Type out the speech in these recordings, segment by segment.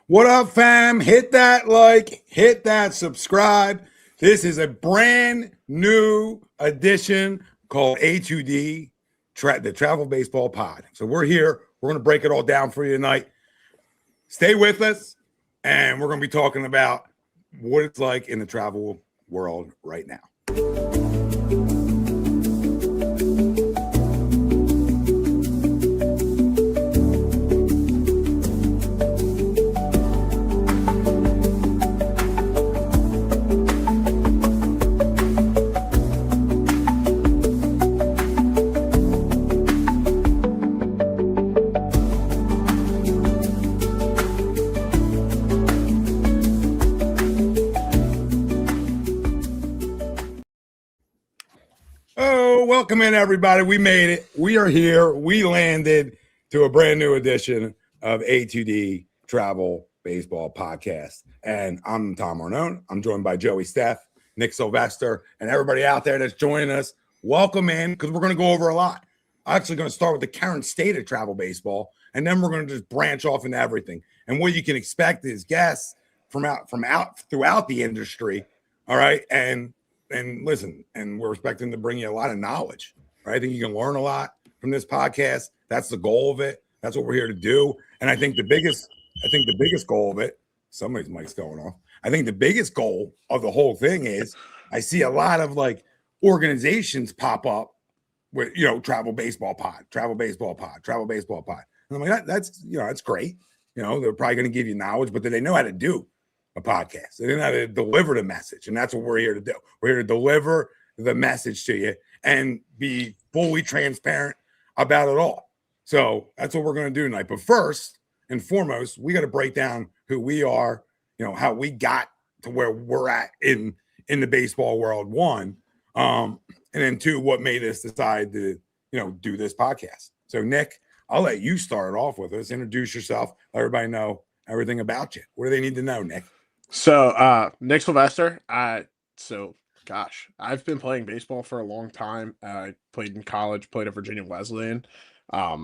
What up, fam? Hit that like, hit that subscribe. This is a brand new edition called A2D, the Travel Baseball Pod. So we're here. We're going to break it all down for you tonight. Stay with us, and we're going to be talking about what it's like in the travel world right now. Welcome in, everybody. We made it. We are here. We landed to a brand new edition of A2D Travel Baseball Podcast. And I'm Tom Arnone. I'm joined by Joey Steph, Nick Sylvester, and everybody out there that's joining us. Welcome in, because we're going to go over a lot. I'm actually going to start with the current state of travel baseball, and then we're going to just branch off into everything. And what you can expect is guests from out throughout the industry. All right. And listen, and we're expecting to bring you a lot of knowledge, right? I think you can learn a lot from this podcast. That's the goal of it. That's what we're here to do. And I think the biggest goal of it, somebody's mic's going off. I think the biggest goal of the whole thing is I see a lot of like organizations pop up with, travel baseball pod. And I'm like, that's great. They're probably going to give you knowledge, but do they know how to do a podcast? They didn't know how to deliver the message, and that's what we're here to do. We're here to deliver the message to you and be fully transparent about it all. So that's what we're going to do tonight. But first and foremost, we got to break down who we are, how we got to where we're at in the baseball world, one, and then two, what made us decide to do this podcast. So Nick, I'll let you start off with us. Introduce yourself, let everybody know everything about you. What do they need to know, Nick? So, Nick Sylvester, I've been playing baseball for a long time. I played in college, played at Virginia Wesleyan. I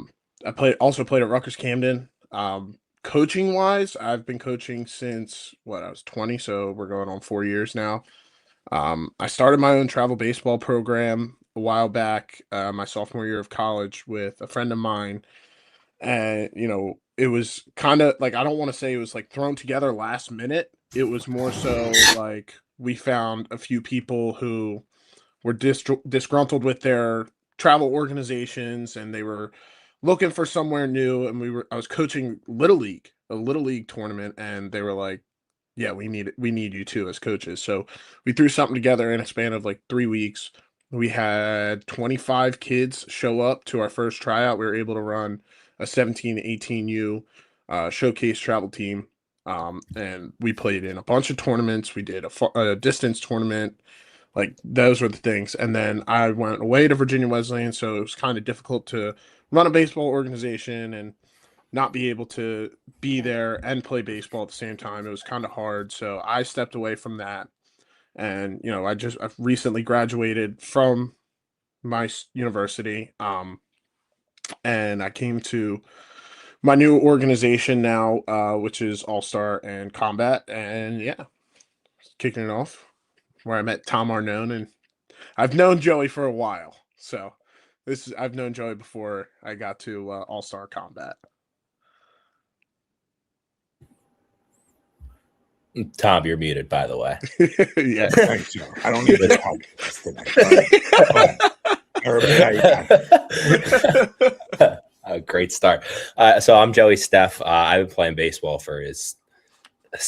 also played at Rutgers Camden. Coaching wise, I've been coaching since I was 20, so we're going on 4 years now. I started my own travel baseball program a while back, my sophomore year of college, with a friend of mine. And, it was kind of like, I don't want to say it was like thrown together last minute. It was more so like we found a few people who were disgruntled with their travel organizations, and they were looking for somewhere new. And I was coaching a little league tournament, and they were like, yeah, we need you too as coaches. So we threw something together in a span of like 3 weeks. We had 25 kids show up to our first tryout. We were able to run a 17-18U showcase travel team. And we played in a bunch of tournaments. We did a distance tournament. Like, those were the things. And then I went away to Virginia Wesleyan, so it was kind of difficult to run a baseball organization and not be able to be there and play baseball at the same time. It was kind of hard. So I stepped away from that. And, I've recently graduated from my university. And I came to my new organization now, which is All-Star and Combat. And yeah, kicking it off where I met Tom Arnone, and I've known Joey for a while. So I've known Joey before I got to All-Star Combat. Tom, you're muted, by the way. Yeah. Thanks, Joe. I don't need to help us tonight. A great start. So I'm Joey Steph. I've been playing baseball for as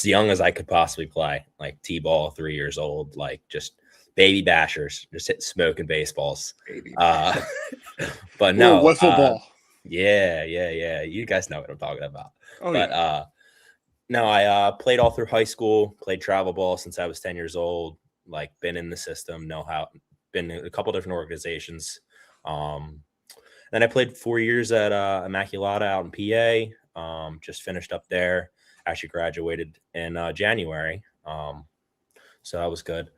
young as I could possibly play, like T-ball, 3 years old, like just baby bashers, just smoking baseballs. But no, wiffle ball. Yeah. You guys know what I'm talking about. Oh, but yeah. No, I played all through high school, played travel ball since I was 10 years old, like been in the system, been in a couple different organizations. Then I played 4 years at Immaculata out in PA. Just finished up there. Actually graduated in January. So that was good.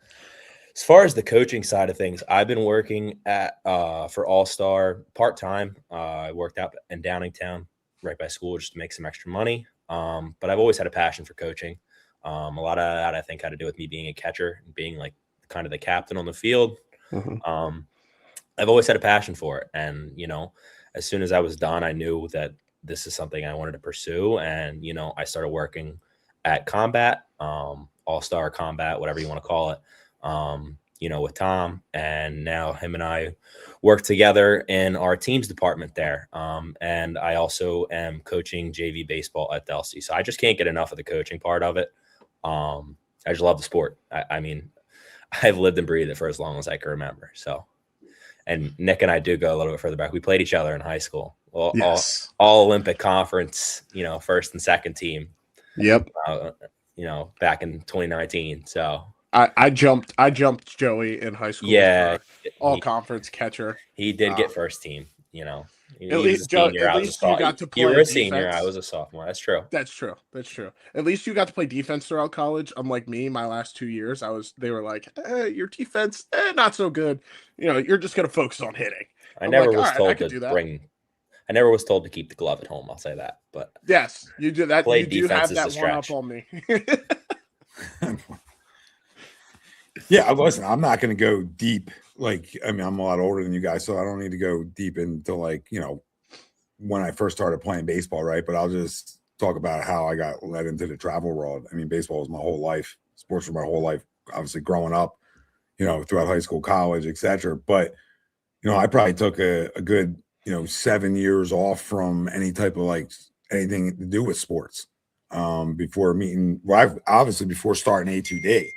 As far as the coaching side of things, I've been working for All-Star part-time. I worked out in Downingtown right by school just to make some extra money. But I've always had a passion for coaching. A lot of that I think had to do with me being a catcher and being like kind of the captain on the field. I've always had a passion for it. And, as soon as I was done, I knew that this is something I wanted to pursue. And, I started working at Combat, All-Star Combat, whatever you want to call it, with Tom. And now him and I work together in our teams department there. And I also am coaching JV baseball at Delsey. So I just can't get enough of the coaching part of it. I just love the sport. I mean, I've lived and breathed it for as long as I can remember. So, and Nick and I do go a little bit further back. We played each other in high school. All Olympic conference, first and second team. Yep. Back in 2019. So I jumped Joey in high school. Yeah, all conference catcher. He did get first team. At least you got to play. You were a senior. I was a sophomore. That's true. That's true. At least you got to play defense throughout college. Unlike me, my last 2 years, they were like, your defense, not so good. You're just gonna focus on hitting. I never was told to keep the glove at home. I'll say that. But yes, you do that. You do have that one up on me. Yeah, listen, I'm not going to go deep. I'm a lot older than you guys, so I don't need to go deep into when I first started playing baseball, right? But I'll just talk about how I got led into the travel world. I mean, baseball was my whole life. Sports were my whole life, obviously growing up, throughout high school, college, etc. But, I probably took a good, 7 years off from any type of anything to do with sports before before starting A2D.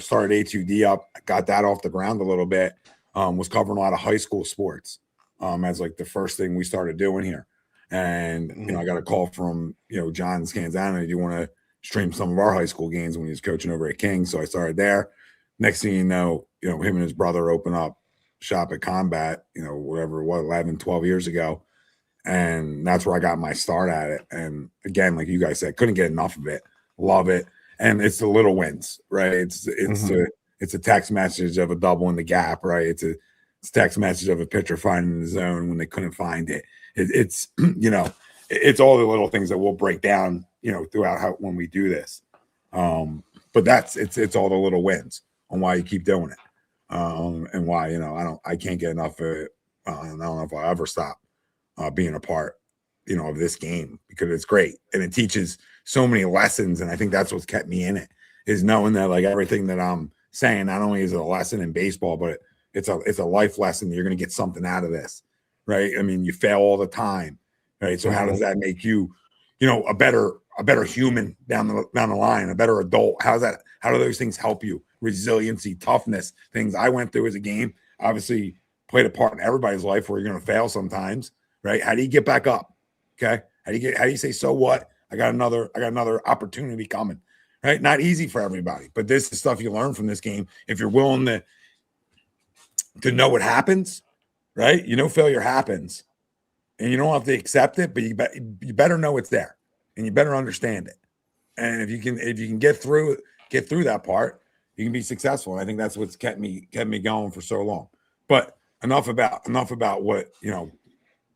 Started A2D up, got that off the ground a little bit, was covering a lot of high school sports as the first thing we started doing here. And, I got a call from, John Scanzano, do you want to stream some of our high school games when he was coaching over at King? So I started there. Next thing you know, him and his brother open up shop at Combat, whatever it was, 11, 12 years ago. And that's where I got my start at it. And again, like you guys said, couldn't get enough of it. Love it. And it's the little wins, right? It's a text message of a double in the gap, right? It's a text message of a pitcher finding the zone when they couldn't find it. It's it's all the little things that we'll break down, throughout when we do this. But it's all the little wins on why you keep doing it, and why I can't get enough of it. I don't know if I'll ever stop being a part, of this game, because it's great and it teaches so many lessons. And I think that's what's kept me in it, is knowing that everything that I'm saying, not only is it a lesson in baseball, but it's a life lesson. You're going to get something out of this, right? I mean, you fail all the time, right? So how does that make you, a better human down the line, a better adult? How do those things help you? Resiliency, toughness, things I went through as a game, obviously played a part in everybody's life where you're going to fail sometimes, right? How do you get back up? Okay. How do you say, so what? I got another opportunity coming, right? Not easy for everybody, but this is stuff you learn from this game. If you're willing to know what happens, right? Failure happens, and you don't have to accept it, but you better know it's there, and you better understand it. And if you can get through that part, you can be successful. And I think that's what's kept me going for so long. But enough about what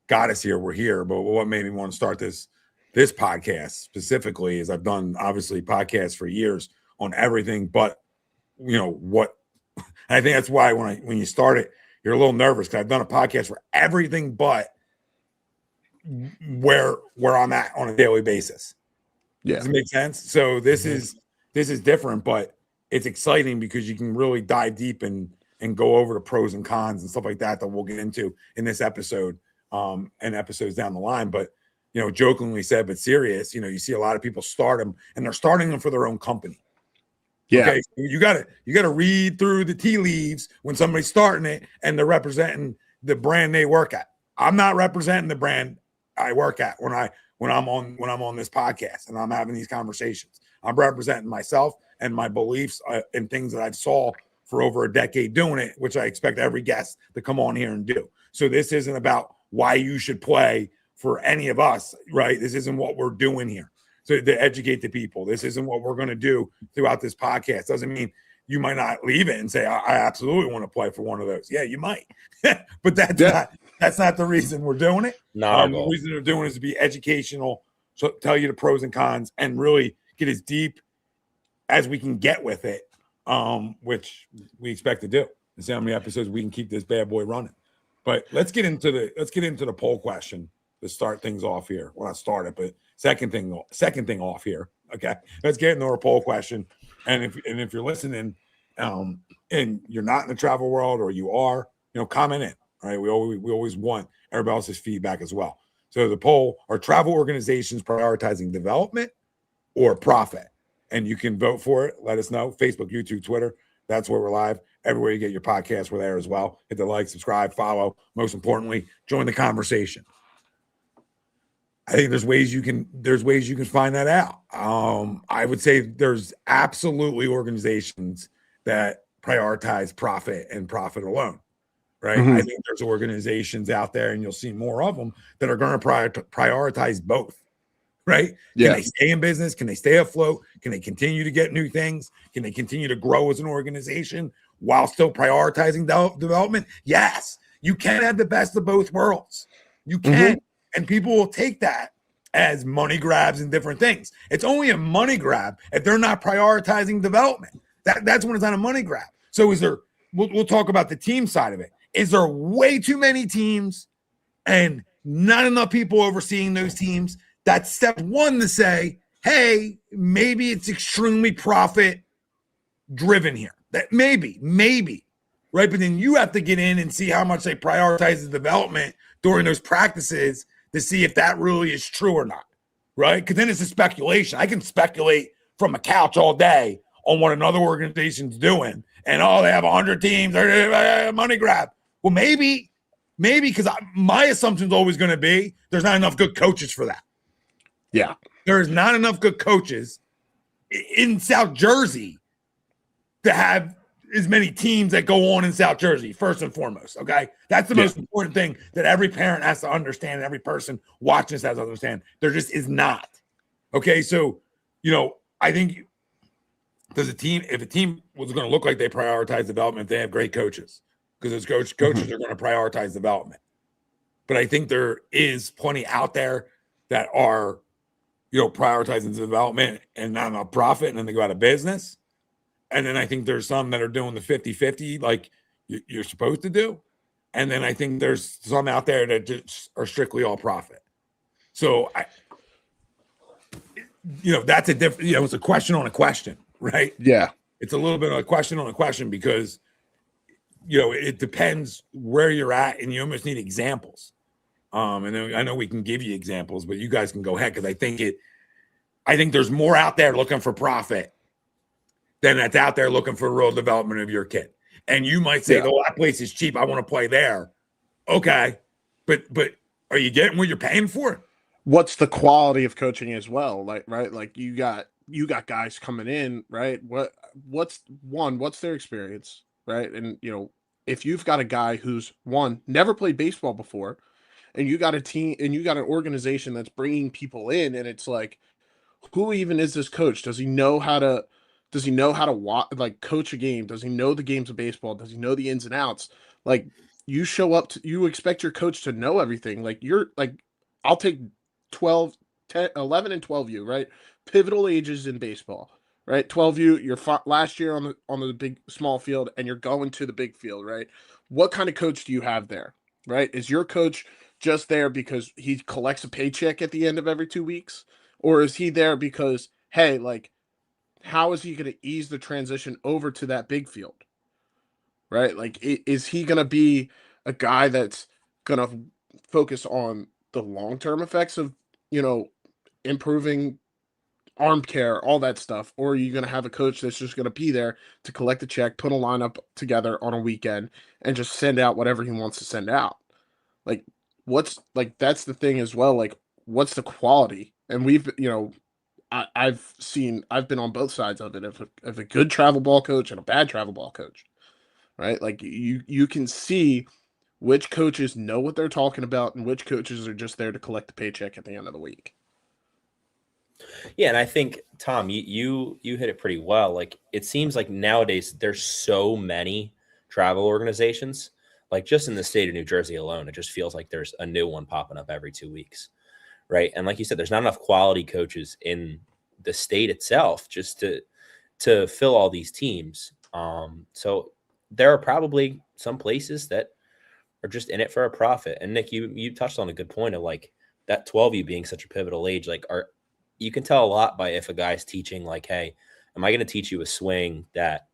got us here. We're here, but what made me want to start this podcast specifically is I've done obviously podcasts for years on everything, but what I think that's why when you start it, you're a little nervous, because I've done a podcast for everything but where I'm at on a daily basis. Yeah. Does it make sense? So this is different, but it's exciting because you can really dive deep and go over the pros and cons and stuff like that we'll get into in this episode and episodes down the line. But jokingly said, but serious, you see a lot of people start them, and they're starting them for their own company. Yeah. Okay. You gotta read through the tea leaves when somebody's starting it and they're representing the brand they work at. I'm not representing the brand I work at when I'm on this podcast and I'm having these conversations. I'm representing myself and my beliefs and things that I've saw for over a decade doing it, which I expect every guest to come on here and do. So this isn't about why you should play for any of us, right? This isn't what we're doing here. So to educate the people, this isn't what we're going to do throughout this podcast. Doesn't mean you might not leave it and say, I absolutely want to play for one of those. Yeah, you might. But that's not the reason we're doing it. Not the reason we're doing it is to be educational so tell you the pros and cons and really get as deep as we can get with it, which we expect to do. And see how many episodes we can keep this bad boy running. But let's get into the poll question to start things off here. Well, not start it, but second thing off here. Okay, let's get into our poll question. And if you're listening, and you're not in the travel world, or you are, comment in. All right, we always want everybody else's feedback as well. So the poll: are travel organizations prioritizing development or profit? And you can vote for it. Let us know. Facebook, YouTube, Twitter. That's where we're live. Everywhere you get your podcast, we're there as well. Hit the like, subscribe, follow. Most importantly, join the conversation. I think there's ways you can find that out. I would say there's absolutely organizations that prioritize profit and profit alone, right? I think there's organizations out there, and you'll see more of them, that are going to prioritize both, right? Yeah. Can they stay in business? Can they stay afloat? Can they continue to get new things? Can they continue to grow as an organization while still prioritizing development? Yes, you can have the best of both worlds. You can. And people will take that as money grabs and different things. It's only a money grab if they're not prioritizing development. That's when it's not a money grab. So we'll talk about the team side of it. Is there way too many teams and not enough people overseeing those teams? That's step one, to say, hey, maybe it's extremely profit driven here. That maybe, right? But then you have to get in and see how much they prioritize the development during those practices to see if that really is true or not, right? Because then it's a speculation. I can speculate from a couch all day on what another organization's doing, and they have 100 teams, money grab. Well, maybe because my assumption is always going to be there's not enough good coaches for that. Yeah, there's not enough good coaches in South Jersey to have as many teams that go on in South Jersey, first and foremost. Okay. That's the most important thing that every parent has to understand, and every person watching this has to understand. There just is not. Okay. So, I think if a team was going to look like they prioritize development, they have great coaches, because those coaches are going to prioritize development. But I think there is plenty out there that are, prioritizing development and not enough profit, and then they go out of business. And then I think there's some that are doing the 50-50 like you're supposed to do. And then I think there's some out there that just are strictly all profit. So, that's a different, it's a question on a question, right? Yeah. It's a little bit of a question on a question, because, it depends where you're at, and you almost need examples. And then I know we can give you examples, but you guys can go ahead, because I think there's more out there looking for profit than that's out there looking for real development of your kid. And you might say, "Oh, that place is cheap. I want to play there." Okay, but are you getting what you're paying for? What's the quality of coaching as well? Like, right? Like you got guys coming in, right? What's their experience, right? And if you've got a guy who's never played baseball before, and you got a team and you got an organization that's bringing people in, and it's like, who even is this coach? Does he know how to coach a game? Does he know the games of baseball? Does he know the ins and outs? Like, you show up you expect your coach to know everything. Like, I'll take 12, 10, 11 and 12U, right? Pivotal ages in baseball, right? 12U, you're last year on the big small field, and you're going to the big field, right? What kind of coach do you have there, right? Is your coach just there because he collects a paycheck at the end of every 2 weeks? Or is he there because, hey, like, how is he going to ease the transition over to that big field, right? Like, is he going to be a guy that's going to focus on the long-term effects of, improving arm care, all that stuff? Or are you going to have a coach that's just going to be there to collect the check, put a lineup together on a weekend, and just send out whatever he wants to send out? Like, that's the thing as well. Like, what's the quality? And we've, I've been on both sides of it, of a good travel ball coach and a bad travel ball coach, right? Like, you can see which coaches know what they're talking about and which coaches are just there to collect the paycheck at the end of the week. Yeah, and I think, Tom, you hit it pretty well. Like, it seems like nowadays there's so many travel organizations. Like, just in the state of New Jersey alone, it just feels like there's a new one popping up every 2 weeks, right? And like you said, there's not enough quality coaches in the state itself just to fill all these teams. So there are probably some places that are just in it for a profit. And Nick, you touched on a good point of like that 12U being such a pivotal age. Like, you can tell a lot by if a guy's teaching, like, hey, am I going to teach you a swing that,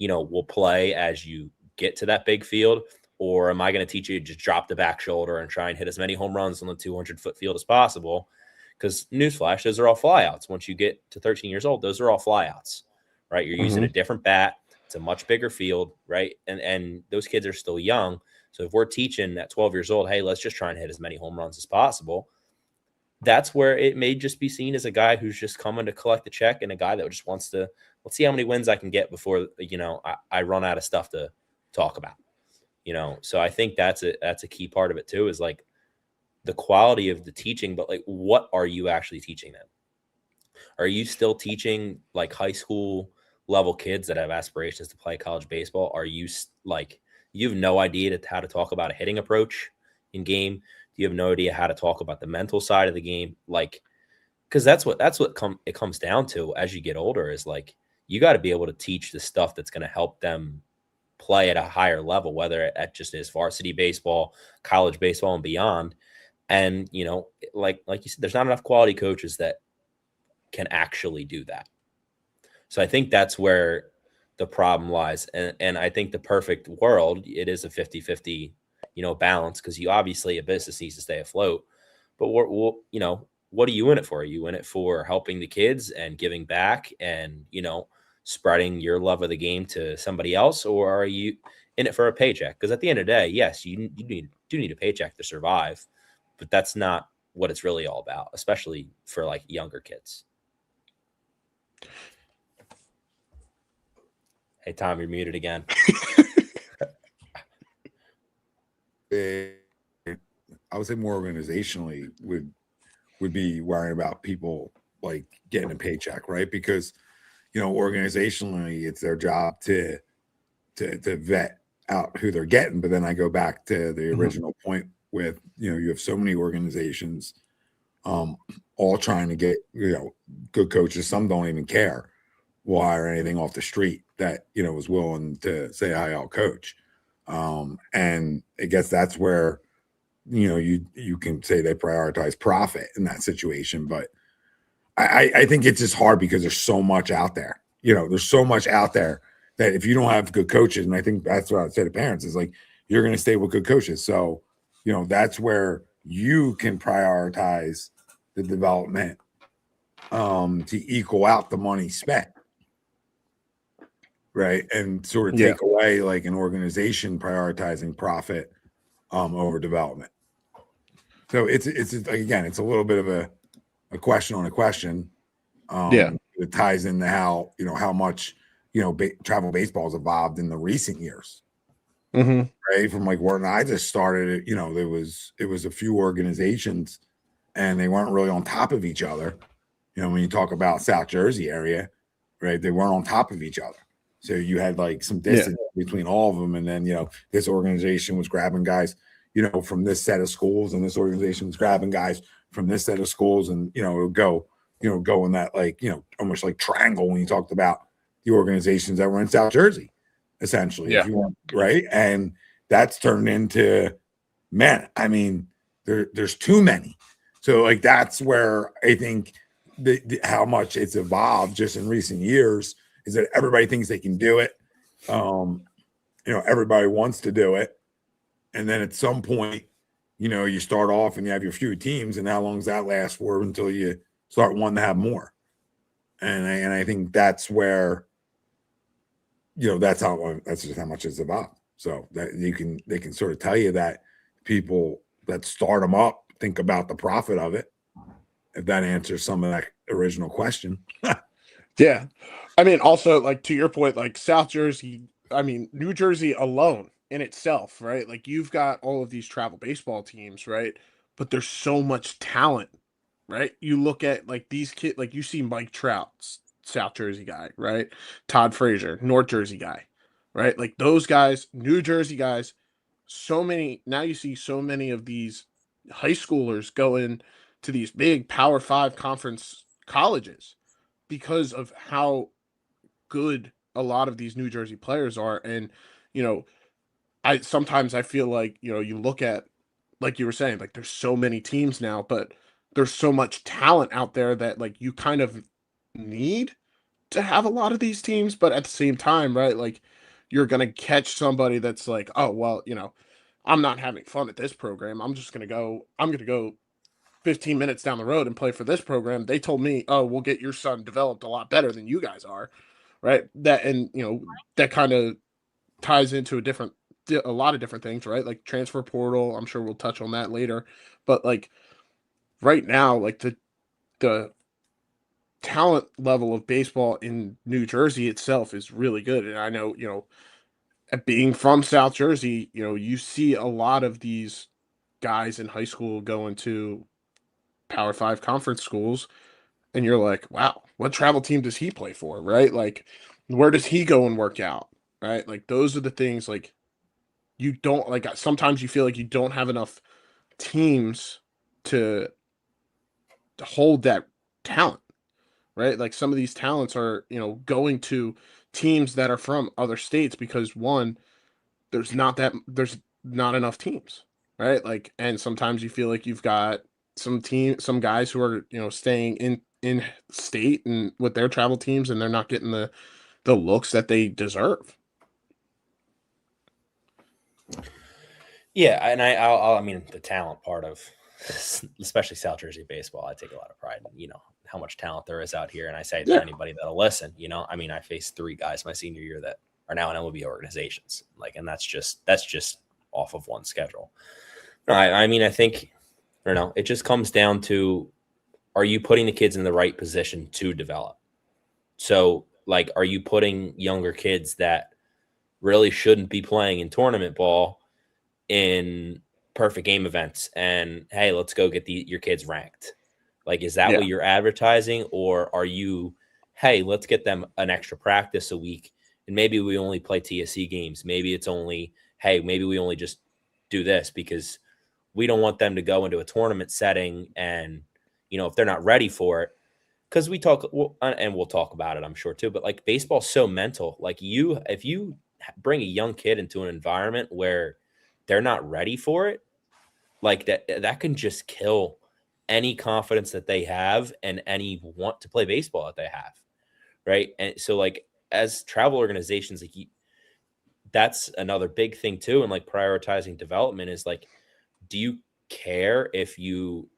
will play as you get to that big field? Or am I going to teach you to just drop the back shoulder and try and hit as many home runs on the 200-foot field as possible? Because newsflash, those are all flyouts. Once you get to 13 years old, those are all flyouts, right? You're using a different bat. It's a much bigger field, right? And those kids are still young. So if we're teaching at 12 years old, hey, let's just try and hit as many home runs as possible, that's where it may just be seen as a guy who's just coming to collect the check and a guy that just wants to, let's see how many wins I can get before, I run out of stuff to talk about, So I think that's a key part of it too, is like the quality of the teaching, but like, what are you actually teaching them? Are you still teaching like high school level kids that have aspirations to play college baseball? Are you like, you have no idea how to talk about a hitting approach in game? You have no idea how to talk about the mental side of the game, like, because that's what it comes down to as you get older, is like, you got to be able to teach the stuff that's going to help them play at a higher level, whether it just is varsity baseball, college baseball, and beyond. And like you said, there's not enough quality coaches that can actually do that. So I think that's where the problem lies. And I think the perfect world, it is a 50-50 balance, because you obviously, a business needs to stay afloat, but what are you in it for? Are you in it for helping the kids and giving back and spreading your love of the game to somebody else, or are you in it for a paycheck? Because at the end of the day, yes, you do need a paycheck to survive, but that's not what it's really all about, especially for like younger kids. Hey, Tom, you're muted again. I would say more organizationally would be worrying about people like getting a paycheck, right? Because organizationally, it's their job to vet out who they're getting. But then I go back to the original point with you have so many organizations, all trying to get good coaches. Some don't even care. Will hire anything off the street that is willing to say, "Hi, I'll coach." And I guess that's where you can say they prioritize profit in that situation. But I think it's just hard because there's so much out there. There's so much out there that if you don't have good coaches, and I think that's what I'd say to parents, is like, you're going to stay with good coaches. So that's where you can prioritize the development to equal out the money spent. Right. And sort of take away like an organization prioritizing profit over development. So it's again, it's a little bit of a question on a question. It ties into how much travel baseball has evolved in the recent years. Right. From like when I just started, it was a few organizations and they weren't really on top of each other. When you talk about South Jersey area, right, they weren't on top of each other. So you had like some distance between all of them. And then, this organization was grabbing guys, from this set of schools, and this organization was grabbing guys from this set of schools. And, it would go in that, like, almost like triangle when you talked about the organizations that were in South Jersey, essentially, if you want, right? And that's turned into, man, I mean, there's too many. So like, that's where I think how much it's evolved just in recent years is that everybody thinks they can do it. Everybody wants to do it. And then at some point, you start off and you have your few teams, and how long does that last for until you start wanting to have more? And I think that's where, that's just how much it's evolved. So that they can sort of tell you that people that start them up think about the profit of it. If that answers some of that original question. Yeah. I mean, also, like, to your point, like South Jersey, I mean, New Jersey alone in itself, right? Like, you've got all of these travel baseball teams, right? But there's so much talent, right? You look at like these kids, like you see Mike Trout, South Jersey guy, right? Todd Frazier, North Jersey guy, right? Like those guys, New Jersey guys, so many. Now you see so many of these high schoolers going to these big Power 5 conference colleges because of how good a lot of these New Jersey players are. And, you know, sometimes I feel like, you know, you look at, like you were saying, like there's so many teams now, but there's so much talent out there that like you kind of need to have a lot of these teams, but at the same time, right, like you're gonna catch somebody that's like, oh well, you know, I'm not having fun at this program. I'm gonna go 15 minutes down the road and play for this program. They told me, oh, we'll get your son developed a lot better than you guys are, right? That, and you know, that kind of ties into a lot of different things, right? Like transfer portal. I'm sure we'll touch on that later, but like right now, like the talent level of baseball in New Jersey itself is really good. And I know, you know, being from South Jersey, you know, you see a lot of these guys in high school going to Power 5 conference schools, and you're like, wow, what travel team does he play for, right? Like, where does he go and work out, right? Like, those are the things, like, you don't, like, sometimes you feel like you don't have enough teams to hold that talent, right? Like, some of these talents are, you know, going to teams that are from other states because, one, there's not enough teams, right? Like, and sometimes you feel like you've got some guys who are, you know, staying in state and with their travel teams, and they're not getting the looks that they deserve. Yeah, and I mean the talent part of, especially South Jersey baseball, I take a lot of pride in, you know, how much talent there is out here. And I say to anybody that'll listen, you know, I mean, I faced 3 guys my senior year that are now in MLB organizations, like, and that's just off of one schedule. No, I mean, I think, I don't know, it just comes down to, are you putting the kids in the right position to develop? So, like, are you putting younger kids that really shouldn't be playing in tournament ball in perfect game events, and hey, let's go get your kids ranked? Like, is that what you're advertising? Or are you, hey, let's get them an extra practice a week, and maybe we only play TSC games. Maybe it's only, hey, maybe we only just do this because we don't want them to go into a tournament setting and, you know, if they're not ready for it. Because we talk, and we'll talk about it, I'm sure too, but like baseball's so mental. Like, if you bring a young kid into an environment where they're not ready for it, like that can just kill any confidence that they have and any want to play baseball that they have, right? And so, like, as travel organizations, like, that's another big thing too, and like prioritizing development is like, do you care if you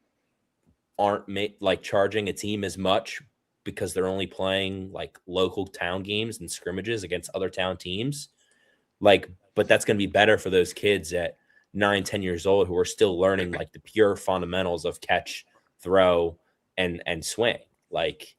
aren't like charging a team as much because they're only playing like local town games and scrimmages against other town teams? Like, but that's going to be better for those kids at 9-10 years old who are still learning like the pure fundamentals of catch, throw, and swing. Like,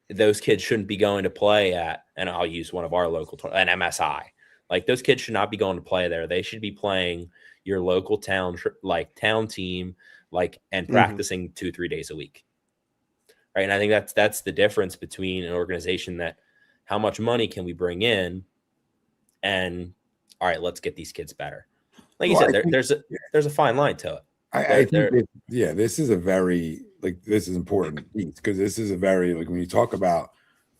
those kids shouldn't be going to play at, and I'll use one of our local, an MSI. Like, those kids should not be going to play there. They should be playing your local town, like town team, like, and practicing 2-3 days a week. Right. And I think that's the difference between an organization that, how much money can we bring in, and all right, let's get these kids better. Like you said, there's a fine line to it. I think this is a very, like, this is important because this is a very, like, when you talk about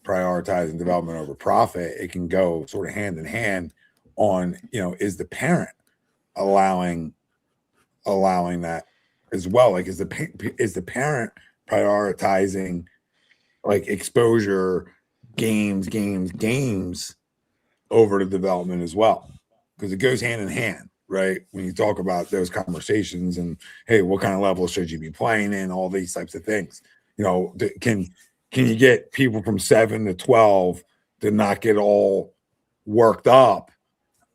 prioritizing development over profit, it can go sort of hand in hand on, you know, is the parent allowing that as well? Like, is the parent prioritizing like exposure, games over the development as well? Because it goes hand in hand, right? When you talk about those conversations and, hey, what kind of level should you be playing in, all these types of things, you know, can you get people from 7 to 12 to not get all worked up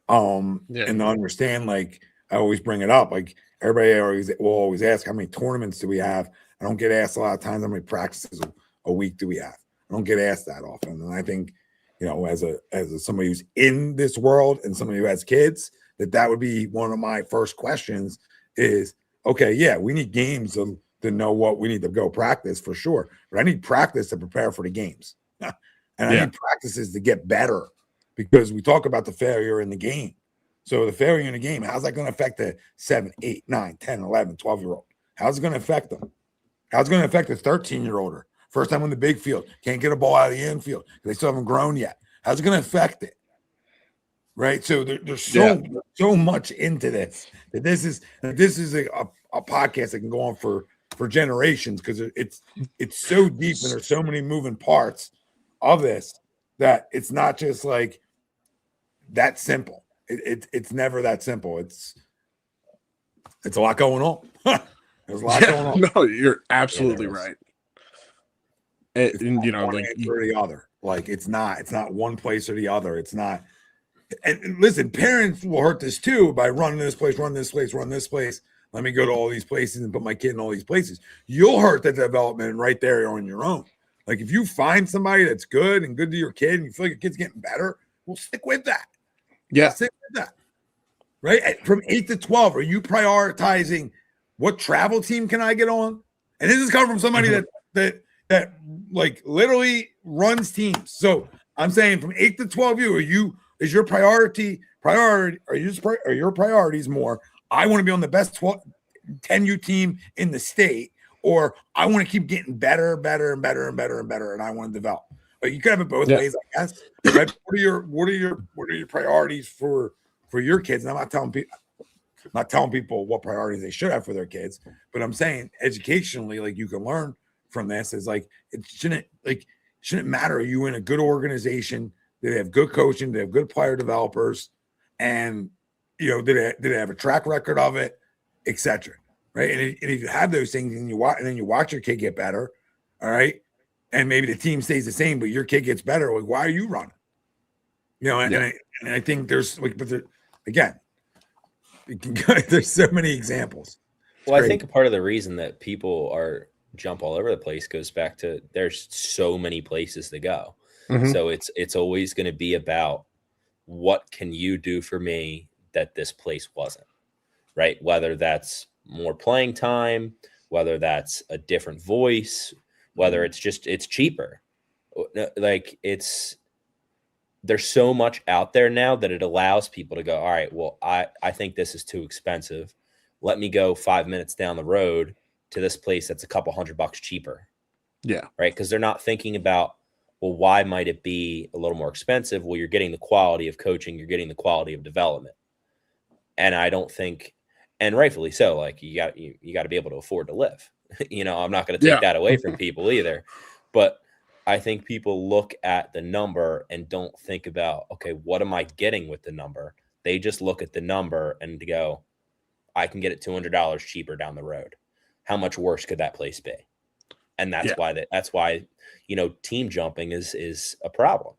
and understand? Like, I always bring it up, like, everybody will always ask, how many tournaments do we have? I don't get asked a lot of times, how many practices a week do we have? I don't get asked that often. And I think, you know, as somebody who's in this world and somebody who has kids, that would be one of my first questions is, okay, yeah, we need games to know what we need to go practice for sure. But I need practice to prepare for the games. And I need practices to get better, because we talk about the failure in the game. So the failure in the game, how's that going to affect the 7, 8, 9, 10, 11, 12-year-old? How's it going to affect them? How's it going to affect a 13-year-older? First time on the big field, can't get a ball out of the infield. They still haven't grown yet. How's it going to affect it? Right. So there's so much into this that this is a podcast that can go on for generations, because it's so deep and there's so many moving parts of this that it's not just like that simple. It's never that simple. It's a lot going on. There's a lot going on. No, you're absolutely right. It's And you know, one like answer or the other. Like it's not one place or the other. It's not. And listen, parents will hurt this too by running this place, run this place, run this place. Let me go to all these places and put my kid in all these places. You'll hurt the development right there on your own. Like if you find somebody that's good and good to your kid and you feel like your kid's getting better, well, stick with that. yeah, Stick with that. Right? From 8 to 12, are you prioritizing what travel team can I get on? And this is coming from somebody that like literally runs teams. So I'm saying from 8 to 12, is your priority are your priorities more, I want to be on the best 10U team in the state, or I want to keep getting better, and I want to develop. But you could have it both ways, I guess. Right? What are your priorities for your kids? And I'm not telling people what priorities they should have for their kids, but I'm saying educationally, like you can learn from this, is like it shouldn't matter. Are you in a good organization? Did they have good coaching? Did they have good player developers? And did they have a track record of it, etc. Right? And if you have those things and then you watch your kid get better, all right, and maybe the team stays the same, but your kid gets better, like why are you running? And I think there's again, there's so many examples. Well, I think a part of the reason that people jump all over the place goes back to there's so many places to go. Mm-hmm. So it's always going to be about what can you do for me that this place wasn't, right? Whether that's more playing time, whether that's a different voice, whether it's cheaper. Like there's so much out there now that it allows people to go, all right, well, I think this is too expensive. Let me go 5 minutes down the road to this place that's a couple $100 cheaper. Yeah. Right. Because they're not thinking about, well, why might it be a little more expensive? Well, you're getting the quality of coaching, you're getting the quality of development. And I don't think, and rightfully so, like you got to be able to afford to live. I'm not going to take that away from people either. But I think people look at the number and don't think about, okay, what am I getting with the number? They just look at the number and go, I can get it $200 cheaper down the road. How much worse could that place be? And that's why team jumping is a problem.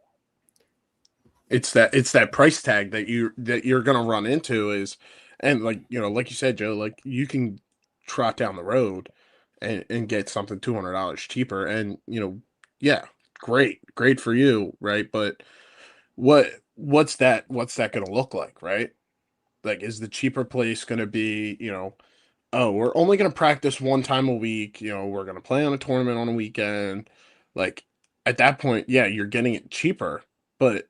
It's that price tag that you're going to run into is, and like you said, Joe, like you can trot down the road and get something $200 cheaper, and great for you, right? But what's that going to look like, right? Like, is the cheaper place going to be, oh, we're only going to practice one time a week, we're going to play on a tournament on a weekend. Like at that point, yeah, you're getting it cheaper, but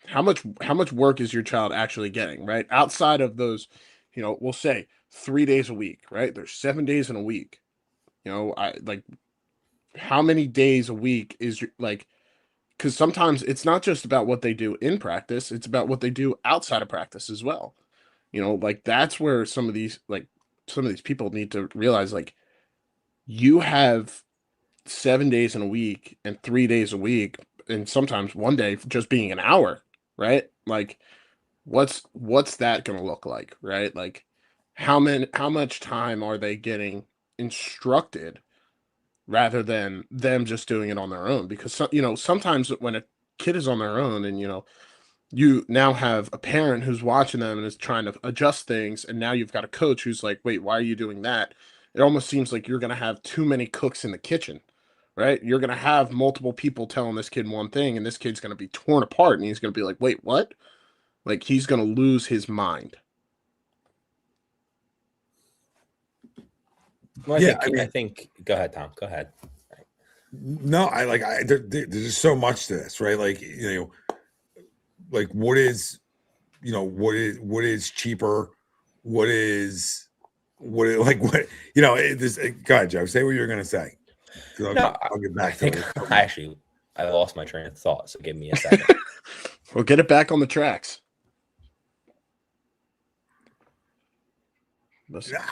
how much work is your child actually getting, right? Outside of those, we'll say 3 days a week, right? There's 7 days in a week. I like how many days a week is like, because sometimes it's not just about what they do in practice, it's about what they do outside of practice as well. Like that's where some of these people need to realize, like, you have 7 days in a week and 3 days a week, and sometimes one day just being an hour, right? Like, what's that going to look like, right? Like, how much time are they getting instructed rather than them just doing it on their own? Because sometimes when a kid is on their own, and you now have a parent who's watching them and is trying to adjust things, and now you've got a coach who's like, wait, why are you doing that? It almost seems like you're going to have too many cooks in the kitchen, right? You're going to have multiple people telling this kid one thing, and this kid's going to be torn apart, and he's going to be like, wait, what? Like, he's going to lose his mind. Well, I think go ahead, Tom. Go ahead. No, there's so much to this, right? Like, like what is cheaper? What is what this, go ahead, Joe, say what you're gonna say. No, I'll get I back to think it. I lost my train of thought, so give me a second. We'll get it back on the tracks.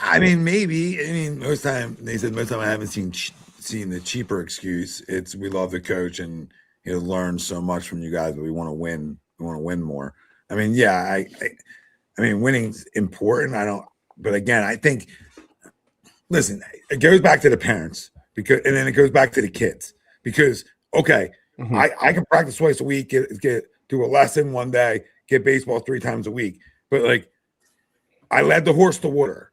I mean, maybe. I mean, most time I haven't seen the cheaper excuse. It's we love the coach and he'll learn so much from you guys, but we want to win. We want to win more. I mean, yeah, I mean, winning's important. But again, I think. Listen, it goes back to the parents and then it goes back to the kids because okay, I can practice twice a week, get do a lesson one day, get baseball 3 times a week, but like I led the horse to water.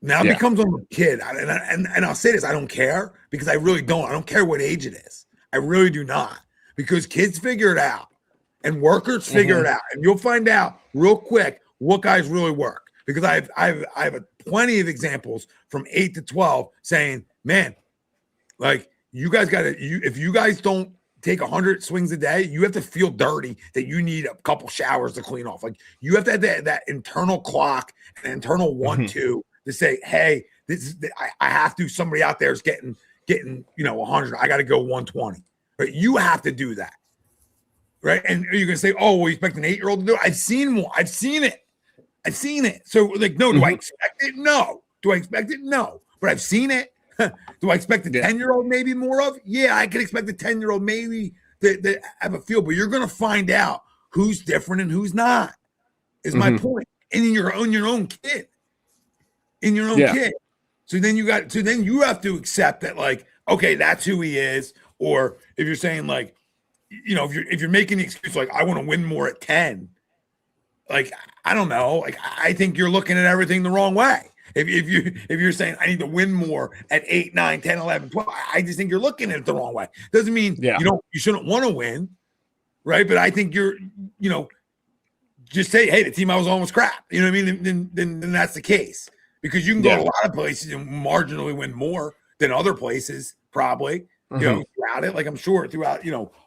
Now it becomes on the kid, and I'll say this: I don't care because I really don't. I don't care what age it is. I really do not because kids figure it out and workers figure it out, and you'll find out real quick what guys really work. Because I have plenty of examples from 8 to 12 saying, man, like you guys got to if you guys don't take 100 swings a day, you have to feel dirty that you need a couple showers to clean off. Like you have to have that internal clock, an internal 1-2 to say, hey, this is I have to. Somebody out there is getting 100. I got to go 120. Right? You have to do that, right? And you're gonna say, oh, well, you expect an 8-year-old to do it? I've seen more. I've seen it. So, like, no. Do I expect it? No. Do I expect it? No. But I've seen it. Do I expect a 10-year-old maybe more of? Yeah, I can expect a 10-year-old maybe that have a feel. But you're going to find out who's different and who's not. Is my point. And in your own kid. In your own kid. So then you have to accept that, like, okay, that's who he is. Or if you're saying, like, if you're making the excuse like I want to win more at 10. Like, I don't know. Like, I think you're looking at everything the wrong way. If you're saying I need to win more at 8, 9, 10, 11, 12, I just think you're looking at it the wrong way. Doesn't mean you shouldn't want to win, right? But I think you're, just say, hey, the team I was on was crap. You know what I mean? Then that's the case. Because you can go to a lot of places and marginally win more than other places, probably. Throughout it. Like I'm sure throughout,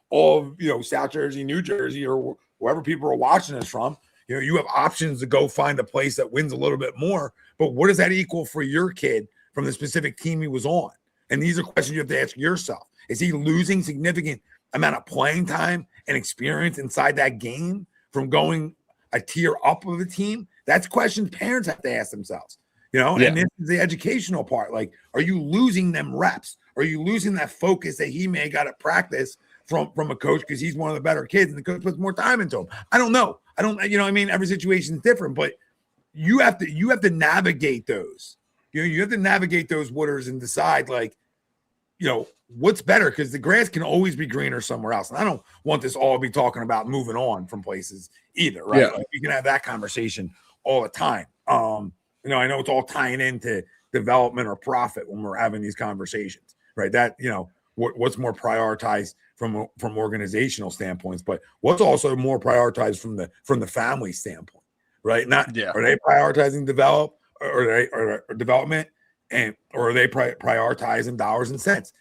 all of South Jersey, New Jersey, or wherever people are watching us from. You have options to go find a place that wins a little bit more, but what does that equal for your kid from the specific team he was on? And these are questions you have to ask yourself. Is he losing significant amount of playing time and experience inside that game from going a tier up of the team? That's questions parents have to ask themselves, and this is the educational part. Like, are you losing them reps? Are you losing that focus that he may got to practice from a coach because he's one of the better kids and the coach puts more time into him? I don't know. Every situation is different, but you have to navigate those. You have to navigate those waters and decide, like, what's better, because the grass can always be greener somewhere else. And I don't want this all to be talking about moving on from places either, right? Like, we can have that conversation all the time. I know it's all tying into development or profit when we're having these conversations, right? That, what's more prioritized from organizational standpoints, but what's also more prioritized from the family standpoint, right? Are they prioritizing development, or are they prioritizing dollars and cents?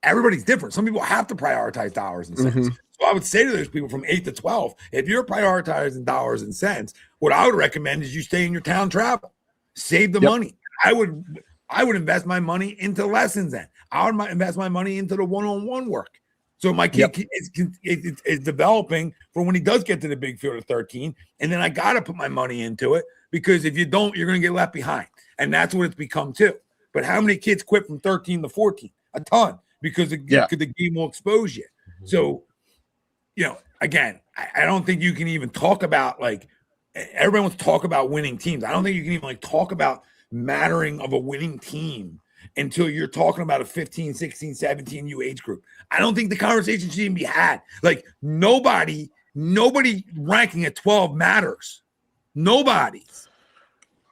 Everybody's different. Some people have to prioritize dollars and cents. So I would say to those people from 8 to 12, if you're prioritizing dollars and cents, what I would recommend is you stay in your town travel, save the money. I would invest my money into lessons. Then I would invest my money into the one-on-one work. So my kid is developing for when he does get to the big field at 13. And then I got to put my money into it, because if you don't, you're going to get left behind. And that's what it's become too. But how many kids quit from 13 to 14? A ton, because the game will expose you. So, again, I don't think you can even talk about, like, everyone wants to talk about winning teams. I don't think you can even, like, talk about mattering of a winning team until you're talking about a 15, 16, 17 U age group. I don't think the conversation should even be had. Like, nobody ranking at 12 matters. Nobody's.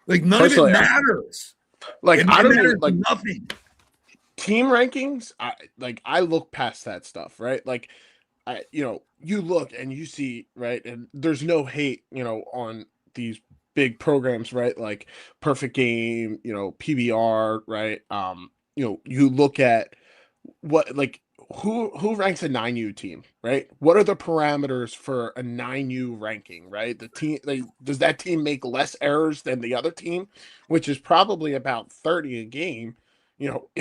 Like, none of it matters. Like, I don't matters, like nothing. Team rankings. I look past that stuff, right? Like, you look and you see, right, and there's no hate, on these big programs, right? Like Perfect Game, PBR, right? You look at who ranks a 9U team, right? What are the parameters for a 9U ranking, right? The team, does that team make less errors than the other team, which is probably about 30 a game?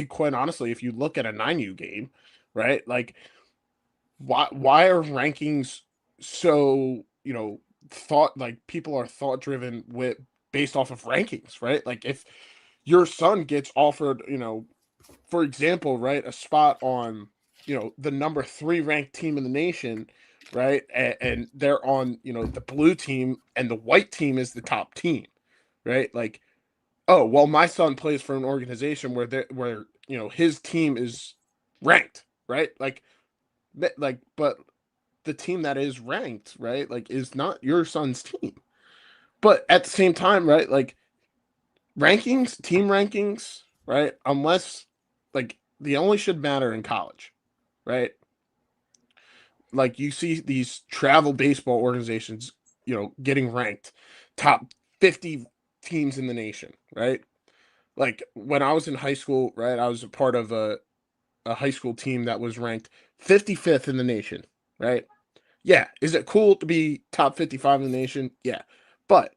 Quite honestly, if you look at a 9U game, right? Like, why are rankings so, thought, like, people are thought driven with based off of rankings, right? Like, if your son gets offered, for example, right, a spot on, the number 3 ranked team in the nation, right, and they're on, the blue team, and the white team is the top team, right? Like, oh well, my son plays for an organization where his team is ranked, right? But the team that is ranked, right, like, is not your son's team. But at the same time, right, like, team rankings, right, unless, like, they only should matter in college, right? Like, you see these travel baseball organizations, getting ranked top 50 teams in the nation, right? Like, when I was in high school, right, I was a part of a high school team that was ranked 55th in the nation, right? Yeah. Is it cool to be top 55 in the nation? Yeah. But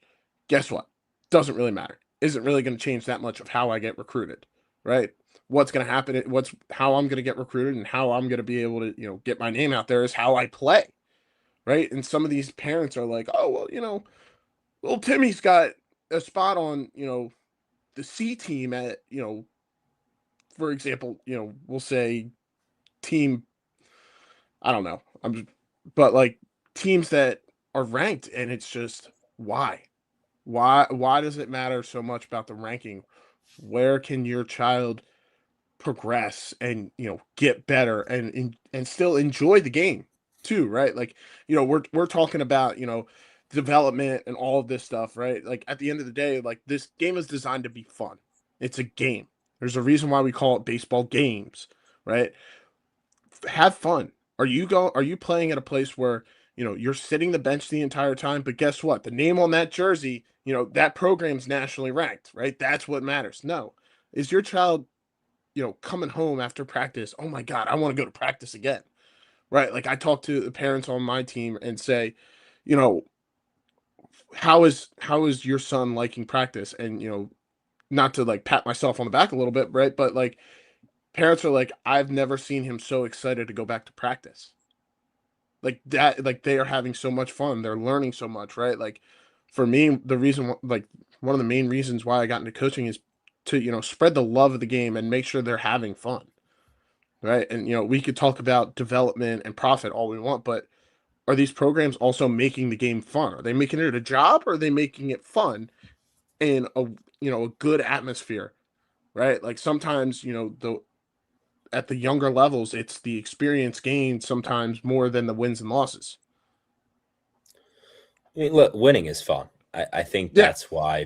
guess what? Doesn't really matter. Isn't really going to change that much of how I get recruited, right? What's going to happen? How I'm going to get recruited and how I'm going to be able to, get my name out there is how I play, right? And some of these parents are like, oh, well, little Timmy's got a spot on, the C team at, for example, we'll say team, I don't know. But, like, teams that are ranked, and it's just, why? Why does it matter so much about the ranking? Where can your child progress and, get better and still enjoy the game too, right? Like, we're talking about, development and all of this stuff, right? Like, at the end of the day, like, this game is designed to be fun. It's a game. There's a reason why we call it baseball games, right? Have fun. Are you playing at a place where, you're sitting the bench the entire time, but guess what? The name on that jersey, that program's nationally ranked, right? That's what matters. No. Is your child, coming home after practice? Oh my God, I want to go to practice again. Right? Like, I talk to the parents on my team and say, you know, how is your son liking practice? And, not to, like, pat myself on the back a little bit, right? But, like, parents are like, I've never seen him so excited to go back to practice. Like that, like, they are having so much fun. They're learning so much, right? Like, for me, like, one of the main reasons why I got into coaching is to, spread the love of the game and make sure they're having fun, right? And, we could talk about development and profit all we want, but are these programs also making the game fun? Are they making it a job, or are they making it fun in a good atmosphere, right? Like, sometimes, at the younger levels, it's the experience gained sometimes more than the wins and losses. I mean, look, winning is fun. I think Yeah. that's why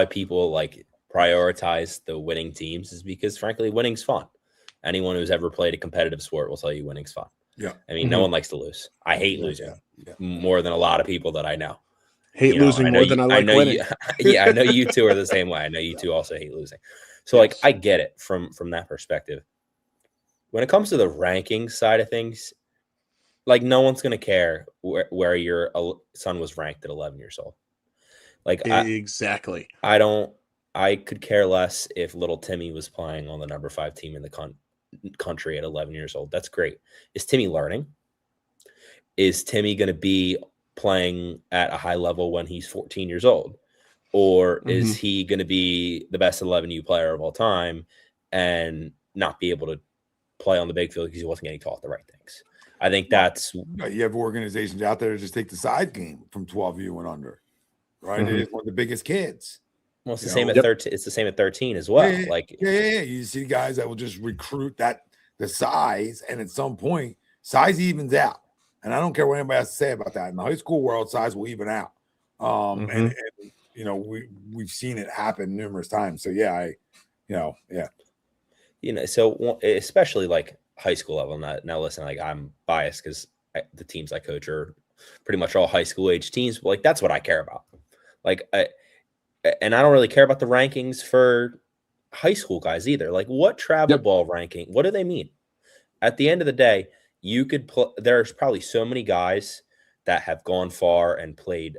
people like prioritize the winning teams, is because, frankly, winning's fun. Anyone who's ever played a competitive sport will tell you winning's fun. Yeah. I mean, no one likes to lose. I hate losing more than a lot of people that I know. Hate losing more than I like winning. Yeah, I know you two are the same way. I know you two also hate losing. So, like, I get it from that perspective. When it comes to the ranking side of things, like, no one's going to care where your son was ranked at 11 years old. Like, exactly. I could care less if little Timmy was playing on the number 5 team in the country at 11 years old. That's great. Is Timmy learning? Is Timmy going to be playing at a high level when he's 14 years old? Or is he going to be the best 11U player of all time and not be able to play on the big field because he wasn't getting taught the right things? I think that's... You have organizations out there that just take the side game from 12U and under, right? It is one of the biggest kids. Well, it's the same at 13. It's the same at 13 as well. Yeah. You see guys that will just recruit the size, and at some point, size evens out. And I don't care what anybody has to say about that. In the high school world, size will even out. And we've seen it happen numerous times. So so especially like high school level. Now listen, like, I'm biased because the teams I coach are pretty much all high school age teams. But, like, that's what I care about. Like, and I don't really care about the rankings for high school guys either. Like, what travel ball ranking? What do they mean? at the end of the day, you could there's probably so many guys that have gone far and played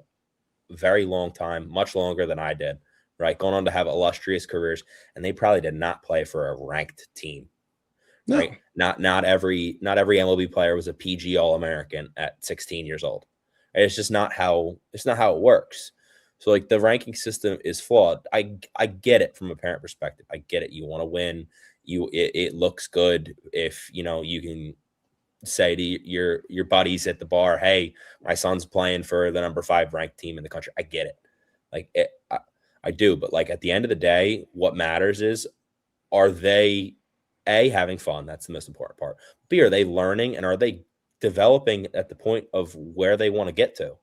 very long time, much longer than I did, right? Going on to have illustrious careers, and they probably did not play for a ranked team, right? No. Not every MLB player was a PG All-American at 16 years old. It's just not how it works. So like the ranking system is flawed. I get it from a parent perspective. I get it. You want to win. It looks good if you can say to your buddies at the bar, hey, my son's playing for the number 5 ranked team in the country. I get it. Like I do, but like at the end of the day, what matters is, are they A, having fun? That's the most important part. B, are they learning, and are they developing at the point of where they want to get to?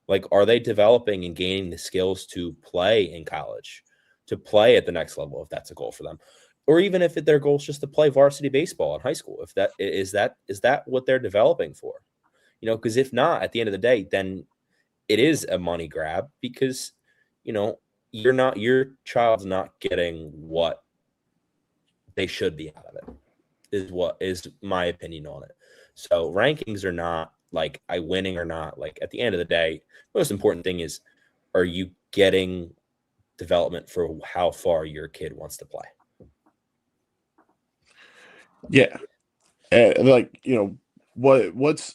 Like, are they developing and gaining the skills to play in college, to play at the next level, if that's a goal for them? Or even if their goal is just to play varsity baseball in high school, if that is what they're developing for, because if not, at the end of the day, then it is a money grab, because, your child's not getting what they should be out of it, is what is my opinion on it. So rankings are not like I winning or not. Like at the end of the day, the most important thing is, are you getting development for how far your kid wants to play? Yeah. Like, what's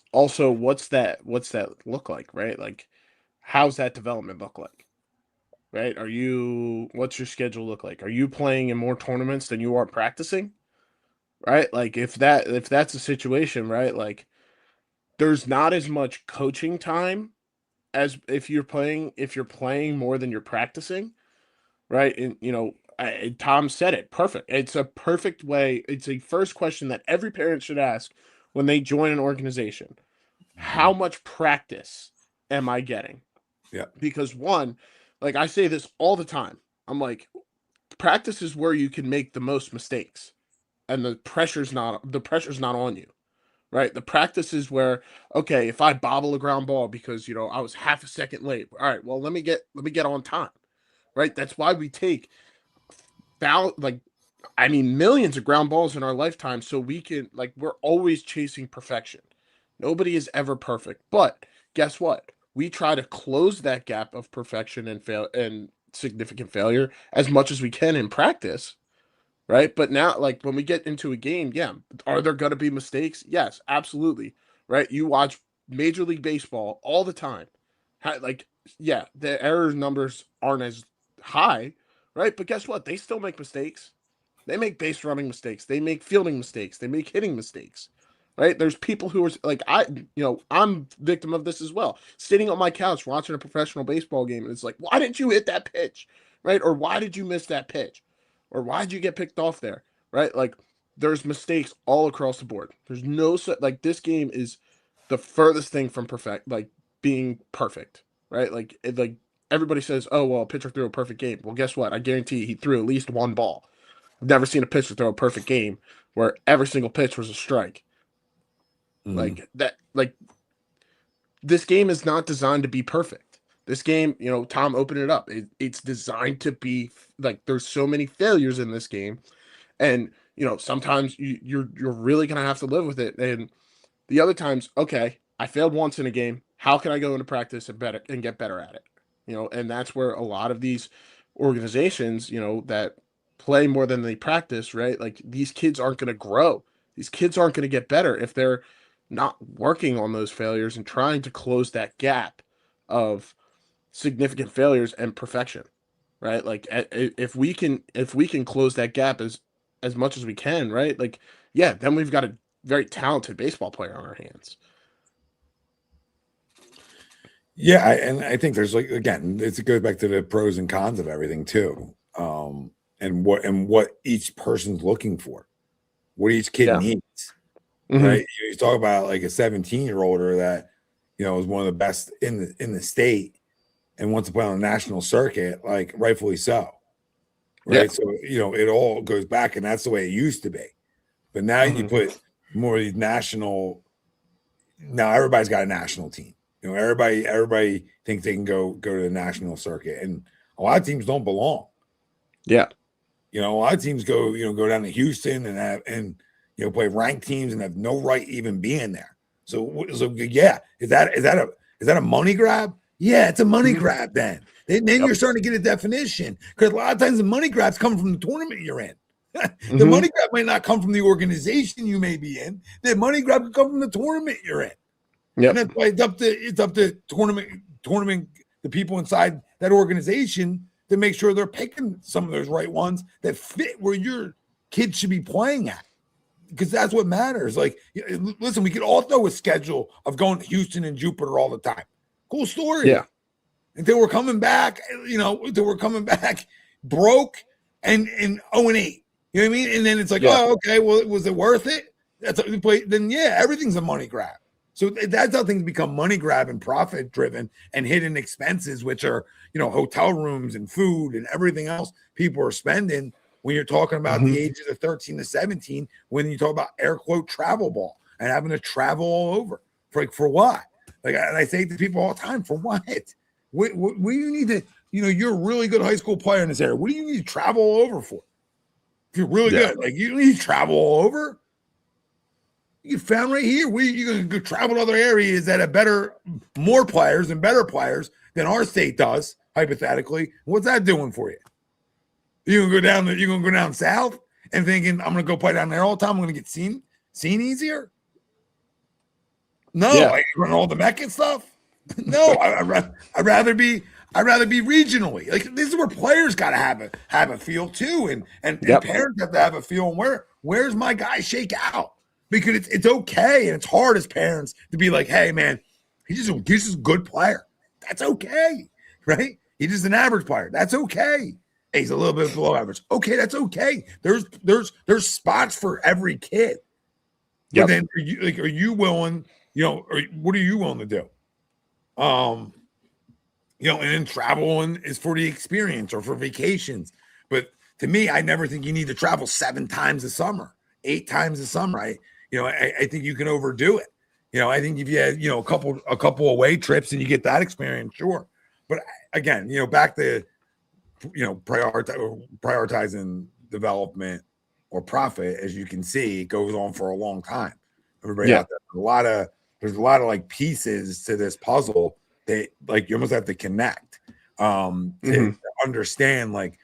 that look like, right? Like, how's that development look like? Right? What's your schedule look like? Are you playing in more tournaments than you are practicing? Right? Like if that's a situation, right? Like there's not as much coaching time as if you're playing more than you're practicing, right? And Tom said it perfect. It's a perfect way. It's a first question that every parent should ask when they join an organization. How much practice am I getting? Yeah. Because one, like I say this all the time, I'm like, practice is where you can make the most mistakes, and the pressure's not on you, right? The practice is where, okay, if I bobble a ground ball because I was half a second late, all right, well let me get on time, right? That's why we take millions of ground balls in our lifetime, so we can, like, we're always chasing perfection. Nobody is ever perfect, but guess what? We try to close that gap of perfection and significant failure as much as we can in practice, right? But now, like when we get into a game, yeah, are there going to be mistakes? Yes, absolutely, right? You watch Major League Baseball all the time. Yeah, the error numbers aren't as high, right? But guess what? They still make mistakes. They make base running mistakes. They make fielding mistakes. They make hitting mistakes. Right? There's people who are like, I'm victim of this as well. Sitting on my couch watching a professional baseball game, and it's like, why didn't you hit that pitch? Right? Or why did you miss that pitch? Or why did you get picked off there? Right? Like, there's mistakes all across the board. There's no like, this game is the furthest thing from being perfect. Right? Like everybody says, oh well, a pitcher threw a perfect game. Well, guess what? I guarantee he threw at least one ball. I've never seen a pitcher throw a perfect game where every single pitch was a strike. Like that, like this game is not designed to be perfect. This game, Tom opened it up. It's designed to be like, there's so many failures in this game, and sometimes you're really gonna have to live with it. And the other times, okay, I failed once in a game. How can I go into practice and get better at it? And that's where a lot of these organizations, that play more than they practice, right? Like, these kids aren't going to grow. These kids aren't going to get better if they're not working on those failures and trying to close that gap of significant failures and perfection, right? Like, if we can close that gap as much as we can, right? Like, yeah, then we've got a very talented baseball player on our hands. Yeah, and I think there's, like, again, it goes back to the pros and cons of everything too, and what each person's looking for, what each kid Yeah. needs, Mhm. right? You talk about like a 17-year-older that is one of the best in the state and wants to play on a national circuit, like rightfully so, right? Yeah. So it all goes back, and that's the way it used to be. But now you Mhm. put more of these national. Now everybody's got a national team. Everybody thinks they can go to the national circuit, and a lot of teams don't belong. Yeah. A lot of teams go down to Houston and play ranked teams and have no right even being there. So yeah, is that a money grab? Yeah, it's a money grab then. Then you're starting to get a definition, because a lot of times the money grabs come from the tournament you're in. The money grab might not come from the organization you may be in. The money grab could come from the tournament you're in. Yep. And that's why it's up to tournament the people inside that organization to make sure they're picking some of those right ones that fit where your kids should be playing at. Because that's what matters. Like, listen, we could all throw a schedule of going to Houston and Jupiter all the time. Cool story. Yeah. Until we're coming back, broke and 0-8. You know what I mean? And then it's like, oh, okay, well, was it worth it? Then yeah, everything's a money grab. So that's how things become money grab and profit driven, and hidden expenses, which are, hotel rooms and food and everything else people are spending when you're talking about the ages of 13 to 17, when you talk about air quote travel ball and having to travel all over for what? Like, and I say to people all the time, for what? What do you need to, you're a really good high school player in this area. What do you need to travel all over for? If you're really good, like, you need to travel all over. You get found right here. You're going to go travel to other areas that have more players and better players than our state does, hypothetically. What's that doing for you? You're going to go down south and thinking, I'm going to go play down there all the time. I'm going to get seen easier. No, I run all the Mecca stuff. No, I'd rather be regionally. Like, this is where players got to have a feel too, and parents have to have a feel. And where's my guy shake out? Because it's okay, and it's hard as parents to be like, hey man, he's just a good player. That's okay, right? He's just an average player. That's okay. Hey, he's a little bit below average. Okay, that's okay. There's spots for every kid. But then are you willing? Or what are you willing to do? And then traveling is for the experience or for vacations. But to me, I never think you need to travel 7 times a summer, 8 times a summer. I think you can overdo it. I think if you had, a couple away trips and you get that experience, sure. But again, back to, prioritizing development or profit, as you can see, it goes on for a long time. Everybody out there, there's a lot of like pieces to this puzzle that like you almost have to connect to understand, like,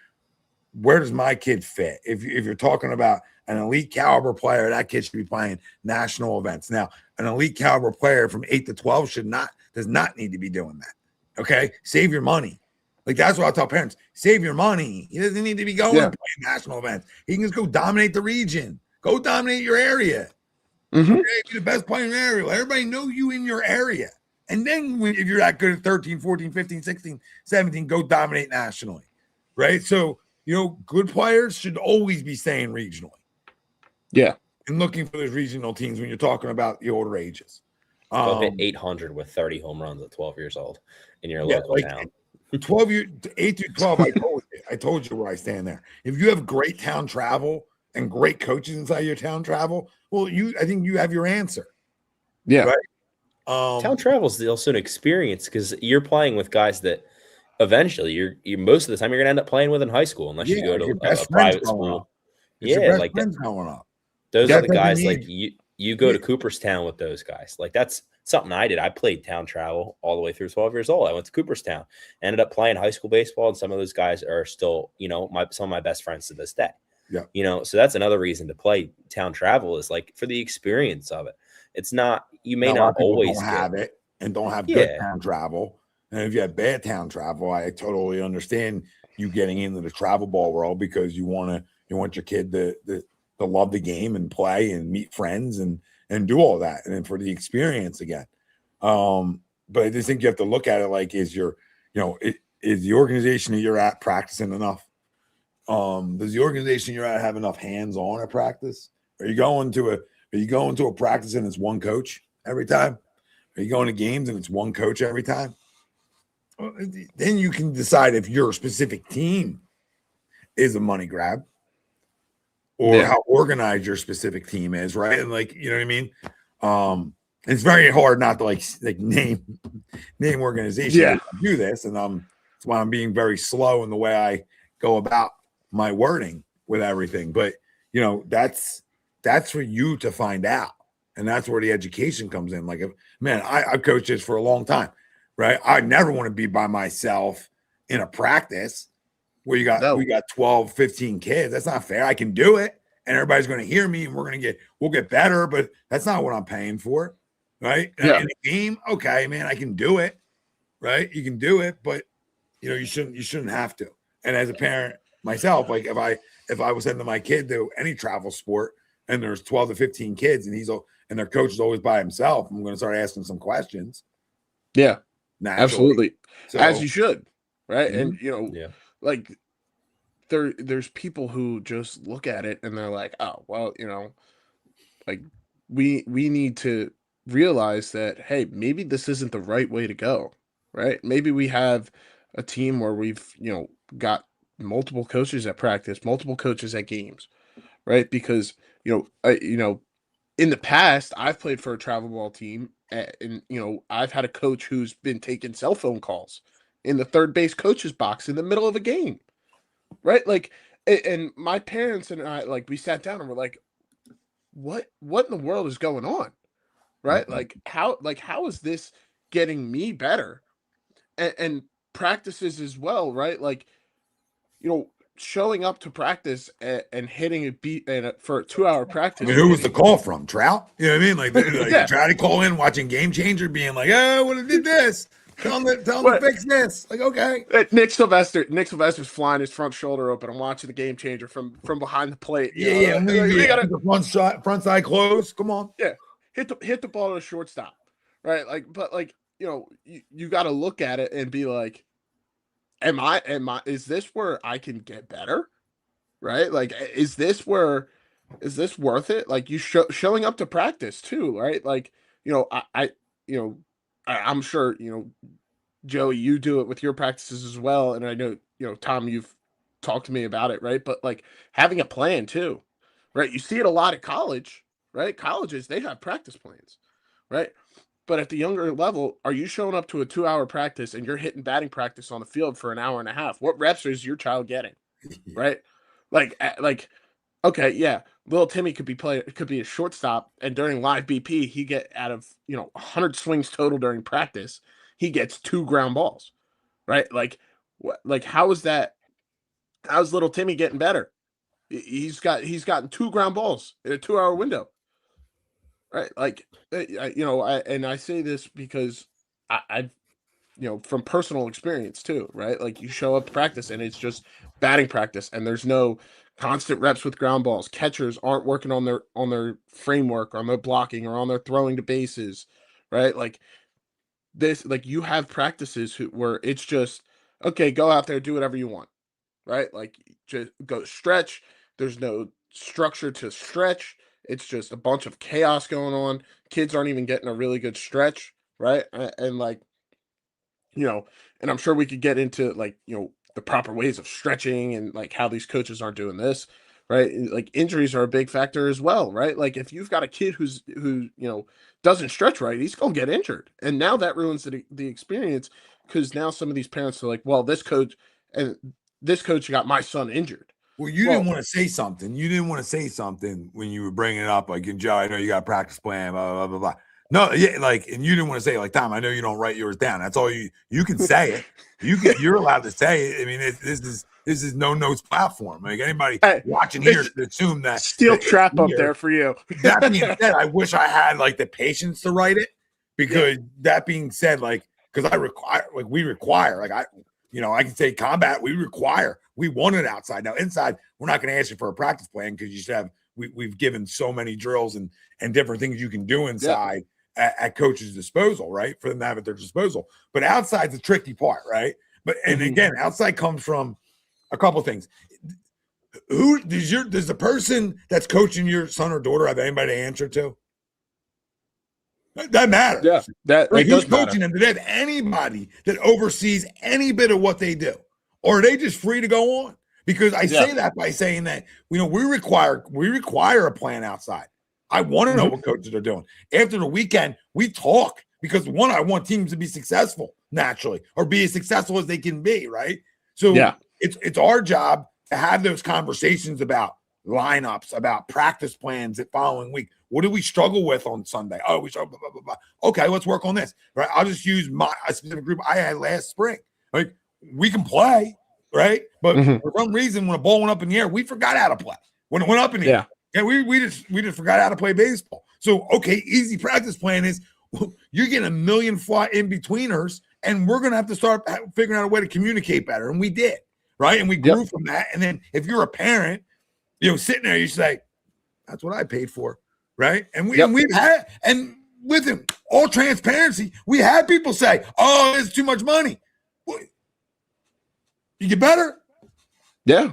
where does my kid fit? If you're talking about an elite caliber player, that kid should be playing national events. Now, an elite caliber player from 8 to 12 does not need to be doing that. Okay, save your money. Like, that's what I tell parents: save your money. He doesn't need to be going and playing national events. He can just go dominate the region, go dominate your area. Okay, be the best player in your area. Let everybody know you in your area. And then if you're that good at 13, 14, 15, 16, 17, go dominate nationally. Right? So, good players should always be staying regionally. Yeah. And looking for those regional teams when you're talking about the older ages. Go hit 800 with 30 home runs at 12 years old in your local town. 8 through 12, I told you where I stand there. If you have great town travel and great coaches inside your town travel, well, I think you have your answer. Yeah. Right? Town travel is also an experience, because you're playing with guys that eventually you're most of the time you're gonna end up playing with in high school, unless you go to a private school. Like that growing up. Those are the guys like you go to Cooperstown with those guys. Like, that's something I did. I played town travel all the way through 12 years old. I went to Cooperstown, ended up playing high school baseball, and some of those guys are still, some of my best friends to this day. Yeah. So that's another reason to play town travel, is like for the experience of it. It's not, you may not always have it and don't have good town travel. And if you have bad town travel, I totally understand you getting into the travel ball world, because you want your kid to love the game and play and meet friends and do all that. And then for the experience again. But I just think you have to look at it like, is the organization that you're at practicing enough? Does the organization you're at have enough hands-on at practice? Are you going to a practice and it's one coach every time? Are you going to games and it's one coach every time? Well, then you can decide if your specific team is a money grab, or how organized your specific team is, right? And like, you know what I mean? It's very hard not to like name organization to do this, and that's why I'm being very slow in the way I go about my wording with everything. But that's that's for you to find out. And that's where the education comes in. Like, I've coached this for a long time, right? I never want to be by myself in a practice where we got 12, 15 kids. That's not fair. I can do it, and everybody's going to hear me, and we'll get better, but that's not what I'm paying for, right? Yeah. In a game, okay, man, I can do it, right? You can do it, but you shouldn't have to. And as a parent myself, like if I was sending my kid to any travel sport and there's 12 to 15 kids and their coach is always by himself, I'm going to start asking some questions. Yeah, naturally. absolutely. So, As you should, right? Mhm. And like there's people who just look at it and they're like, oh, well, like we need to realize that, hey, maybe this isn't the right way to go, right? Maybe we have a team where we've got multiple coaches at practice, multiple coaches at games, right? Because in the past I've played for a travel ball team, and I've had a coach who's been taking cell phone calls in the third base coach's box in the middle of a game, right? Like, and my parents and I, like, we sat down and we're like, what in the world is going on, right? Mhm. How is this getting me better? And practices as well, right? Like, showing up to practice and hitting a beat for a 2-hour I practice. mean, who was the call from? Trout? You know what I mean? Like Yeah. Trout call in watching Game Changer, being like, "Oh, what did this? Tell him to fix this." Like, okay. Nick Sylvester's flying his front shoulder open. I'm watching the Game Changer from behind the plate. Yeah. We gotta, Keep the front side closed. Come on. yeah, hit the ball to the shortstop, right? Like, but like, you got to look at it and be like, is this where I can get better, right? Like, is this worth it? Like, you showing up to practice too, right? Like, I'm sure, Joey, you do it with your practices as well. And I know, Tom, you've talked to me about it, right? But like, having a plan too, right? You see it a lot at college, right? Colleges, they have practice plans, right? But at the younger level, are you showing up to a 2-hour practice and you're hitting batting practice on the field for an hour and a half? What reps is your child getting, right? Like, okay, yeah, little Timmy could be a shortstop, and during live BP, he get out of 100 swings total during practice, he gets 2 ground balls, right? Like, like how is that? How's little Timmy getting better? He's gotten 2 ground balls in a 2-hour window, right? Like, and I say this because I've from personal experience too, right? Like, you show up to practice and it's just batting practice, and there's no constant reps with ground balls. Catchers aren't working on their framework, on their blocking, or on their throwing to bases, right? Like this, like, you have practices where it's just, okay, go out there, do whatever you want, right? Like, just go stretch. There's no structure to stretch. It's just a bunch of chaos going on. Kids aren't even getting a really good stretch, right? And like, and I'm sure we could get into, like, the proper ways of stretching and like how these coaches aren't doing this, right? Like, injuries are a big factor as well, right? Like, if you've got a kid who doesn't stretch right, he's gonna get injured, and now that ruins the experience, because now some of these parents are like, well, this coach got my son injured. Well, you Well, didn't want to say something. You didn't want to say something when you were bringing it up, like, Joe, I know you got a practice plan, blah, blah, blah, blah. No, yeah, like, and you didn't want to say, like, Tom, I know you don't write yours down. That's all you can say it. You're allowed to say it. I mean, this is no notes platform. Like, anybody hey, watching here should assume that steel that it's trap up here. there for you. That being said, I wish I had like the patience to write it, because that being said, like, because we require, like, I can say combat, we want it outside. Now, inside, we're not going to ask you for a practice plan, because you should have, we've given so many drills and different things you can do inside at coach's disposal, right? For them to have at their disposal. But outside's the tricky part, right? But, and again, outside comes from a couple of things. Who does the person that's coaching your son or daughter have anybody to answer to? That matters. Yeah, that Like, who's does matter. coaching them? Do they have anybody that oversees any bit of what they do, or are they just free to go on? Because I say that by saying that we require a plan outside. I want to know what coaches are doing. After the weekend, we talk, because one, I want teams to be successful naturally, or be as successful as they can be, right? So it's our job to have those conversations about lineups, about practice plans the following week. What do we struggle with on Sunday? Oh, we struggle, blah, blah, blah, blah. Okay, let's work on this. Right? I'll just use a specific group I had last spring. Like, we can play, right? But for some reason, when a ball went up in the air, we forgot how to play. When it went up in the air, yeah, we just forgot how to play baseball. So, okay, easy practice plan is you're getting a million fly in betweeners, and we're going to have to start figuring out a way to communicate better. And we did, right? And we grew from that. And then if you're a parent, sitting there, you say, that's what I paid for, right? And we've had, and listen, all transparency, we had people say, oh, it's too much money. Well, you get better. Yeah.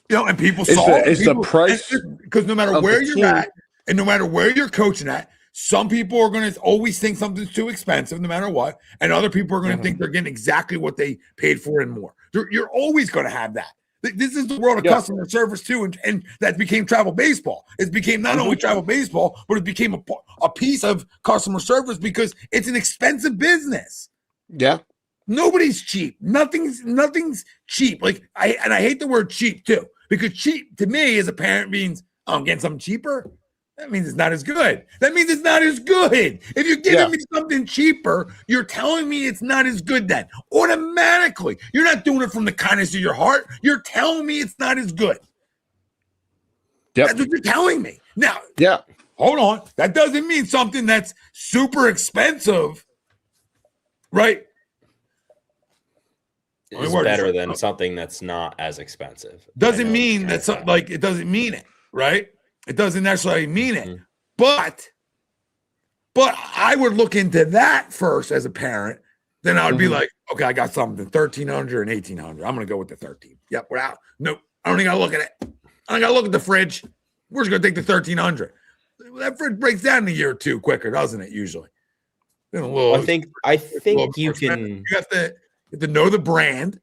And people saw it's the price. Because no matter where you're at and no matter where you're coaching at, some people are going to always think something's too expensive no matter what. And other people are going to think they're getting exactly what they paid for and more. You're always going to have that. This is the world of customer service too. And that became travel baseball. It became not only travel baseball, but it became a piece of customer service because it's an expensive business. Yeah. Nobody's cheap. Nothing's cheap. Like I hate the word cheap too, because cheap to me as a parent means I'm getting something cheaper. That means it's not as good. That means it's not as good. If you're giving me something cheaper, you're telling me it's not as good then. Automatically. You're not doing it from the kindness of your heart. You're telling me it's not as good. That's what you're telling me. Now, hold on. That doesn't mean something that's super expensive, right? Is better than something that's not as expensive. Doesn't mean that's like it doesn't mean it, right? It doesn't necessarily mean it. But I would look into that first as a parent. Then I would be like, okay, I got something 1,300 and 1,800. I'm gonna go with the 13. Yep, we're out. Nope, I don't even gotta look at it. I don't gotta look at the fridge. We're just gonna take the 1,300. That fridge breaks down in a year or two quicker, doesn't it? Usually. I think you can. You have to know the brand.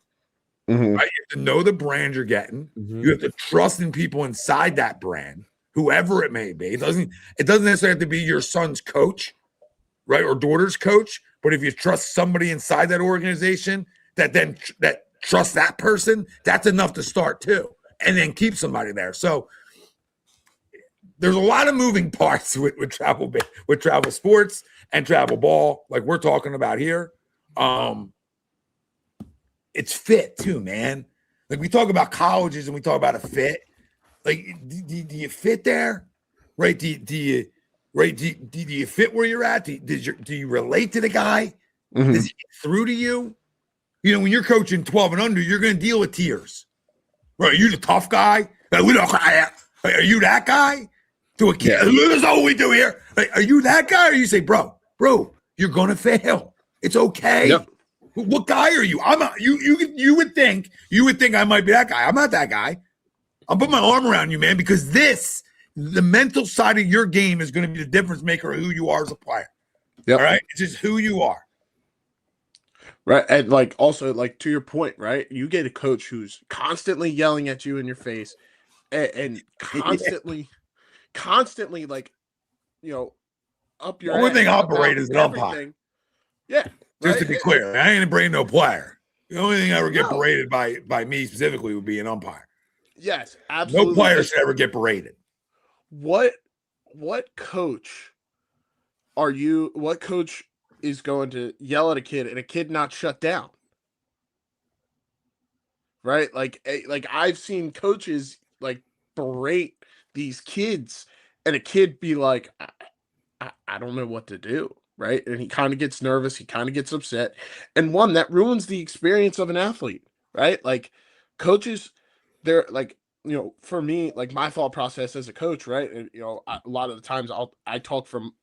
Right? You have to know the brand you're getting. You have to trust in people inside that brand, whoever it may be. It doesn't necessarily have to be your son's coach, right, or daughter's coach. But if you trust somebody inside that organization that trusts that person, that's enough to start too, and then keep somebody there. So there's a lot of moving parts with travel sports and travel ball, like we're talking about here. It's fit too, man. Like we talk about colleges and we talk about a fit. Like, do you fit there? Right? Do you fit where you're at? Do you relate to the guy? Does he get through to you? When you're coaching 12 and under, you're going to deal with tears. Right? Are you the tough guy? Are you that guy? To a kid, that's all we do here. Like, are you that guy? Or you say, bro, you're going to fail. It's okay. Yep. What guy are you? You would think I might be that guy. I'm not that guy. I'll put my arm around you, man, because the mental side of your game is going to be the difference maker of who you are as a player. Yep. All right? It's just who you are. Right. And like also like to your point, right? You get a coach who's constantly yelling at you in your face and constantly like, up your only thing I'll berate is an umpire. Yeah. Just to be clear, I ain't berating no player. The only thing I ever get berated by me specifically would be an umpire. Yes, absolutely. No player should ever get berated. What coach is going to yell at a kid and a kid not shut down? Right? Like I've seen coaches like berate these kids and a kid be like, I don't know what to do. Right. And he kind of gets nervous. He kind of gets upset. And that ruins the experience of an athlete. Right. Like coaches, they're like, for me, like my thought process as a coach, right. And, a lot of the times I talk from,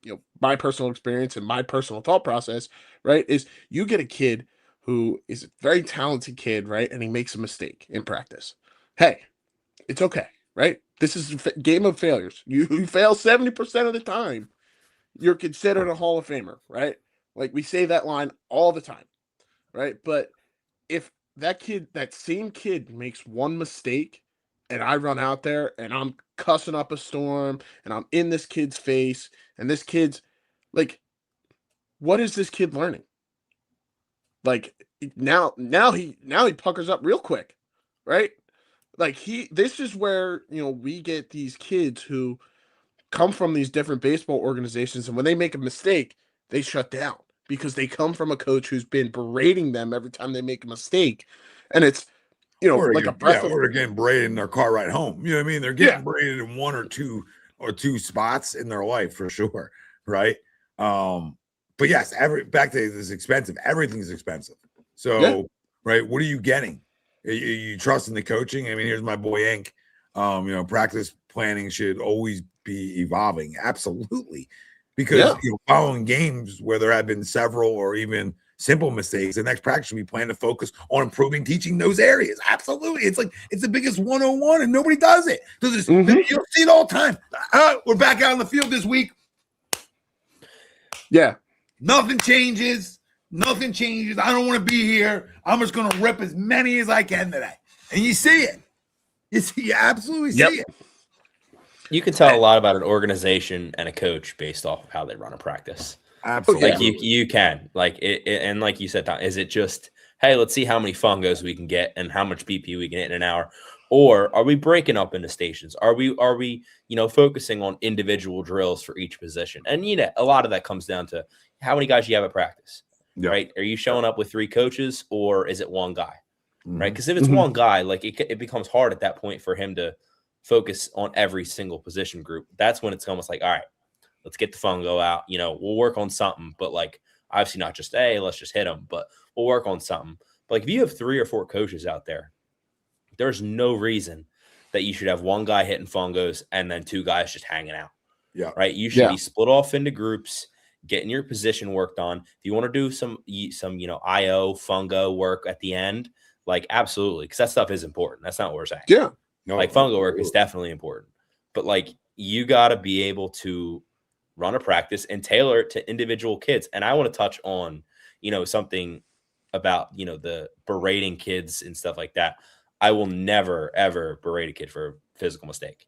my personal experience and my personal thought process, right. Is you get a kid who is a very talented kid. Right. And he makes a mistake in practice. Hey, it's okay. Right. This is a game of failures. You fail 70% of the time. You're considered a Hall of Famer, right? Like we say that line all the time, right? But if that same kid makes one mistake and I run out there and I'm cussing up a storm and I'm in this kid's face and this kid's like, what is this kid learning? Like now he puckers up real quick, right? Like this is where, we get these kids who come from these different baseball organizations, and when they make a mistake, they shut down because they come from a coach who's been berating them every time they make a mistake. And it's, like a breath of, or they're getting braided in their car ride home. You know what I mean? They're getting braided in one or two spots in their life for sure, right? But yes, back to this expensive. Everything's expensive. So, right, what are you getting? Are you trusting the coaching? I mean, here's my boy Ink. Practice planning should always be evolving. Absolutely. Because following games where there have been several or even simple mistakes, the next practice should be planned to focus on improving teaching those areas. Absolutely. It's like it's the biggest 101 and nobody does it. You'll see it all the time. We're back out on the field this week. Yeah. Nothing changes. Nothing changes. I don't want to be here. I'm just going to rip as many as I can today. And you see it. You absolutely see it. You can tell a lot about an organization and a coach based off of how they run a practice. Absolutely. Like you can. Like it, and like you said, Tom, is it just, hey, let's see how many fungos we can get and how much BP we can hit in an hour? Or are we breaking up into stations? Are we focusing on individual drills for each position? And a lot of that comes down to how many guys you have at practice, right? Are you showing up with 3 coaches or is it one guy, right? Because if it's one guy, like it becomes hard at that point for him to focus on every single position group. That's when it's almost like, all right, let's get the fungo out. We'll work on something, but like obviously not just, hey, let's just hit them, but we'll work on something. But like if you have 3 or 4 coaches out there, there's no reason that you should have one guy hitting fungos and then 2 guys just hanging out. Yeah. Right. You should be split off into groups, getting your position worked on. If you want to do some IO fungo work at the end, like absolutely, because that stuff is important. That's not what we're saying. Yeah. No, like fungo work is definitely important. But like you got to be able to run a practice and tailor it to individual kids. And I want to touch on, something about, the berating kids and stuff like that. I will never, ever berate a kid for a physical mistake.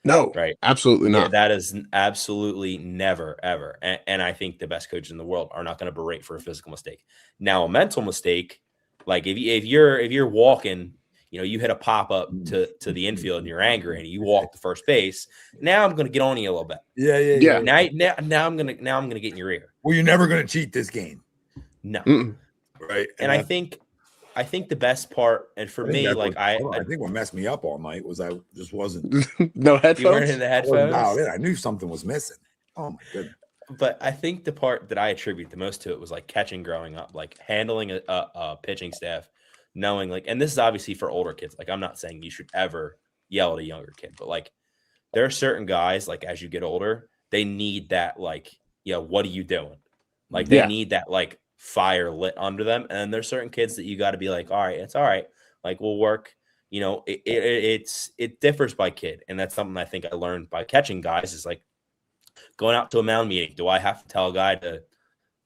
No, right? Absolutely not. Yeah, that is absolutely never, ever. And I think the best coaches in the world are not going to berate for a physical mistake. Now, a mental mistake, like if you're walking, you hit a pop up to the infield and you're angry and you walk to first base. Now I'm going to get on you a little bit. Yeah. Now I'm going to get in your ear. Well, you're never going to cheat this game. No. Right. And I think the best part, and for me, like I think what messed me up all night was I just wasn't no headphones. You weren't in the headphones. I knew something was missing. Oh my goodness. But I think the part that I attribute the most to it was like catching growing up, like handling a pitching staff, knowing like, and this is obviously for older kids. Like I'm not saying you should ever yell at a younger kid, but like there are certain guys, like as you get older, they need that like, what are you doing? Like they need that like fire lit under them. And there's certain kids that you got to be like, all right, it's all right. Like we'll work, it differs by kid. And that's something I think I learned by catching guys is like going out to a mound meeting. Do I have to tell a guy to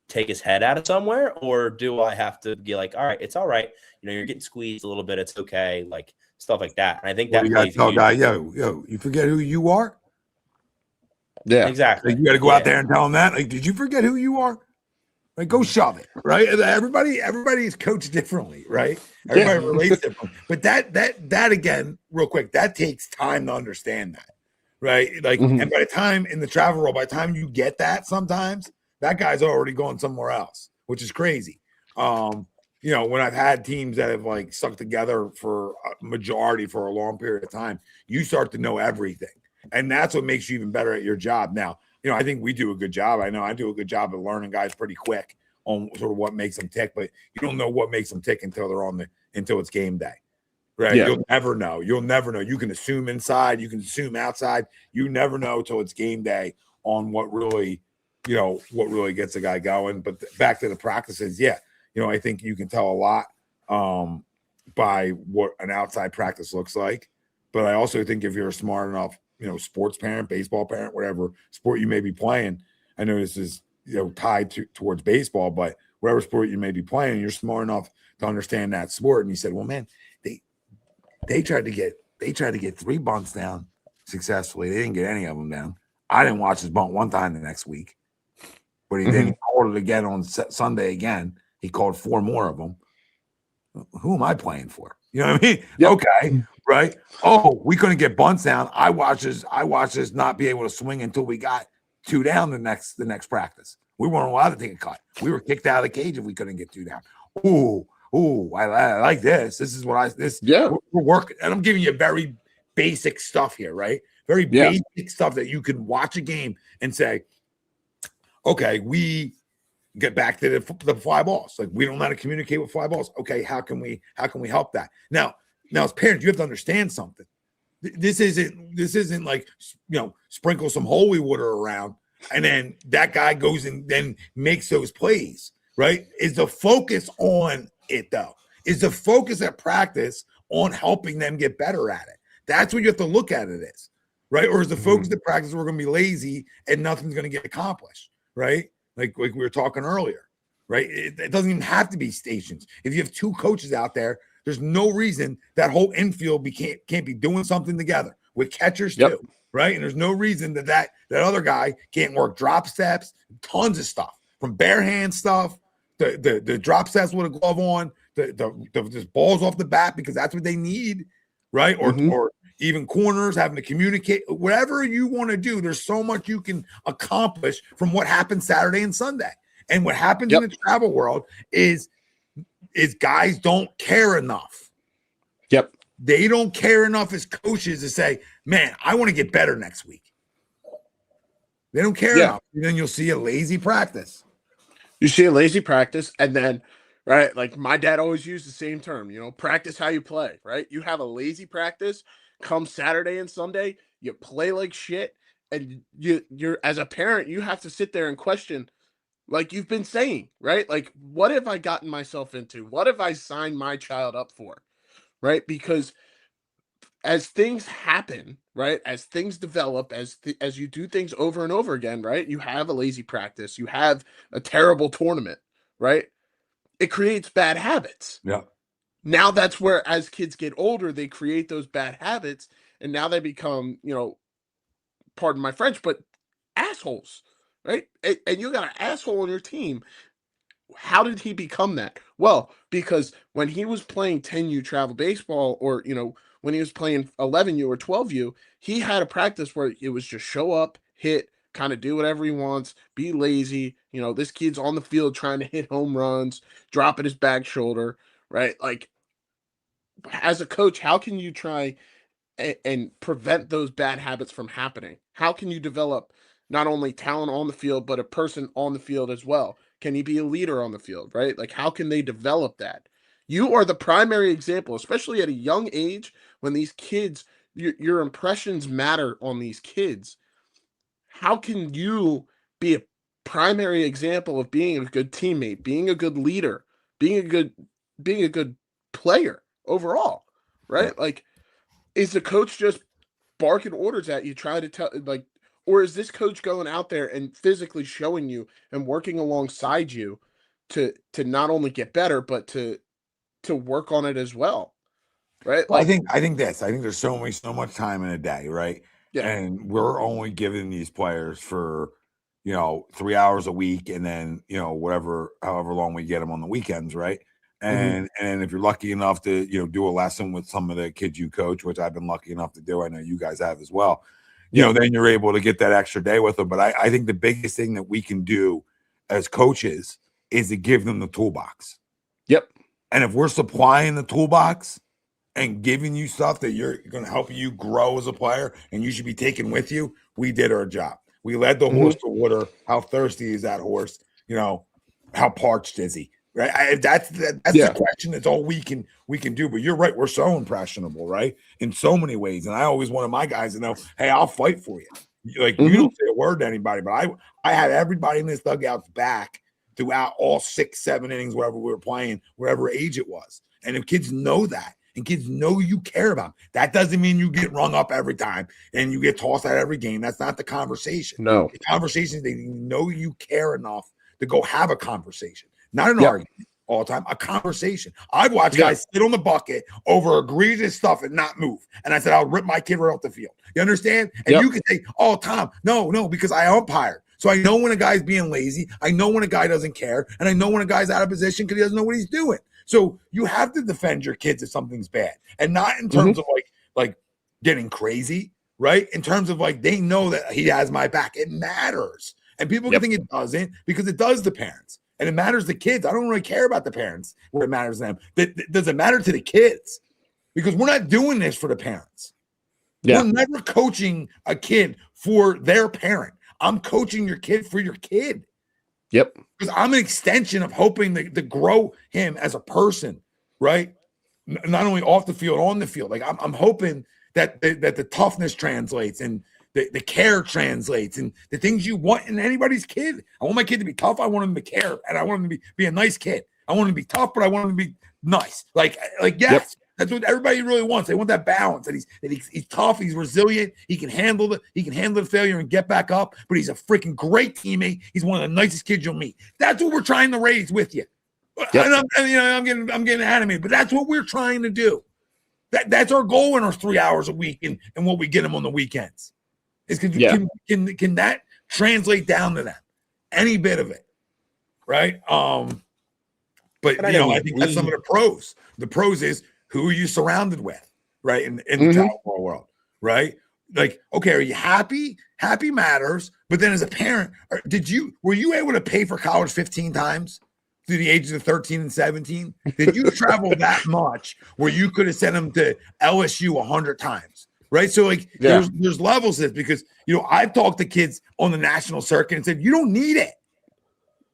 take his head out of somewhere, or do I have to be like, all right, it's all right. You're getting squeezed a little bit. It's okay. Like stuff like that. And I think that you got to tell a guy, yo, you forget who you are. Yeah, exactly. Like, you got to go out there and tell him that. Like, did you forget who you are? Like, go shove it, right? Everybody's coached differently, right? Everybody relates differently. But that again, real quick, that takes time to understand that, right? Like, and by the time in the travel world, by the time you get that, sometimes that guy's already gone somewhere else, which is crazy. When I've had teams that have like stuck together for a majority for a long period of time, you start to know everything, and that's what makes you even better at your job. Now, I think we do a good job. I know I do a good job of learning guys pretty quick on sort of what makes them tick, but you don't know what makes them tick until it's game day, right? Yeah. You'll never know. You can assume inside, you can assume outside. You never know till it's game day on what really gets a guy going. But back to the practices, I think you can tell a lot by what an outside practice looks like. But I also think if you're a smart enough, sports parent, baseball parent, whatever sport you may be playing. I know this is, tied towards baseball, but whatever sport you may be playing, you're smart enough to understand that sport. And you said, well, man, they tried to get 3 bunts down successfully. They didn't get any of them down. I didn't watch his bunt one time the next week, but he called it again on Sunday again. He called 4 more of them. Who am I playing for? You know what I mean? Yep. Okay. right? Oh, we couldn't get bunts down. I watched us not be able to swing until we got 2 down the next practice. We weren't allowed to take a cut. We were kicked out of the cage if we couldn't get 2 down. I like this. This is what we're working. And I'm giving you very basic stuff here, right? Very basic stuff that you can watch a game and say, okay, we get back to the fly balls. Like, we don't know how to communicate with fly balls. Okay, how can we help that? Now as parents, you have to understand something. This isn't like, sprinkle some holy water around and then that guy goes and then makes those plays, right? Is the focus on it, though? Is the focus at practice on helping them get better at it? That's what you have to look at it as, right? Or is the focus at practice we're going to be lazy and nothing's going to get accomplished, right? Like we were talking earlier, right? It doesn't even have to be stations. If you have 2 coaches out there, there's no reason that whole infield can't be doing something together with catchers too, right? And there's no reason that other guy can't work drop steps, tons of stuff, from bare hand stuff, the drop steps with a glove on, the balls off the bat because that's what they need, right? Or even corners, having to communicate, whatever you want to do. There's so much you can accomplish from what happened Saturday and Sunday. And what happens in the travel world is guys don't care enough. Yep. They don't care enough as coaches to say, man, I want to get better next week. They don't care enough. And then you'll see a lazy practice. You see a lazy practice, and then, right, like my dad always used the same term, practice how you play, right? You have a lazy practice, come Saturday and Sunday, you play like shit, and you're as a parent, you have to sit there and question, like you've been saying, right? Like, what have I gotten myself into? What have I signed my child up for, right? Because as things happen, right, as things develop, as you do things over and over again, right, you have a lazy practice, you have a terrible tournament, right? It creates bad habits. Yeah. Now that's where, as kids get older, they create those bad habits, and now they become, pardon my French, but assholes, right? And you got an asshole on your team. How did he become that? Well, because when he was playing 10U travel baseball, or when he was playing 11U or 12U, he had a practice where it was just show up, hit, kind of do whatever he wants, be lazy. This kid's on the field trying to hit home runs, dropping his back shoulder, right? Like, as a coach, how can you try and prevent those bad habits from happening? How can you develop not only talent on the field, but a person on the field as well? Can he be a leader on the field, right? Like, how can they develop that? You are the primary example, especially at a young age, when these kids, your impressions matter on these kids. How can you be a primary example of being a good teammate, being a good leader, being a good player overall, right? Like, is the coach just barking orders at you, trying to tell, like, or is this coach going out there and physically showing you and working alongside you to not only get better, but to work on it as well, right? Well, I think there's so much time in a day, right? Yeah. And we're only giving these players for 3 hours a week, and then however long we get them on the weekends, right? And if you're lucky enough to do a lesson with some of the kids you coach, which I've been lucky enough to do, I know you guys have as well. Then you're able to get that extra day with them. But I think the biggest thing that we can do as coaches is to give them the toolbox. Yep. And if we're supplying the toolbox and giving you stuff that you're going to help you grow as a player and you should be taking with you, we did our job. We led the horse to water. How thirsty is that horse? How parched is he? Right. That's the question. That's all we can do. But you're right. We're so impressionable, right? In so many ways. And I always wanted my guys to know, hey, I'll fight for you. Like, you don't say a word to anybody, but I had everybody in this dugout's back throughout all 6, 7 innings, wherever we were playing, wherever age it was. And if kids know that, and kids know you care about them, that doesn't mean you get rung up every time and you get tossed out every game. That's not the conversation. No. The conversation is they know you care enough to go have a conversation. Not an argument all the time, a conversation. I've watched guys sit on the bucket over egregious stuff and not move. And I said, I'll rip my kid right off the field. You understand? And you can say, oh, Tom, no, because I umpired. So I know when a guy's being lazy. I know when a guy doesn't care. And I know when a guy's out of position because he doesn't know what he's doing. So you have to defend your kids if something's bad. And not in terms of like like getting crazy, right? In terms of like they know that he has my back. It matters. And people can think it doesn't because it does the parents. And it matters to kids. I don't really care about the parents where it matters to them. Does it matter to the kids? Because we're not doing this for the parents. Yeah. We're never coaching a kid for their parent. I'm coaching your kid for your kid. Yep. Because I'm an extension of hoping to grow him as a person, right? Not only off the field, on the field. Like I'm hoping that the toughness translates and the care translates and the things you want in anybody's kid. I want my kid to be tough. I want him to care, and I want him to be a nice kid. I want him to be tough, but I want him to be nice. Like yes, that's what everybody really wants. They want that balance. That he's tough, he's resilient, he can handle the failure and get back up. But he's a freaking great teammate. He's one of the nicest kids you'll meet. That's what we're trying to raise with you. And I'm getting animated, but that's what we're trying to do. That's our goal in our 3 hours a week and what we get them on the weekends. Is can that translate down to them? Any bit of it, right? But I think that's some of the pros. The pros is who are you surrounded with, right? In the travel world, right? Like, okay, are you happy? Happy matters. But then as a parent, were you able to pay for college 15 times through the ages of 13 and 17? Did you travel that much where you could have sent them to LSU 100 times? Right. So like there's levels to this because, I've talked to kids on the national circuit and said, you don't need it.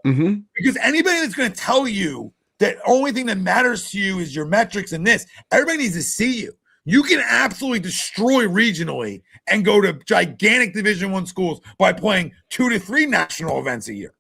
Mm-hmm. Because anybody that's going to tell you that only thing that matters to you is your metrics and this, everybody needs to see you. You can absolutely destroy regionally and go to gigantic Division I schools by playing 2 to 3 national events a year.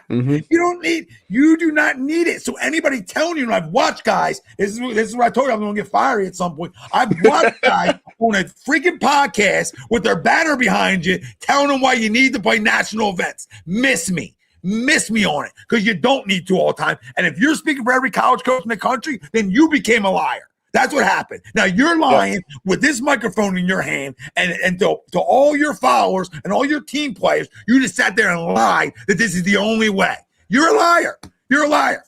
You do not need it. So anybody telling you, and I've watched guys, this is what I told you, I'm going to get fiery at some point. I've watched guys on a freaking podcast with their banner behind you, telling them why you need to play national events. Miss me on it because you don't need to all the time. And if you're speaking for every college coach in the country, then you became a liar. That's what happened. Now you're lying with this microphone in your hand, and to all your followers and all your team players, you just sat there and lied that this is the only way. You're a liar. You're a liar.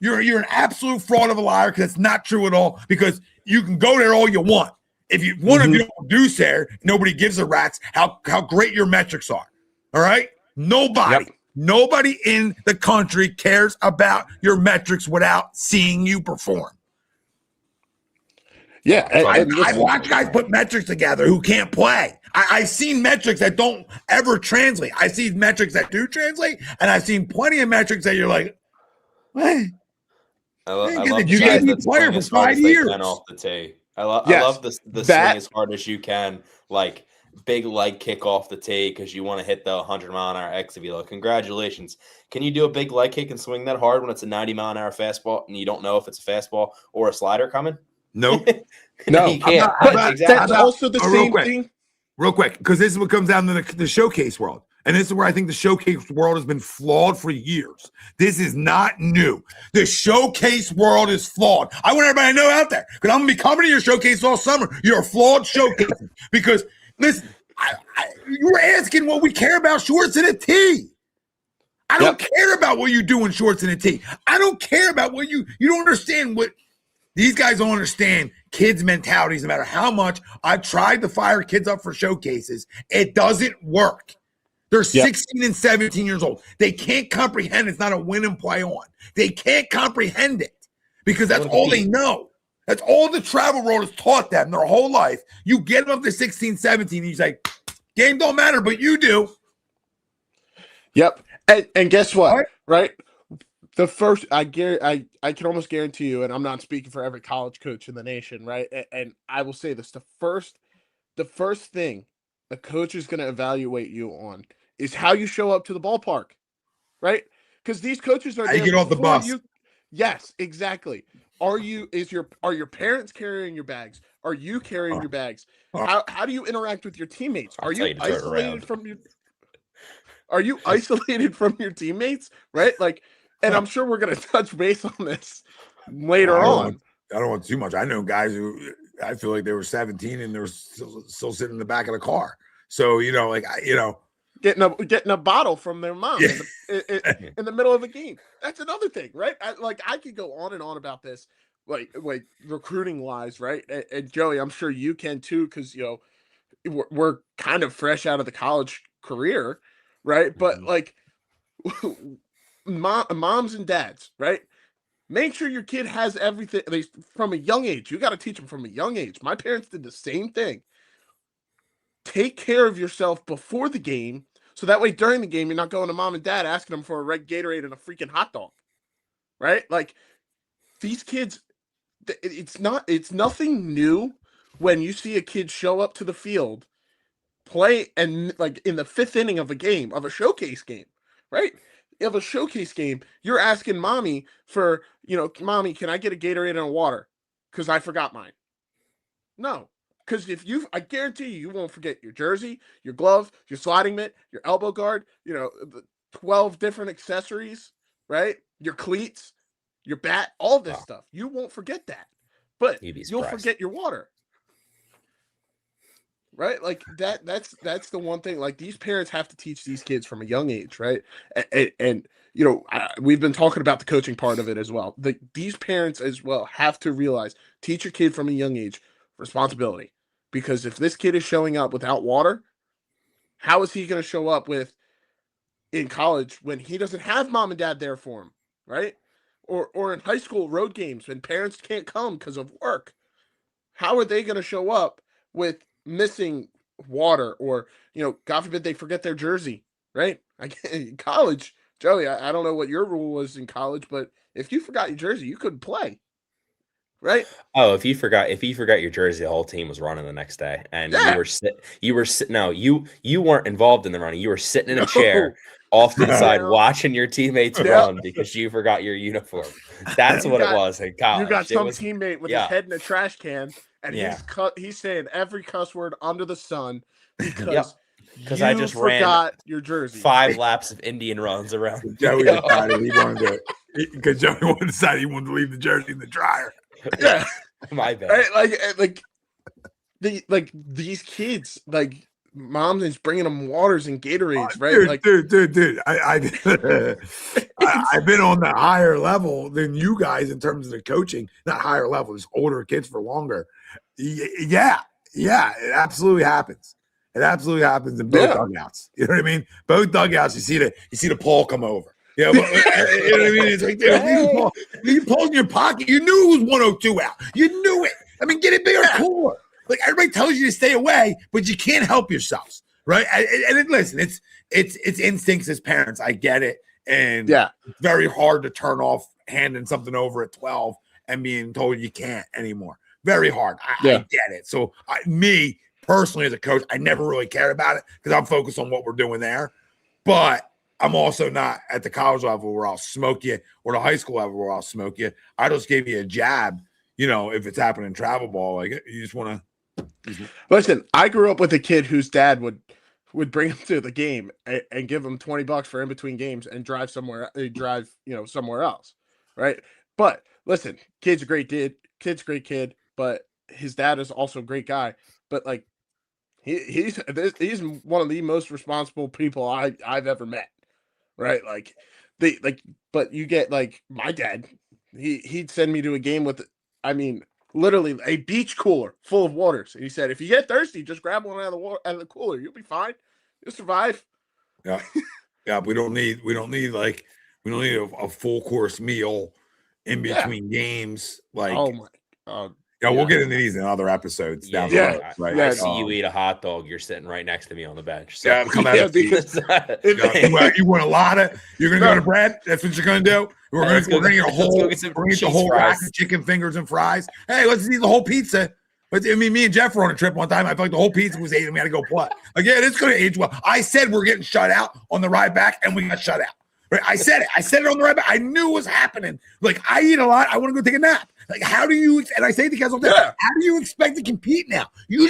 You're an absolute fraud of a liar because it's not true at all. Because you can go there all you want. If you one of you don't produce there, nobody gives a rat's how great your metrics are. All right, nobody. Yep. Nobody in the country cares about your metrics without seeing you perform. Yeah, I've watched guys put metrics together who can't play. I've seen metrics that don't ever translate. I've seen metrics that do translate, and I've seen plenty of metrics that you're like, what? I love you guys that player for 5 years. Off the tee. I love the swing as hard as you can, like big leg kick off the tee because you want to hit the 100-mile-an-hour exit velo. Congratulations. Can you do a big leg kick and swing that hard when it's a 90-mile-an-hour fastball and you don't know if it's a fastball or a slider coming? Nope. No, you can't. That's also the same thing. Real quick, because this is what comes down to the showcase world. And this is where I think the showcase world has been flawed for years. This is not new. The showcase world is flawed. I want everybody to know out there, because I'm going to be coming to your showcase all summer. You're a flawed showcase. Because, listen, you were asking what we care about shorts and a tee. I don't care about what you do in shorts and a tee. I don't care about what you don't understand what. These guys don't understand kids' mentalities. No matter how much I've tried to fire kids up for showcases, it doesn't work. They're 16 and 17 years old. They can't comprehend it's not a win and play on. They can't comprehend it because that's all they know. That's all the travel world has taught them their whole life. You get them up to 16, 17, and you say, game don't matter, but you do. Yep. And guess what? Right? The first, I can almost guarantee you, and I'm not speaking for every college coach in the nation, right? And I will say this: the first thing a coach is going to evaluate you on is how you show up to the ballpark, right? Because these coaches are how you get off the bus. Yes, exactly. Are your parents carrying your bags? Are you carrying your bags? How do you interact with your teammates? Are you isolated from your? Are you isolated from your teammates? Right, like. And I'm sure we're going to touch base on this later on. I don't want too much. I know guys who I feel like they were 17 and they were still sitting in the back of the car. So, getting a bottle from their mom in the middle of a game. That's another thing, right? I could go on and on about this, like recruiting wise, right? And Joey, I'm sure you can too, because we're kind of fresh out of the college career, right? But Mhm. like moms and dads, right? Make sure your kid has everything from a young age. You got to teach them from a young age. My parents did the same thing. Take care of yourself before the game, so that way during the game you're not going to mom and dad asking them for a red Gatorade and a freaking hot dog, right? Like these kids, it's nothing new when you see a kid show up to the field, play, and like in the fifth inning of a game, of a showcase game, right? Of a showcase game, you're asking mommy for, mommy, can I get a Gatorade and a water? Because I forgot mine. No. Because I guarantee you won't forget your jersey, your glove, your sliding mitt, your elbow guard, the 12 different accessories, right? Your cleats, your bat, all this stuff. You won't forget that. But You'd be you'll surprised. forget your water. Right? Like that's the one thing. Like these parents have to teach these kids from a young age, right? And we've been talking about the coaching part of it as well. These parents as well have to realize, teach your kid from a young age responsibility. Because if this kid is showing up without water, how is he going to show up in college when he doesn't have mom and dad there for him, right? Or in high school road games when parents can't come because of work. How are they going to show up with missing water, or God forbid they forget their jersey, right? In college, Joey, I don't know what your rule was in college, but if you forgot your jersey, you couldn't play, right? Oh, if you forgot your jersey, the whole team was running the next day, and Yeah. No, you weren't involved in the running. You were sitting in a chair off to the side watching your teammates run because you forgot your uniform. That's what it was in college. You got some teammate with his head in a trash can, and he's saying every cuss word under the sun because I just forgot your jersey. 5 laps of Indian runs around. Joey decided he wanted to leave the jersey in the dryer. Yeah, my bad. Right? Like these kids, like moms is bringing them waters and Gatorades, right? Dude. I've been on the higher level than you guys in terms of the coaching. Not higher level, just older kids for longer. Yeah, it absolutely happens. It absolutely happens in both dugouts. You know what I mean? Both dugouts, you see the Paul come over. Yeah, you know what I mean? It's like, you Paul in your pocket. You knew it was 102 out. You knew it. I mean, get it bigger, cooler. Like everybody tells you to stay away, but you can't help yourselves, right? And listen, it's instincts as parents. I get it, and it's very hard to turn off handing something over at 12 and being told you can't anymore. Very hard. I get it. So me personally as a coach, I never really cared about it because I'm focused on what we're doing there. But I'm also not at the college level where I'll smoke you, or the high school level where I'll smoke you. I just gave you a jab. If it's happening in travel ball, like you just want to. Listen, I grew up with a kid whose dad would bring him to the game and give him $20 for in between games and drive somewhere else, right? But listen, kid's a great kid, but his dad is also a great guy. But like he's one of the most responsible people I've ever met, right? But you get like my dad, he'd send me to a game with, literally a beach cooler full of waters. And he said, if you get thirsty, just grab one out of the cooler. You'll be fine. You'll survive. Yeah. Yeah. We don't need a full course meal in between games. Like, oh my God. Yeah, we'll get into these in other episodes down the road. Right? I see you eat a hot dog. You're sitting right next to me on the bench. So. Yeah, come out because you want a lot of. You're gonna go to Brad. That's what you're gonna do. We're gonna eat the whole rack of chicken fingers and fries. Hey, let's eat the whole pizza. But me and Jeff were on a trip one time. I felt like the whole pizza was ate, and we had to go play. Again, it's gonna age well. I said we're getting shut out on the ride back, and we got shut out. Right? I said it on the ride back. I knew it was happening. Like I eat a lot. I want to go take a nap. Like, how do you, and I say to the guys all the time, how do you expect to compete now? You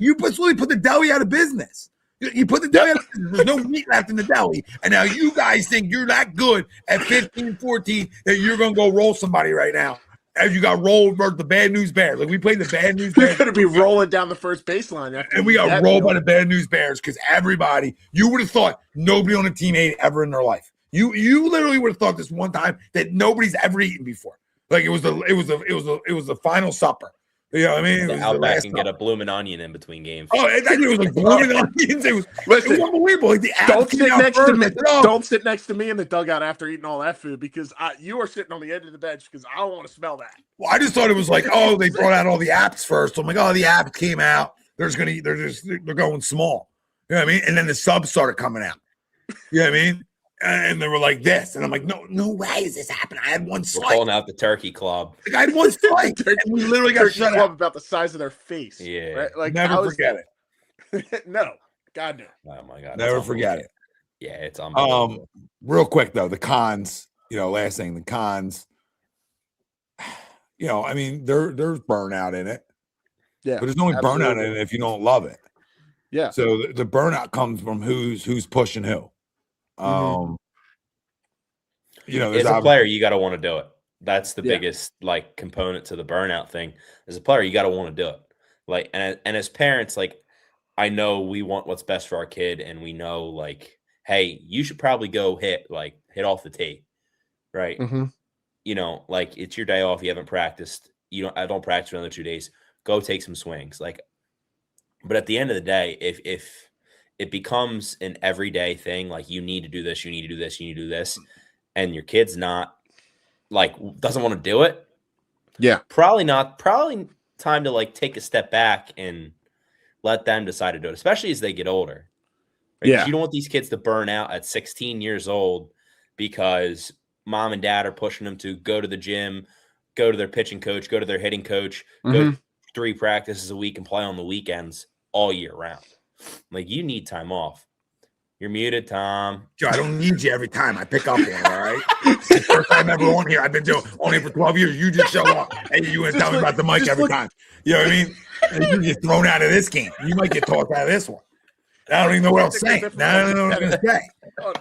literally put the deli out of business. You put the deli out of business. There's no meat left in the deli. And now you guys think you're that good at 15, 14 that you're going to go roll somebody right now. As you got rolled by the Bad News Bears. Like, we played the Bad News Bears. We're going to be rolling down the first baseline. And we got rolled by the Bad News Bears because everybody, you would have thought nobody on the team ate ever in their life. You literally would have thought this one time that nobody's ever eaten before. Like it was the final supper. You know what I mean? It was the Outback last and get a supper. blooming onion in between games. Oh, exactly. It was like blooming onions. It was Listen, unbelievable. Like the don't abs came sit out next to first. me. I said, "Oh." Don't sit next to me in the dugout after eating all that food because you are sitting on the edge of the bench because I don't want to smell that. Well, I just thought it was like, oh, they brought out all the apps first. So I'm like, oh, the apps came out. They're going small. You know what I mean? And then the subs started coming out. You know what I mean? And they were like this. And I'm like, no way is this happening. I had one We're slice. calling out the turkey club. Like, I had one slice. And we literally got Turkey shut club out. about the size of their face. Yeah. Right? Like Never forget it. No. God no. Oh my god. Never forget it. Yeah, it's unbelievable. Real quick though, the cons, last thing, the cons, I mean, there's burnout in it. Yeah. But there's only burnout absolutely. in it if you don't love it. Yeah. So the burnout comes from who's pushing who. As a player, you got to want to do it. That's the biggest component to the burnout thing. As a player, you got to want to do it. Like, and as parents, like, I know we want what's best for our kid, and we know, like, hey, you should probably go hit off the tee, right? Like, it's your day off. You haven't practiced. I don't practice for another 2 days. Go take some swings. Like, but at the end of the day, if it becomes an everyday thing, like you need to do this, you need to do this, you need to do this, and your kid's not doesn't want to do it. Yeah. Probably time to take a step back and let them decide to do it, especially as they get older. Right? Yeah. You don't want these kids to burn out at 16 years old because mom and dad are pushing them to go to the gym, go to their pitching coach, go to their hitting coach, go 3 practices a week and play on the weekends all year round. Like, you need time off. You're muted, Tom. Joe, I don't need you every time I pick up one, all right? It's the first time ever on here. I've been doing only for 12 years. You just show up and you tell me about the mic every time. You know what I mean? And you get thrown out of this game. You might get tossed out of this one. I don't even know what else to say. I don't know what I'm going to say.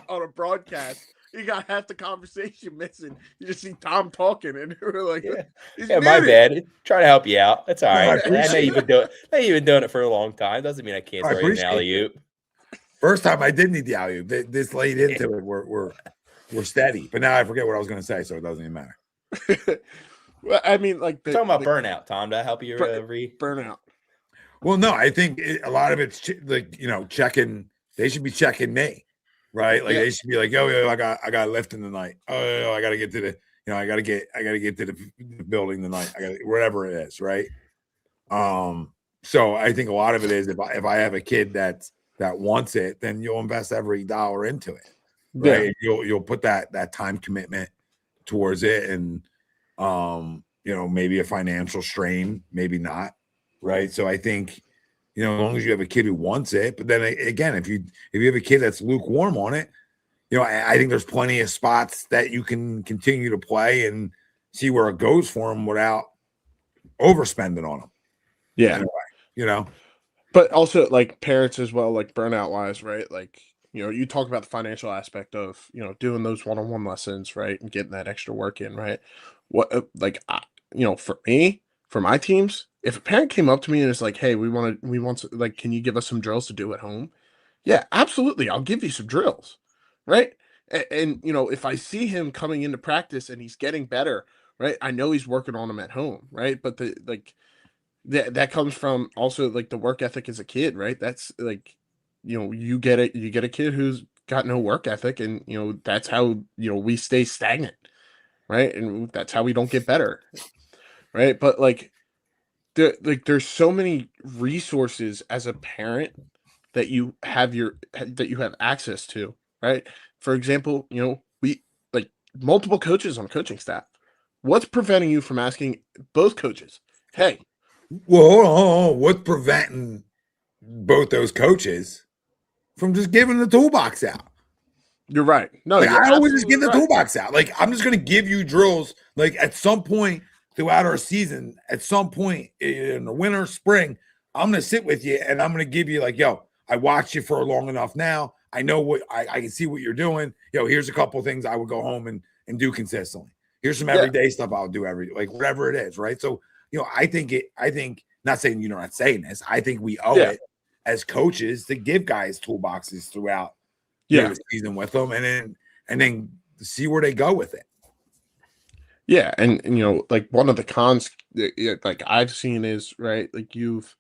On a broadcast, you got half the conversation missing. You just see Tom talking, and we're like, yeah, my bad. Try to help you out. That's all right. No, I know you've been doing it for a long time. Doesn't mean I can't throw you an alley-oop. First time I did need the alley-oop. This late into it, we're steady. But now I forget what I was going to say, so it doesn't even matter. Well, I mean, talking about burnout, Tom. To help you burnout. Well, no, I think a lot of it's checking. They should be checking me, right? Like they should be like, yo, I got lifting tonight. Oh, I got to get to the, I got to get to the building tonight. I got whatever it is, right? So I think a lot of it is if I have a kid that wants it, then you'll invest every dollar into it, right? Yeah. You'll put that time commitment towards it, and maybe a financial strain, maybe not. Right. So I think, as long as you have a kid who wants it, but then again, if you have a kid that's lukewarm on it, I think there's plenty of spots that you can continue to play and see where it goes for them without overspending on them. Yeah. Anyway, But also like parents as well, like burnout wise, right? Like, you talk about the financial aspect of, doing those one-on-one lessons, right? And getting that extra work in, right? For me, for my teams, if a parent came up to me and is like, hey, we want to, can you give us some drills to do at home? Yeah, absolutely. I'll give you some drills. Right. And if I see him coming into practice and he's getting better, right, I know he's working on them at home. Right. But that comes from also the work ethic as a kid. Right. That's you get a kid who's got no work ethic, and, that's how, we stay stagnant. Right. And that's how we don't get better. Right. But there's so many resources as a parent that you have access to, right? For example, we multiple coaches on coaching staff. What's preventing you from asking both coaches, hey? Well, hold on. What's preventing both those coaches from just giving the toolbox out? You're right. No, I always just give the toolbox out. I'm just going to give you drills. At some point throughout our season, at some point in the winter, spring, I'm going to sit with you and I'm going to give you yo, I watched you for long enough now. I know what I can see what you're doing. Here's a couple of things I would go home and do consistently. Here's some everyday stuff I'll do whatever it is. Right. So, I think not saying you're not saying this. I think we owe it as coaches to give guys toolboxes throughout the season with them and then see where they go with it. Yeah, and like one of the cons like I've seen is right, like you've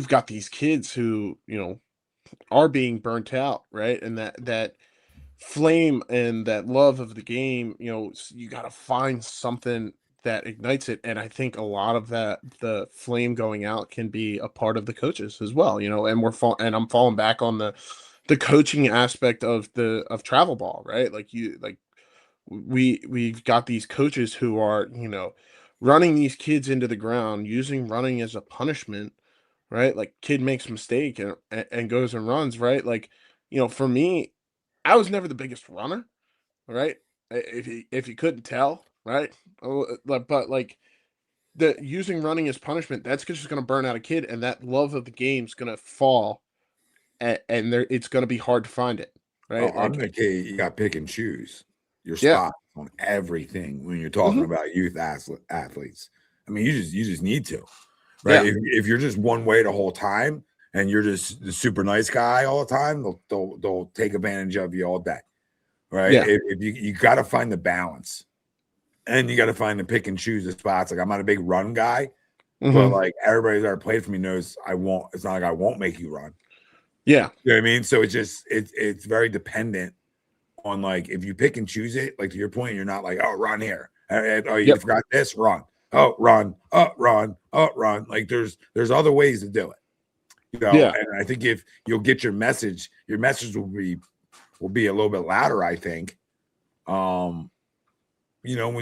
got these kids who are being burnt out, right, and that flame and that love of the game, you got to find something that ignites it. And I think a lot of that, the flame going out, can be a part of the coaches as well, and and I'm falling back on the coaching aspect of travel ball, right? Like we've got these coaches who are, running these kids into the ground, using running as a punishment, right? Like kid makes a mistake and goes and runs, right? Like, for me, I was never the biggest runner, right? If you couldn't tell, right? But like the using running as punishment, that's just going to burn out a kid, and that love of the game's going to fall, and there it's going to be hard to find it, Oh, right? I'm Like, the kid. You got to pick and choose your yeah, spot on everything when you're talking hmm about youth athletes. I mean, you just need to, right? yeah, If you're just one way the whole time and you're just the super nice guy all the time, they'll take advantage of you all day, right? yeah, If you got to find the balance, and you got to find the pick and choose the spots. Like I'm not a big run guy, but hmm like everybody that ever played for me knows I won't. It's not like I won't make you run. yeah, You know what I mean? So it's very dependent on like if you pick and choose it, like to your point, you're not like, oh, run here. Oh, you yep, forgot this, run. Oh, run, run, run. Like there's other ways to do it. yeah, And I think if you'll get your message will be a little bit louder, I think. When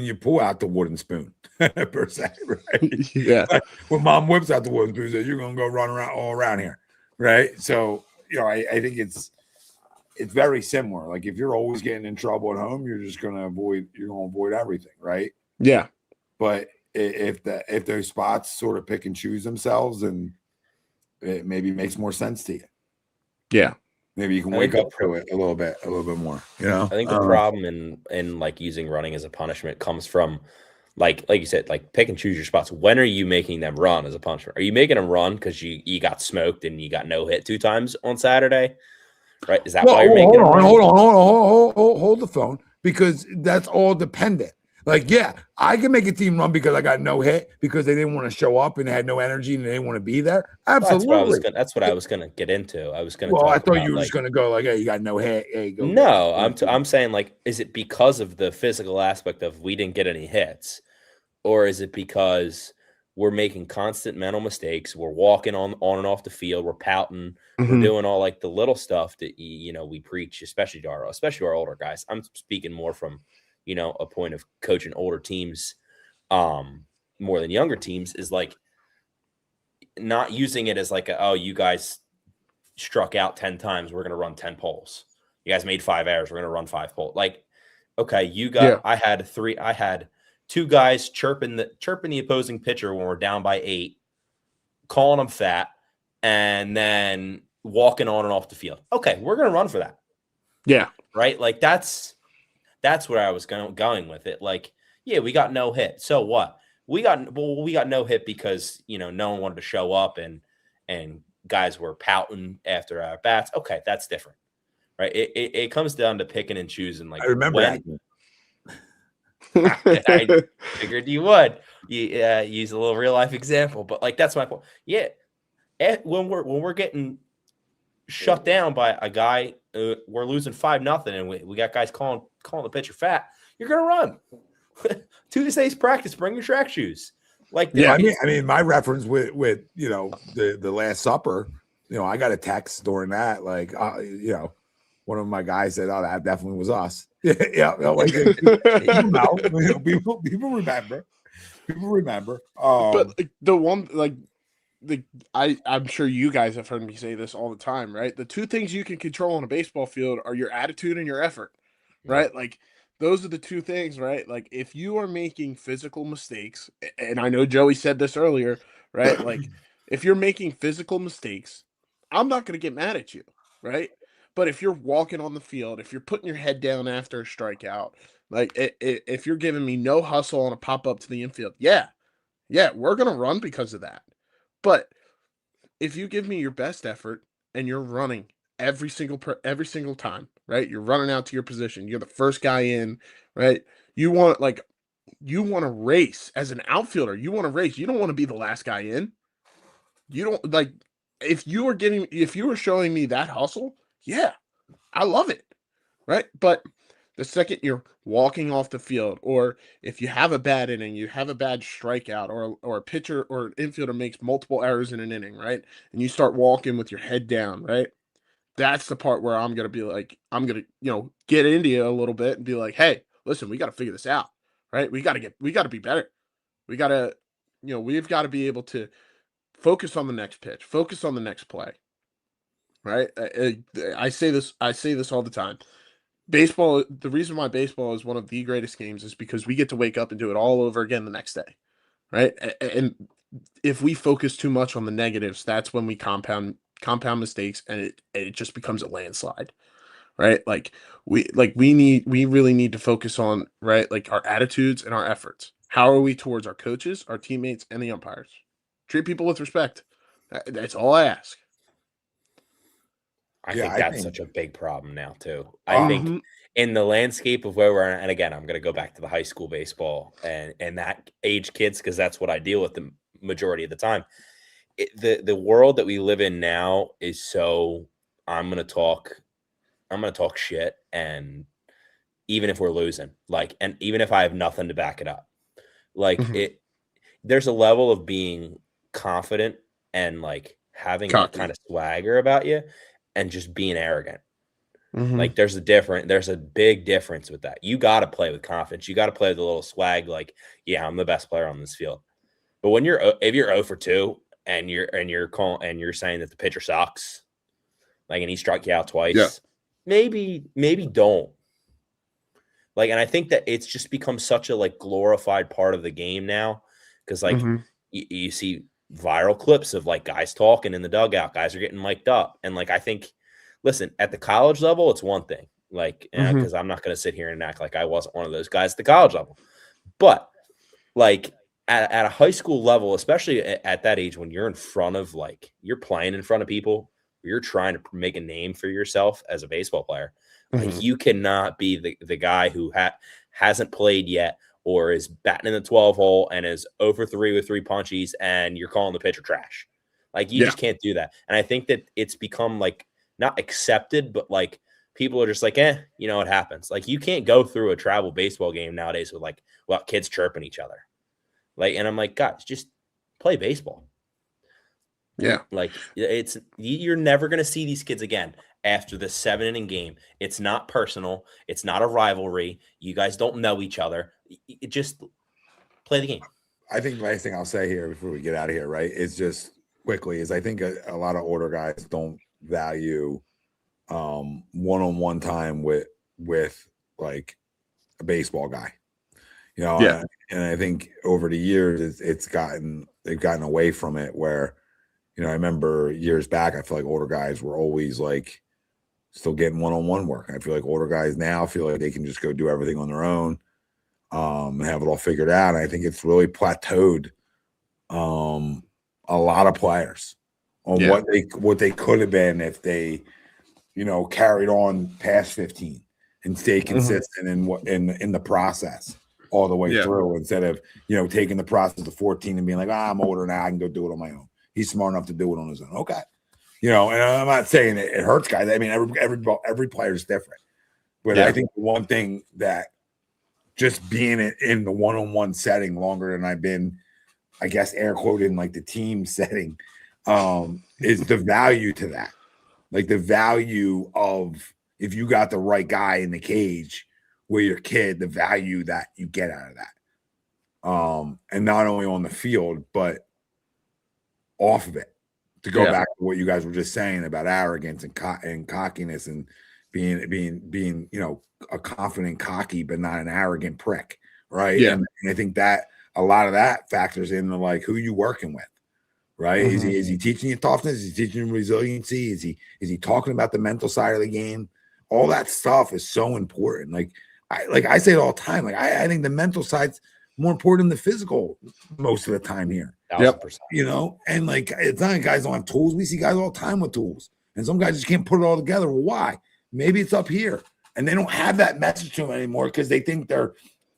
you pull out the wooden spoon per se, right? yeah, Like when mom whips out the wooden spoon, says you're gonna go run around all around here, right? So I think it's very similar. Like if you're always getting in trouble at home, you're gonna avoid everything, right? yeah, But if those spots sort of pick and choose themselves, and it maybe makes more sense to you. yeah, Maybe you can I wake think up to it a little bit more. I think the problem in like using running as a punishment comes from like you said, like pick and choose your spots. When are you making them run as a punishment? Are you making them run because you got smoked and you got no hit 2 times on Saturday? Right? Is that Well, why you're making them run? hold the phone, because that's all dependent. Like, yeah, I can make a team run because I got no hit because they didn't want to show up and they had no energy and they didn't want to be there. Well, Absolutely. That's what I was gonna get into. I was gonna Well, I talk thought about you were just like gonna go like, hey, you got no hit. Hey, go get it. no, I'm saying like, is it because of the physical aspect of we didn't get any hits, or is it because we're making constant mental mistakes? We're walking on and off the field. We're pouting. We're hmm doing all like the little stuff that we preach, especially to our older guys. I'm speaking more from a point of coaching older teams, more than younger teams. Is like not using it as like oh, you guys struck out 10 times, we're going to run 10 poles. You guys made 5 errors, we're going to run 5 poles. Like, okay, yeah, I had 2 guys chirping the opposing pitcher when we're down by 8, calling them fat, and then walking on and off the field. Okay, we're going to run for that. yeah, Right? Like that's where I was going with it. Like, yeah, we got no hit. So what? We got no hit because, no one wanted to show up and guys were pouting after our bats. Okay, that's different. Right? It comes down to picking and choosing like I remember when yeah, I figured you would. Use a little real life example, but like that's my point. Yeah, when we're getting shut down by a guy, we're losing 5-0, and we got guys calling the pitcher fat. You're gonna run. Tuesday's practice. Bring your track shoes. Like yeah, I mean, my reference with the Last Supper. I got a text during that, like one of my guys said, "Oh, that definitely was us." Yeah, like people know, people remember, people remember. but like, the one like I'm sure you guys have heard me say this all the time, right? The two things you can control on a baseball field are your attitude and your effort, yeah, right? Like those are the two things, right? Like if you are making physical mistakes, and I know Joey said this earlier, right? Like if you're making physical mistakes, I'm not going to get mad at you, right? But if you're walking on the field, if you're putting your head down after a strikeout, like if you're giving me no hustle on a pop up to the infield, yeah, we're going to run because of that. But if you give me your best effort and you're running every single time, right? You're running out to your position. You're the first guy in, right? You want like you want to race as an outfielder. You want to race. You don't want to be the last guy in. You don't like if you were showing me that hustle, yeah, I love it. Right. But the second you're walking off the field, or if you have a bad inning, you have a bad strikeout, or a pitcher or an infielder makes multiple errors in an inning, right? And you start walking with your head down, right? That's the part where I'm gonna be like, I'm gonna, get into you a little bit and be like, hey, listen, we gotta figure this out, right? We gotta be better. We gotta, we've got to be able to focus on the next pitch, focus on the next play, right? I say this all the time. Baseball, the reason why baseball is one of the greatest games is because we get to wake up and do it all over again the next day, right? And if we focus too much on the negatives, that's when we compound mistakes, and it just becomes a landslide, right? We really need to focus on, right, like our attitudes and our efforts. How are we towards our coaches, our teammates, and the umpires? Treat people with respect. That's all I ask. I Yeah, think I that's think- such a big problem now too. I think in the landscape of where we're at, and again, I'm going to go back to the high school baseball and that age kids, because that's what I deal with the majority of the time. The world that we live in now is so I'm going to talk shit, and even if we're losing, and even if I have nothing to back it up, there's a level of being confident and having that kind of swagger about you, and just being arrogant. There's a big difference with that. You got to play with confidence. You got to play with a little swag. Yeah, I'm the best player on this field. But if you're 0 for 2 and you're saying that the pitcher sucks, and he struck you out twice, maybe don't. And I think that it's just become such a glorified part of the game now, because you see viral clips of guys talking in the dugout, guys are getting mic'd up, and I think, listen, at the college level, it's one thing, because I'm not going to sit here and act like I wasn't one of those guys at the college level, but at a high school level, especially at that age, when you're in front of you're playing in front of people, you're trying to make a name for yourself as a baseball player. You cannot be the guy who hasn't played yet, or is batting in the 12 hole and is 0 for 3 with 3 punchies, and you're calling the pitcher trash. You just can't do that. And I think that it's become not accepted, but people are just it happens. You can't go through a travel baseball game nowadays with kids chirping each other. And I'm guys, just play baseball. Yeah. You're never going to see these kids again after the 7-inning game. It's not personal. It's not a rivalry. You guys don't know each other. Just play the game. I think the last thing I'll say here before we get out of here, right, is just quickly is I think a lot of older guys don't value one-on-one time with a baseball guy. And I think over the years they've gotten away from it, where I remember years back, I feel like older guys were always still getting one-on-one work. I feel like older guys now feel like they can just go do everything on their own, and have it all figured out. And I think it's really plateaued a lot of players on what they could have been if they, carried on past 15 and stayed consistent in the process all the way through, instead of taking the process to 14 and being I'm older now, I can go do it on my own. He's smart enough to do it on his own. Okay. And I'm not saying it hurts guys. I mean, every player is different. But I think the one thing that just being in the one-on-one setting longer than I've been, I guess, air quoted in the team setting, is the value to that. The value of, if you got the right guy in the cage with your kid, the value that you get out of that. And not only on the field, but off of it. To go back to what you guys were just saying about arrogance and cockiness, and being a confident, cocky, but not an arrogant prick, right? And I think that a lot of that factors into who you working with, right? Is he teaching you toughness? Is he teaching you resiliency? Is he talking about the mental side of the game? All that stuff is so important. I say it all the time. I think the mental side's more important than the physical most of the time here. 1,000%. And it's not guys don't have tools. We see guys all the time with tools, and some guys just can't put it all together. Well, why? Maybe it's up here, and they don't have that message to them anymore because they think they're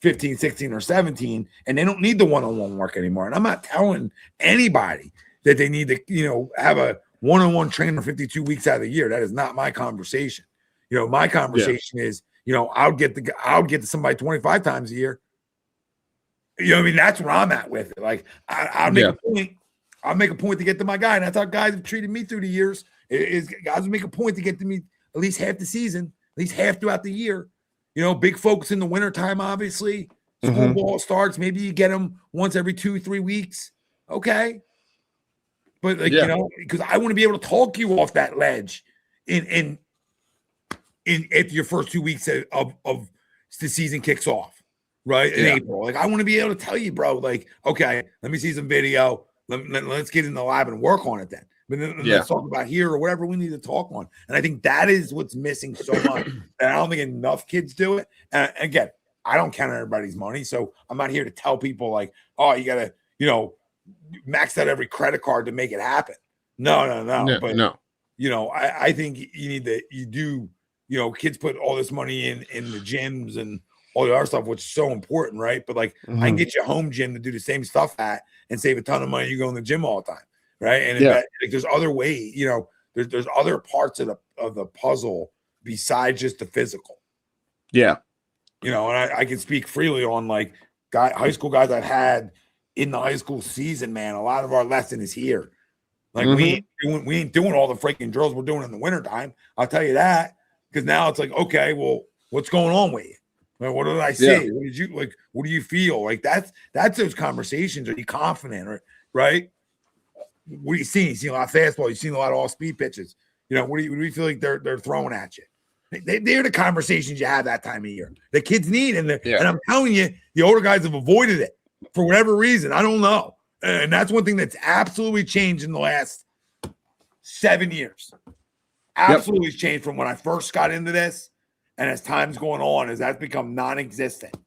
15, 16, or 17, and they don't need the one-on-one work anymore. And I'm not telling anybody that they need to, have a one-on-one trainer 52 weeks out of the year. That is not my conversation. My conversation is, I'll get to somebody 25 times a year. That's where I'm at with it. Like I'll make a point. I'll make a point to get to my guy. And that's how guys have treated me through the years. Is guys make a point to get to me at least half the season, at least half throughout the year. Big focus in the wintertime, obviously. School ball starts. Maybe you get them once every 2-3 weeks. Okay. But because I want to be able to talk you off that ledge in after your first 2 weeks of the season kicks off, right? In April. Like I want to be able to tell you, bro, like, okay, let me see some video. Let's get in the lab and work on it then. But then let's talk about here or whatever we need to talk on. And I think that is what's missing so much. And I don't think enough kids do it. And again, I don't count everybody's money. So I'm not here to tell people like, oh, you got to, max out every credit card to make it happen. No. But, I think you do, kids put all this money in the gyms and all the other stuff, which is so important, right? But like, I can get you a home gym to do the same stuff at and save a ton of money. You go in the gym all the time. Right. And like, there's other ways, there's other parts of the puzzle besides just the physical. Yeah. And I can speak freely on like high school guys I've had in the high school season, man. A lot of our lesson is here. Like we ain't doing all the freaking drills we're doing in the wintertime. I'll tell you that. Because now it's like, okay, well, what's going on with you? Like, what did I say? What did you like? What do you feel? Like that's those conversations. Are you confident? Right? What are you seeing? You see a lot of fastball. You've seen a lot of all-speed pitches. What do you feel like they're throwing at you? They're the conversations you have that time of year. The kids need, and I'm telling you, the older guys have avoided it for whatever reason. I don't know. And that's one thing that's absolutely changed in the last 7 years. Absolutely changed from when I first got into this, and as time's going on, as that's become non-existent.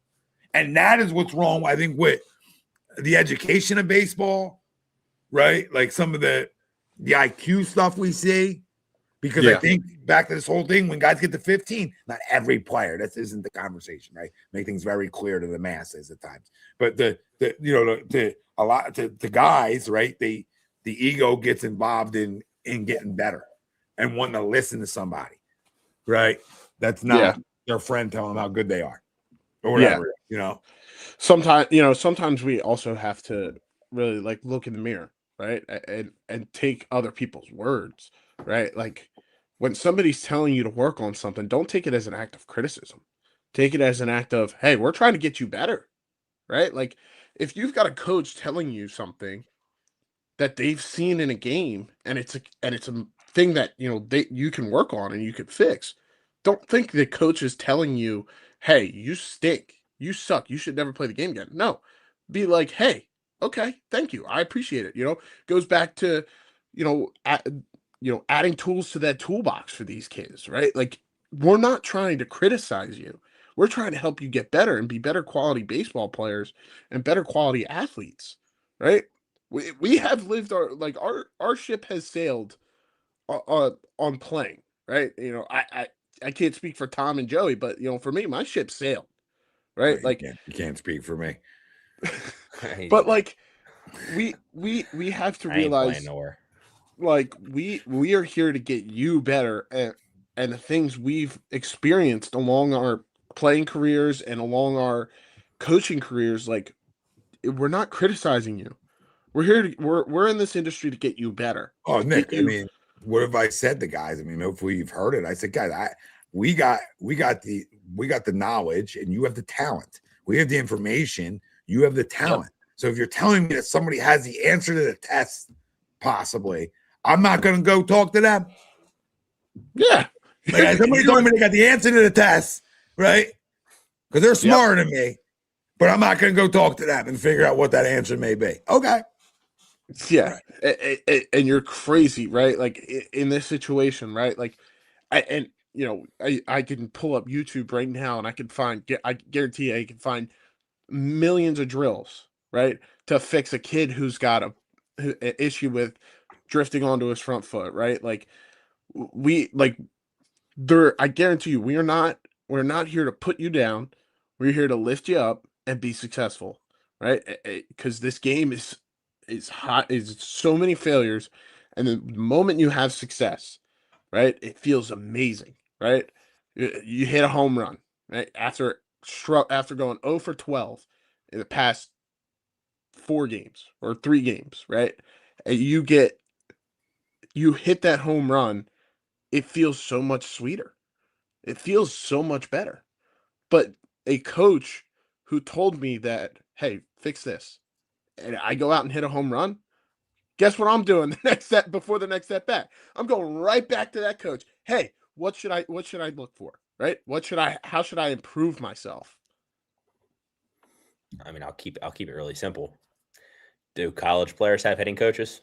And that is what's wrong, I think, with the education of baseball. Right? Like some of the IQ stuff we see, because I think back to this whole thing, when guys get to 15, not every player, that isn't the conversation, right? Make things very clear to the masses at times. But the guys, right? The ego gets involved in getting better and wanting to listen to somebody, right? That's not their friend telling them how good they are or whatever, Sometimes we also have to really like look in the mirror. Right. And take other people's words, right? Like when somebody's telling you to work on something, don't take it as an act of criticism. Take it as an act of, hey, we're trying to get you better. Right. Like if you've got a coach telling you something that they've seen in a game and it's a thing that, you can work on and you can fix. Don't think the coach is telling you, hey, you stink. You suck. You should never play the game again. No. Be like, hey, okay, thank you. I appreciate it. Goes back to, adding tools to that toolbox for these kids, right? Like we're not trying to criticize you. We're trying to help you get better and be better quality baseball players and better quality athletes, right? We have lived our ship has sailed on playing, right? I can't speak for Tom and Joey, but for me, my ship sailed, right? Like you can't speak for me. But like we have to realize like we are here to get you better and the things we've experienced along our playing careers and along our coaching careers, like we're not criticizing you. We're here to we're in this industry to get you better. Oh, Nick, I mean, what have I said to guys? I mean, hopefully you've heard it. I said, guys, we got the knowledge and you have the talent. We have the information, you have the talent. Yep. So if you're telling me that somebody has the answer to the test, possibly, I'm not going to go talk to them. Yeah. Like somebody told me they got the answer to the test, right? Because they're smarter than me, but I'm not going to go talk to them and figure out what that answer may be. Okay. Yeah. Right. And you're crazy, right? Like in this situation, right? Like, I can pull up YouTube right now and I guarantee I can find millions of drills, right, to fix a kid who's got an issue with drifting onto his front foot, right? Like I guarantee you, we're not here to put you down. We're here to lift you up and be successful, right? Because this game is hot, is so many failures, and the moment you have success, right, it feels amazing, right? You hit a home run, right? After going 0 for 12 in the past 4 games or 3 games, right? And you hit that home run, it feels so much sweeter. It feels so much better. But a coach who told me that, hey, fix this, and I go out and hit a home run, guess what I'm doing the next set before the next at bat? I'm going right back to that coach. Hey, what should I look for? Right? How should I improve myself? I mean, I'll keep it really simple. Do college players have hitting coaches?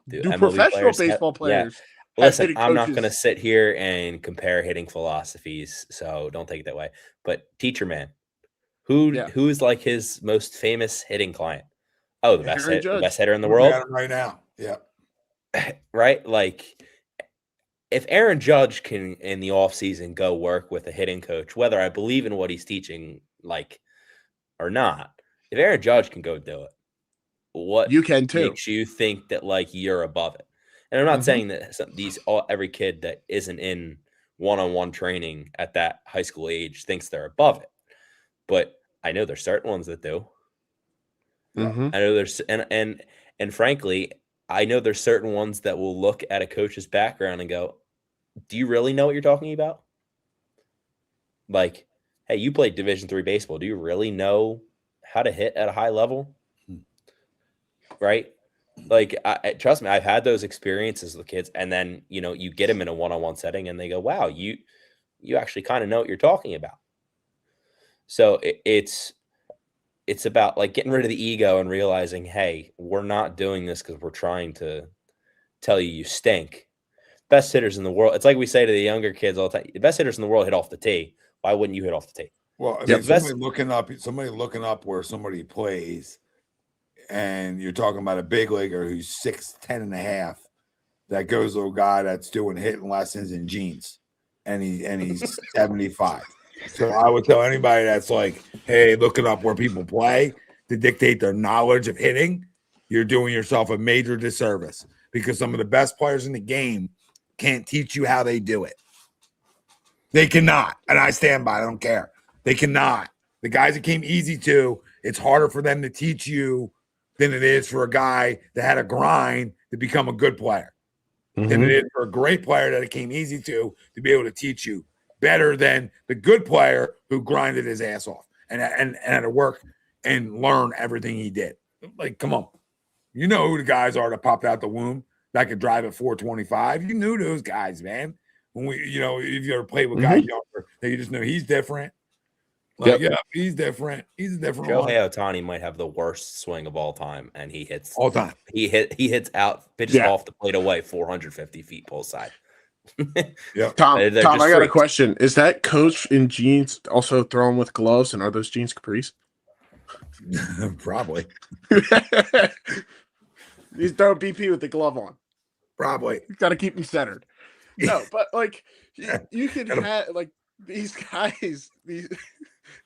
Do MLB professional players have, baseball yeah. players have Listen, hitting I'm not going to coaches? sit here and compare hitting philosophies, so don't take it that way. But teacher man, Yeah. who is like his most famous hitting client? Oh, the Aaron best Judge. hitter in the Looking world, at him right now. Yeah. right? Like if Aaron Judge can in the offseason go work with a hitting coach, whether I believe in what he's teaching, like or not, if Aaron Judge can go do it, what You can too. makes you think that like you're above it? And I'm not saying that every kid that isn't in one-on-one training at that high school age thinks they're above it, but I know there's certain ones that do. Mm-hmm. I know there's and frankly, I know there's certain ones that will look at a coach's background and go, "Do you really know what you're talking about?" Like, hey, you played Division III baseball. Do you really know how to hit at a high level? Right? Like, trust me, I've had those experiences with kids, and then you get them in a one-on-one setting, and they go, "Wow, you actually kind of know what you're talking about." So it's about like getting rid of the ego and realizing, hey, we're not doing this because we're trying to tell you stink. Best hitters in the world. It's like we say to the younger kids all the time: the best hitters in the world hit off the tee. Why wouldn't you hit off the tee? Well, I mean, somebody looking up where somebody plays, and you're talking about a big leaguer who's 6'10" and a half that goes to a guy that's doing hitting lessons in jeans, and he's 75. So I would tell anybody that's like, hey, looking up where people play to dictate their knowledge of hitting, you're doing yourself a major disservice because some of the best players in the game can't teach you how they do it. They cannot. And I stand by it. I don't care. They cannot. The guys that came easy to, it's harder for them to teach you than it is for a guy that had a grind to become a good player. Than it is for a great player that it came easy to be able to teach you better than the good player who grinded his ass off and had to work and learn everything he did. Like, come on. You know who the guys are that popped out the womb that could drive at 425. You knew those guys, man. When if you ever played with guys younger, that you just know he's different. Like, yeah, he's different. He's a different one. Shohei Ohtani might have the worst swing of all time, and he hits all time. He hits out pitches off the plate away 450 feet pull side. Yeah, Tom, I got a question. Is that coach in jeans also throwing with gloves, and are those jeans capris? Probably. He's throwing BP with the glove on. Probably. You got to keep me centered. No, but like you can have like these guys,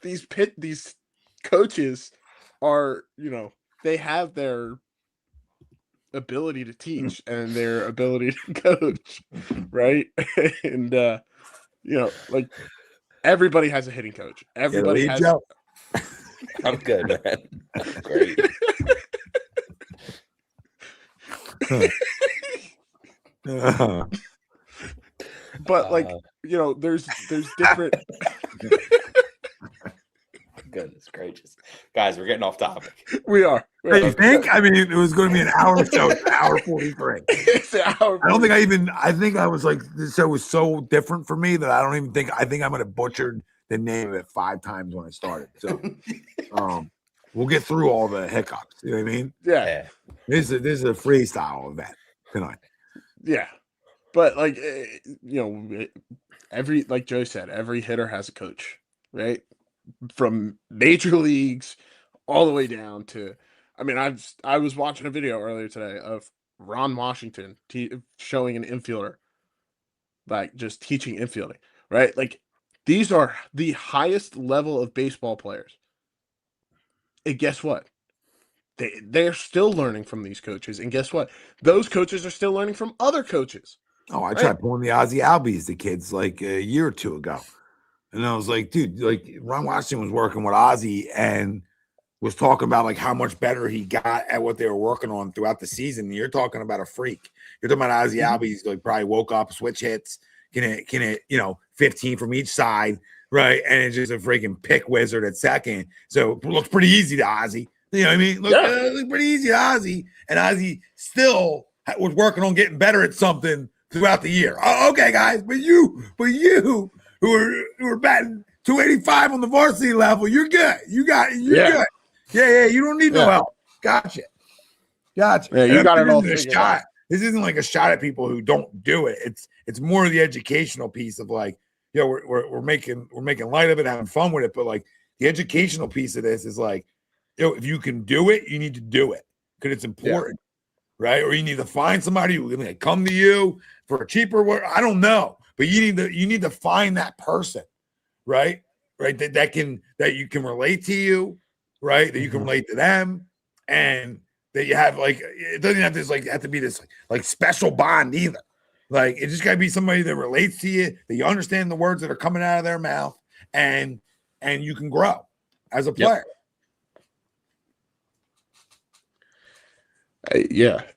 these coaches are, they have their ability to teach and their ability to coach, right? And like everybody has a hitting coach. Everybody has. I'm good, man. That's great. But like there's different. Goodness gracious, guys, we're getting off topic. We are. You think? I mean, it was going to be an hour show. It's an hour 43. It's an hour. I don't think I think I was like, this show was so different for me that I don't even think. I think I'm going to butchered the name of it 5 times when I started. So, we'll get through all the hiccups. You know what I mean? Yeah. This is a freestyle event tonight. Yeah, but like every, like Joe said, every hitter has a coach, right? From major leagues all the way down to, I mean, I was watching a video earlier today of Ron Washington showing an infielder, like just teaching infielding, right? Like These are the highest level of baseball players. And guess what? They're still learning from these coaches. And guess what? Those coaches are still learning from other coaches. Oh, I Right. tried pulling the Ozzy Albies to kids like a year or two ago. And I was like, dude, like Ron Washington was working with Ozzy and was talking about like how much better he got at what they were working on throughout the season. And you're talking about a freak. You're talking about Ozzy Albies, like probably woke up, switch hits, can it, 15 from each side, right? And it's just a freaking pick wizard at second. So it looks pretty easy to Ozzy. You know what I mean? Look pretty easy to Ozzy. And Ozzy still was working on getting better at something throughout the year. Oh, okay, guys, but you who are batting 285 on the varsity level, you're good. You're good. Yeah. You don't need no help. Gotcha. Yeah, you got it all figured out. This isn't like a shot at people who don't do it. It's more of the educational piece of like, we're making light of it, having fun with it, but like the educational piece of this is like, if you can do it, you need to do it because it's important, right? Or you need to find somebody who can come to you for a cheaper work. I don't know, but you need to find that person, right? Right, that you can relate to you, right? That you can relate to them, and that you have like it doesn't have this have to be this like special bond either. Like it just got to be somebody that relates to you, that you understand the words that are coming out of their mouth, and you can grow as a player.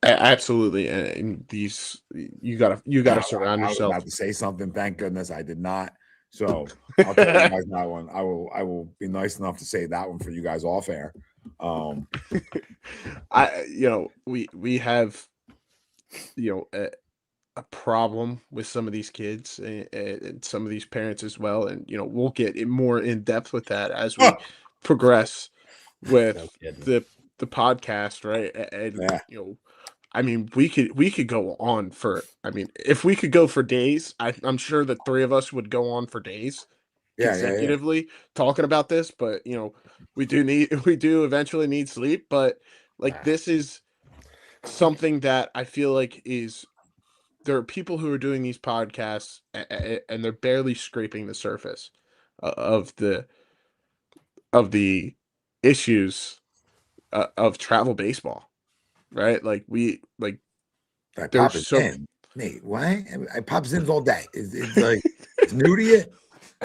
Absolutely. And these you gotta surround yourself. I was about to say something. Thank goodness I did not. So I'll tell you guys that one. I will be nice enough to say that one for you guys off air. We have a problem with some of these kids and some of these parents as well, and we'll get more in depth with that as we progress with the podcast, right? And I mean, we could go on for. I mean, if we could go for days, I'm sure the three of us would go on for days consecutively talking about this. But we do eventually need sleep. But this is something that I feel like there are people who are doing these podcasts and they're barely scraping the surface of the issues of travel baseball. Right, I pop it in. Nate, why? I pop Zins all day. It's like it's new to you.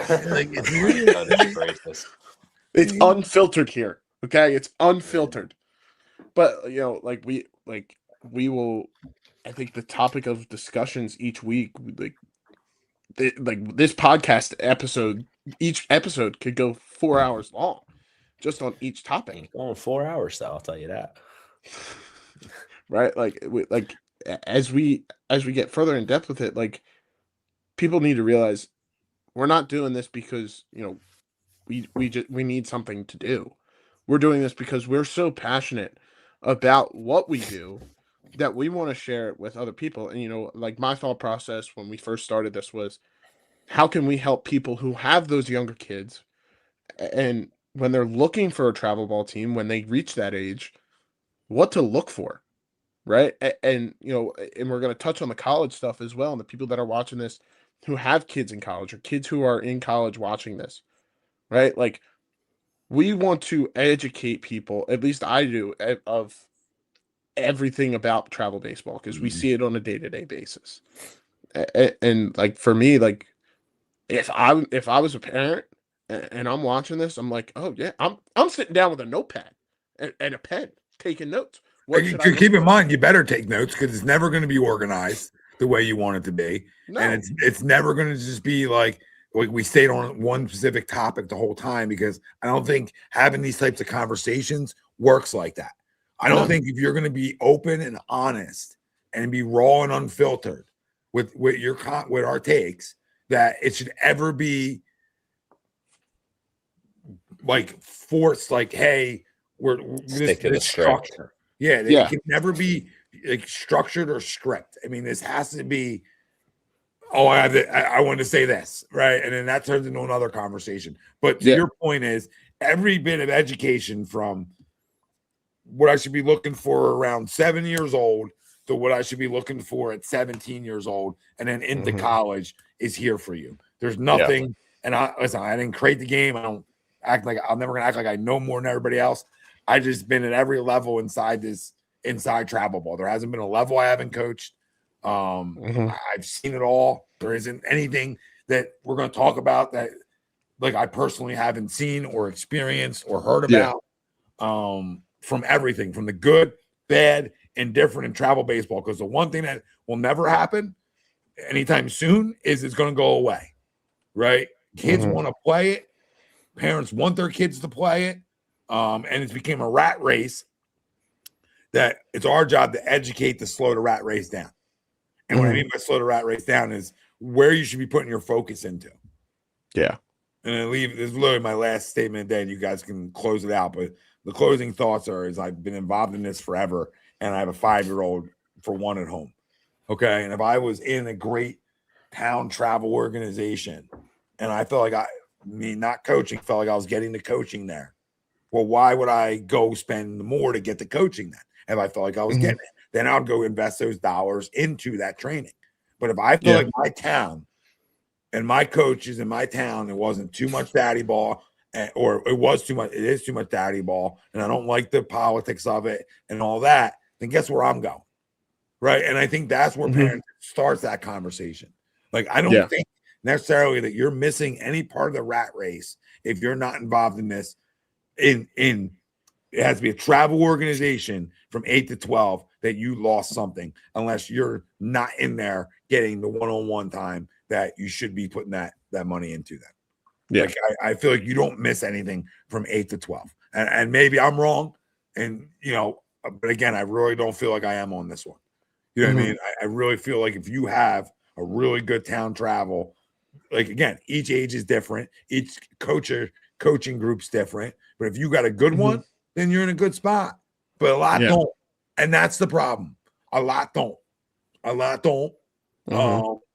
Like it's new to you. It's unfiltered here. Okay, it's unfiltered. But we will. I think the topic of discussions each week, this podcast episode, each episode could go 4 hours long, just on each topic. Going 4 hours, though. I'll tell you that. Right, as we get further in depth with it, people need to realize we're not doing this because we need something to do. We're doing this because we're so passionate about what we do that we want to share it with other people. And my thought process when we first started this was, how can we help people who have those younger kids, and when they're looking for a travel ball team, when they reach that age, what to look for. Right. And we're going to touch on the college stuff as well. And the people that are watching this who have kids in college or kids who are in college watching this, right? We want to educate people, at least I do, of everything about travel baseball, because we see it on a day-to-day basis. And for me, if I was a parent and I'm watching this, I'm like, oh yeah, I'm sitting down with a notepad and a pen taking notes. Keep in mind, you better take notes because it's never going to be organized the way you want it to be, and it's never going to just be like we stayed on one specific topic the whole time, because I don't think having these types of conversations works like that. I don't think if you're going to be open and honest and be raw and unfiltered with our takes, that it should ever be forced. Hey, we're this structure. It can never be structured or strict. I mean, this has to be, I want to say this, right? And then that turns into another conversation. But to your point is, every bit of education from what I should be looking for around 7 years old to what I should be looking for at 17 years old and then into college is here for you. There's nothing And I didn't create the game. I don't act like I'm never gonna act like I know more than everybody else. I just been at every level inside travel ball. There hasn't been a level I haven't coached. I've seen it all. There isn't anything that we're going to talk about that like I personally haven't seen or experienced or heard about. From everything, from the good, bad, indifferent in travel baseball. Because the one thing that will never happen anytime soon is it's going to go away. Right? Kids want to play it. Parents want their kids to play it. And it's became a rat race that it's our job to educate to slow the rat race down. And what I mean by slow the rat race down is where you should be putting your focus into. Yeah. And I leave this is literally my last statement of the day, and you guys can close it out. But the closing thoughts is I've been involved in this forever, and I have a 5-year-old for one at home. Okay. And if I was in a great town travel organization and I felt like not coaching, felt like I was getting the coaching there. Well, why would I go spend more to get the coaching then? If I felt like I was getting it, then I'd go invest those dollars into that training. But if I feel like my town and my coaches in my town, it wasn't too much daddy ball, or it is too much daddy ball, and I don't like the politics of it and all that, then guess where I'm going? Right. And I think that's where parents starts that conversation. Like, I don't think necessarily that you're missing any part of the rat race if you're not involved in this. It has to be a travel organization from 8 to 12 that you lost something, unless you're not in there getting the one-on-one time that you should be putting that money into that. Yeah. Like, I feel like you don't miss anything from 8 to 12. And maybe I'm wrong. And, but again, I really don't feel like I am on this one. You know what I mean? I really feel like if you have a really good town travel, like, again, each age is different. Each coaching group's different. But if you got a good one, then you're in a good spot. But a lot don't. And that's the problem. A lot don't.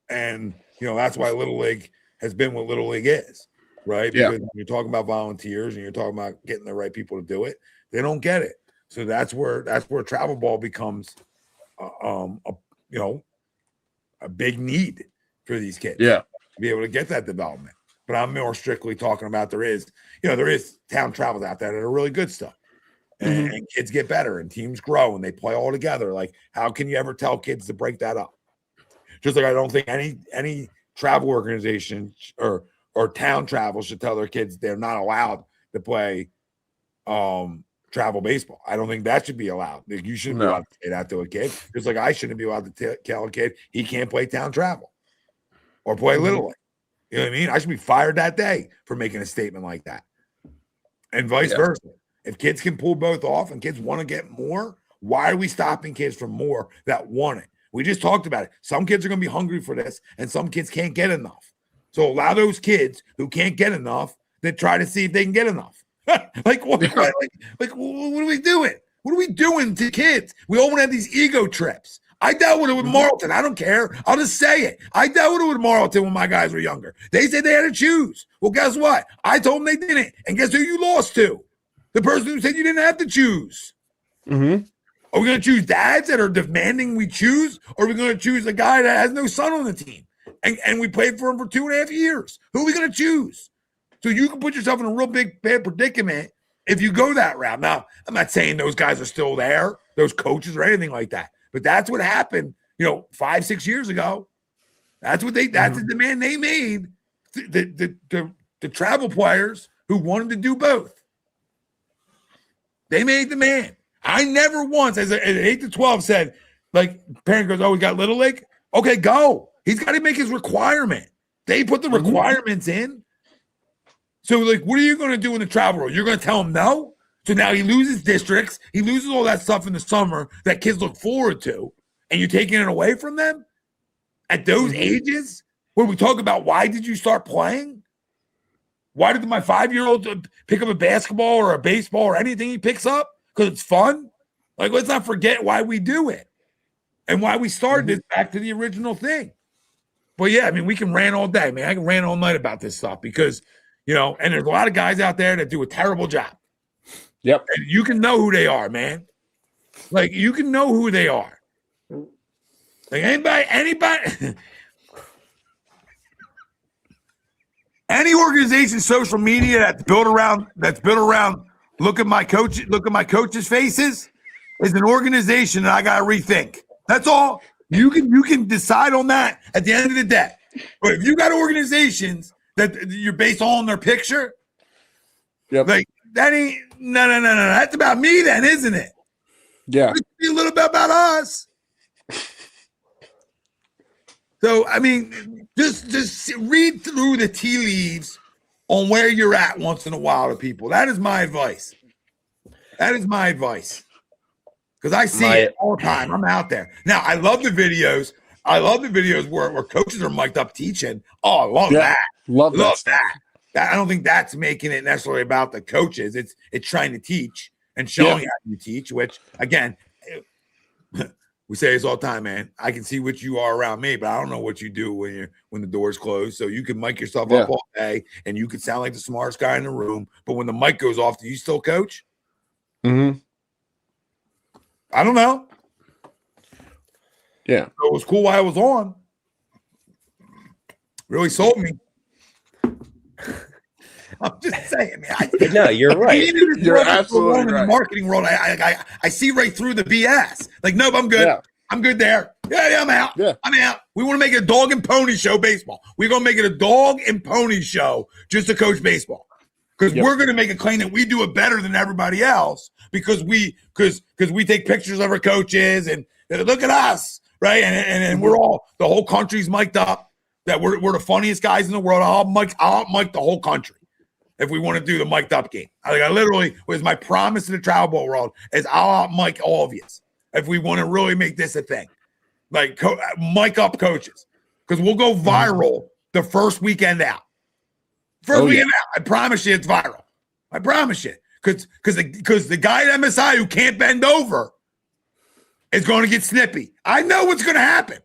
And, that's why Little League has been what Little League is, right? Because when you're talking about volunteers and you're talking about getting the right people to do it, they don't get it. So that's where travel ball becomes, a big need for these kids. Yeah. To be able to get that development. But I'm more strictly talking about there is town travels out there that are really good stuff. And kids get better and teams grow and they play all together. Like, how can you ever tell kids to break that up? Just like I don't think any travel organization or town travel should tell their kids they're not allowed to play travel baseball. I don't think that should be allowed. Like, you shouldn't be allowed to say that to a kid. Just like I shouldn't be allowed to tell a kid he can't play town travel or play Little League. You know what I mean? I should be fired that day for making a statement like that. And vice versa. If kids can pull both off and kids want to get more, why are we stopping kids from more that want it? We just talked about it. Some kids are going to be hungry for this, and some kids can't get enough. So allow those kids who can't get enough to try to see if they can get enough. Like, what are we doing? What are we doing to kids? We all want to have these ego trips. I dealt with it with Marlton. I don't care. I'll just say it. I dealt with it with Marlton when my guys were younger. They said they had to choose. Well, guess what? I told them they didn't. And guess who you lost to? The person who said you didn't have to choose. Are we going to choose dads that are demanding we choose? Or are we going to choose a guy that has no son on the team? And we played for him for 2.5 years. Who are we going to choose? So you can put yourself in a real bad predicament if you go that route. Now, I'm not saying those guys are still there, those coaches or anything like that. But that's what happened, 5-6 years ago. That's what that's the demand they made. The travel players who wanted to do both. They made demand. I never once, as an 8 to 12, said, like, parent goes, we got Little League. Okay, go. He's got to make his requirement. They put the requirements in. So, like, what are you going to do in the travel world? You're going to tell him no? So now he loses districts. He loses all that stuff in the summer that kids look forward to. And you're taking it away from them at those ages where we talk about why did you start playing? Why did my 5-year-old pick up a basketball or a baseball or anything he picks up? Because it's fun. Like, let's not forget why we do it and why we started this back to the original thing. But yeah, I mean, we can rant all day, man. I can rant all night about this stuff because, and there's a lot of guys out there that do a terrible job. Yep. And you can know who they are, man. Like, you can know who they are. Like, anybody Any organization's social media that's built around look at my coaches' faces is an organization that I gotta rethink. That's all. You can decide on that at the end of the day. But if you got organizations that you're based on their picture, like that ain't no. That's about me then, isn't it? Yeah. It should be a little bit about us. So, I mean, just read through the tea leaves on where you're at once in a while to people. That is my advice. Because I see it all the time. I'm out there. Now, I love the videos. Where coaches are mic'd up teaching. Oh, I love that. Love that. I don't think that's making it necessarily about the coaches. It's trying to teach and showing how you teach, which, again, we say this all the time, man. I can see what you are around me, but I don't know what you do when the door's closed. So you can mic yourself up all day, and you can sound like the smartest guy in the room. But when the mic goes off, do you still coach? Mm-hmm. I don't know. Yeah. So it was cool while I was on. Really sold me. I'm just saying, man. No, you're right. You're absolutely right. In the marketing world, I see right through the BS. Like, nope, I'm good. Yeah. I'm good there. Yeah, I'm out. Yeah. I'm out. We want to make it a dog and pony show baseball. We're going to make it a dog and pony show just to coach baseball. Because we're going to make a claim that we do it better than everybody else because we take pictures of our coaches and look at us, right? And we're all, the whole country's mic'd up that we're the funniest guys in the world. I'll mic the whole country if we want to do the mic'd up game. I literally was my promise to the travel ball world is I'll mic all of you if we want to really make this a thing. Like mic up coaches because we'll go viral the first weekend out. Weekend out. I promise you it's viral. I promise you. Because the guy at MSI who can't bend over is going to get snippy. I know what's going to happen.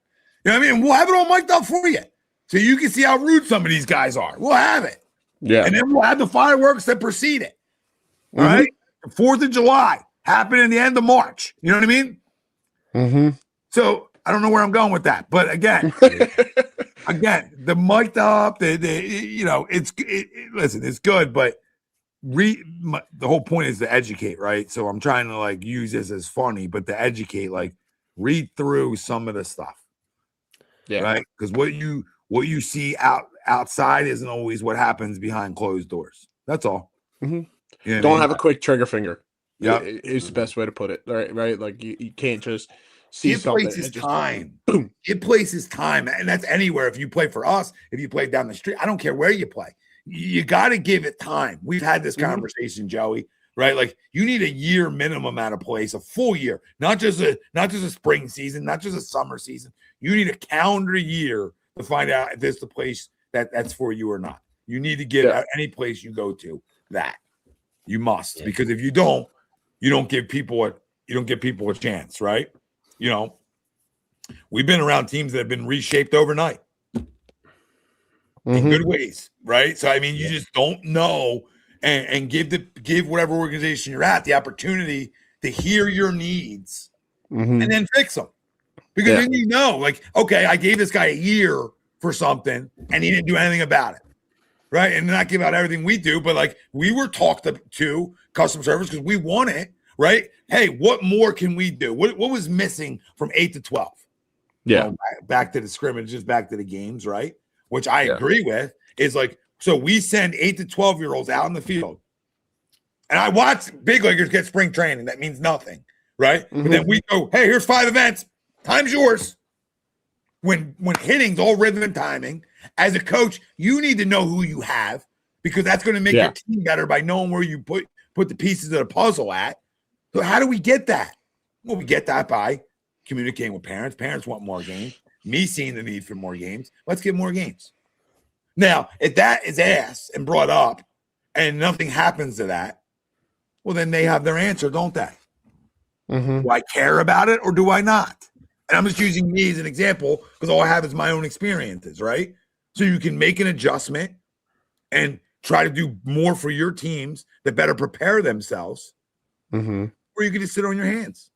You know what I mean? We'll have it all mic'd up for you so you can see how rude some of these guys are. We'll have it. Yeah. And then we'll have the fireworks that precede it. All right? The 4th of July happening in the end of March. You know what I mean? Mm-hmm. So I don't know where I'm going with that. But again, the mic'd up, listen, it's good, but the whole point is to educate, right? So I'm trying to like use this as funny, but to educate, like read through some of the stuff. Yeah. Right. Because what you see outside isn't always what happens behind closed doors. That's all. Mm-hmm. You know Don't have a quick trigger finger. Yeah, is the best way to put it. Right. Like you can't just see it something. Places time. Boom. It places time, and that's anywhere. If you play for us, if you play down the street, I don't care where you play. You got to give it time. We've had this conversation, Joey. Right, like you need a year minimum out of place, a full year, not just a spring season, not just a summer season. You need a calendar year to find out if it's the place that's for you or not. You need to get any place you go to that. You must, because if you don't give people a chance, right? You know, we've been around teams that have been reshaped overnight in good ways, right? So I mean, you just don't know, and give whatever organization you're at the opportunity to hear your needs and then fix them. Because then you know, like, okay, I gave this guy a year for something and he didn't do anything about it. Right. And not give out everything we do, but like we were talked to customer service because we want it. Right. Hey, what more can we do? What was missing from 8 to 12? Yeah. You know, back to the scrimmages, back to the games. Right. Which I agree with is like, so we send 8 to 12-year-olds out in the field. And I watch big leaguers get spring training. That means nothing. Right. But then we go, hey, here's 5 events. Time's yours. When hitting's all rhythm and timing, as a coach, you need to know who you have because that's going to make your team better by knowing where you put the pieces of the puzzle at. So how do we get that? Well, we get that by communicating with parents. Parents want more games. Me seeing the need for more games. Let's get more games. Now, if that is asked and brought up and nothing happens to that, well, then they have their answer, don't they? Do I care about it or do I not? And I'm just using me as an example because all I have is my own experiences, right? So you can make an adjustment and try to do more for your teams that better prepare themselves, or you can just sit on your hands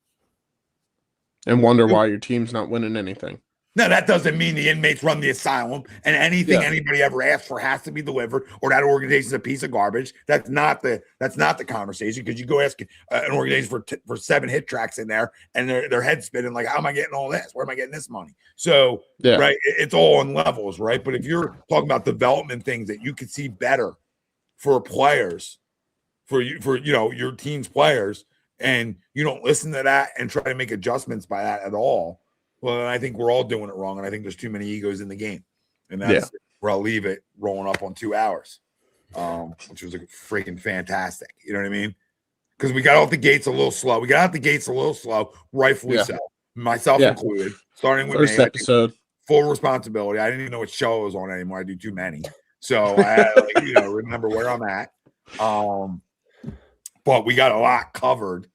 and wonder why your team's not winning anything. Now, that doesn't mean the inmates run the asylum and anything anybody ever asks for has to be delivered, or that organization's a piece of garbage. That's not the conversation, because you go ask an organization for 7 hit tracks in there and their head spinning like, how am I getting all this? Where am I getting this money? So, right, it's all on levels, right? But if you're talking about development things that you could see better for players, for your team's players, and you don't listen to that and try to make adjustments by that at all, well, I think we're all doing it wrong, and I think there's too many egos in the game, and that's where I'll leave it, rolling up on 2 hours, which was freaking fantastic. You know what I mean? Because we got out the gates a little slow. Rightfully so, myself included. Starting with first episode, full responsibility. I didn't even know what show I was on anymore. I do too many, so I had to, remember where I'm at. But we got a lot covered.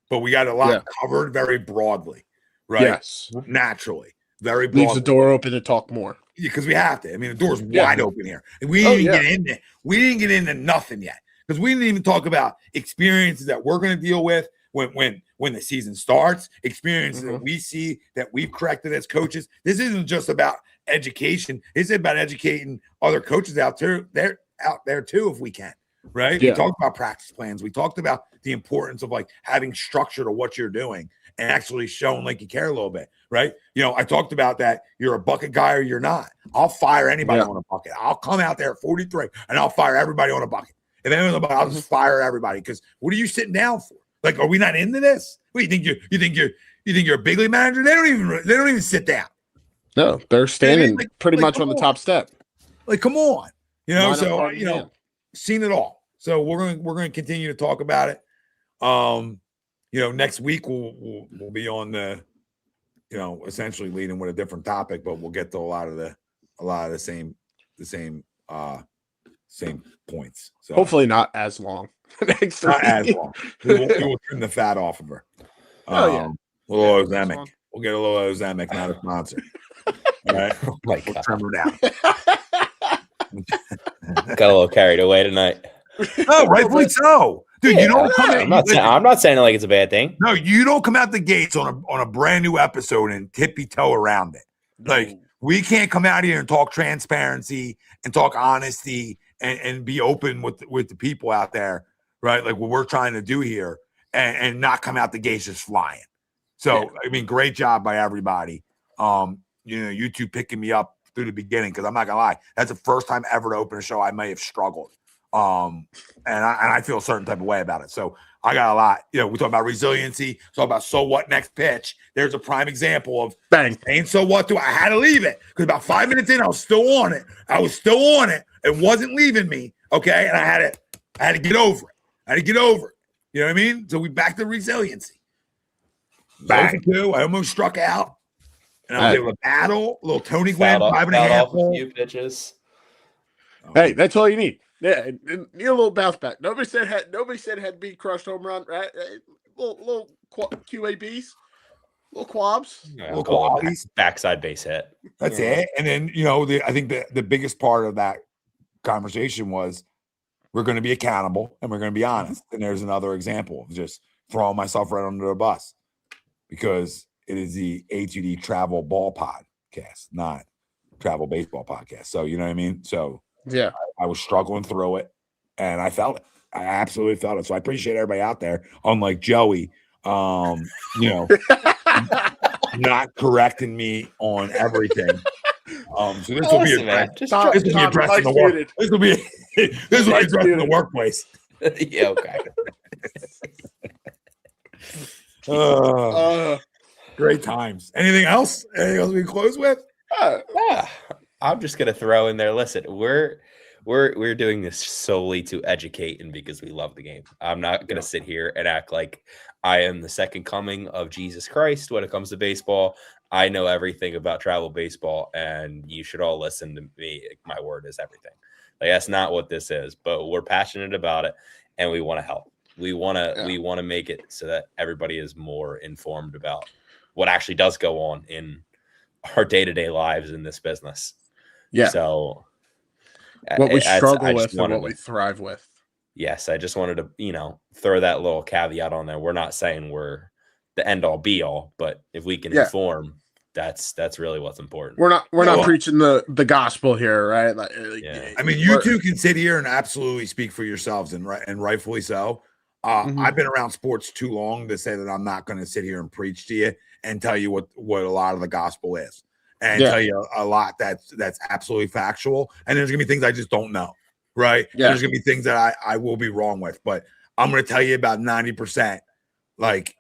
Covered very broadly. Right. Yes. Naturally. Very broad. Leaves the door open to talk more. Because we have to. I mean, the door's wide open here. And we didn't get into We didn't get into nothing yet. Because we didn't even talk about experiences that we're going to deal with when the season starts, experiences that we see that we've corrected as coaches. This isn't just about education. It's about educating other coaches out there too, if we can. Right. We talked about practice plans. We talked about the importance of having structure to what you're doing and actually showing like you care a little bit. Right. I talked about that. You're a bucket guy or you're not. I'll fire anybody on a bucket. I'll come out there at 43 and I'll fire everybody on a bucket. If anyone's about, I'll just fire everybody. Because what are you sitting down for? Like, are we not into this? What do you think you're a big league manager? They don't even sit down. No, they're standing pretty much on the top step. Like, come on. Seen it all. So we're gonna continue to talk about it. Next week we'll be on the, essentially leading with a different topic, but we'll get to a lot of the same points. So hopefully not as long. Not as long. We will trim the fat off of her. A little Ozemic. We'll get a little Ozemic, not a sponsor. All right. We'll trim her down. Got a little carried away tonight. No, rightfully so. Dude, you don't come I'm not saying it like it's a bad thing. No, you don't come out the gates on a brand new episode and tippy-toe around it. Like, we can't come out here and talk transparency and talk honesty and be open with the people out there, right? Like what we're trying to do here, and not come out the gates just flying. So, I mean, great job by everybody. You two picking me up through the beginning, because I'm not gonna lie, that's the first time ever to open a show I may have struggled. And I feel a certain type of way about it. So I got a lot. We talk about resiliency, talk about so what next pitch. There's a prime example of bang. And so what I had to leave it, because about 5 minutes in, I was still on it. It wasn't leaving me. Okay. And I had to get over it. You know what I mean? So we back to resiliency. Back to 2. I almost struck out. And I was able to battle a little Tony Gwynn, 5.5. A few pitches. Hey, that's all you need. Yeah, need a little bounce back. Nobody said had to be crushed home run, right? Little QABs, little quabs, little quabs, backside base hit. That's it. And then I think the biggest part of that conversation was we're going to be accountable and we're going to be honest. And there's another example of just throwing myself right under the bus, because it is the A2D Travel Ball Podcast, not Travel Baseball Podcast. So you know what I mean. So. Yeah, I was struggling through it, and I felt it. I absolutely felt it. So I appreciate everybody out there. Unlike Joey, not correcting me on everything. So this will be a dress in the work. This will be a dress in the workplace. Yeah, okay. Great times. Anything else? Anything else we can close with? I'm just gonna throw in there. Listen, we're doing this solely to educate and because we love the game. I'm not gonna sit here and act like I am the second coming of Jesus Christ when it comes to baseball. I know everything about travel baseball, and you should all listen to me. My word is everything. Like, that's not what this is, but we're passionate about it, and we want to help. We want to make it so that everybody is more informed about what actually does go on in our day-to-day lives in this business. Yeah. So what we struggle with and what we thrive with. Yes. I just wanted to, throw that little caveat on there. We're not saying we're the end all be all, but if we can inform That's really what's important. We're not Well, preaching the gospel here, right? Yeah. I mean, you two can sit here and absolutely speak for yourselves, and rightfully so. I've been around sports too long to say that I'm not going to sit here and preach to you and tell you what a lot of the gospel is, and tell you a lot that's absolutely factual. And there's going to be things I just don't know, right? Yeah. There's going to be things that I will be wrong with, but I'm going to tell you about 90%. Like,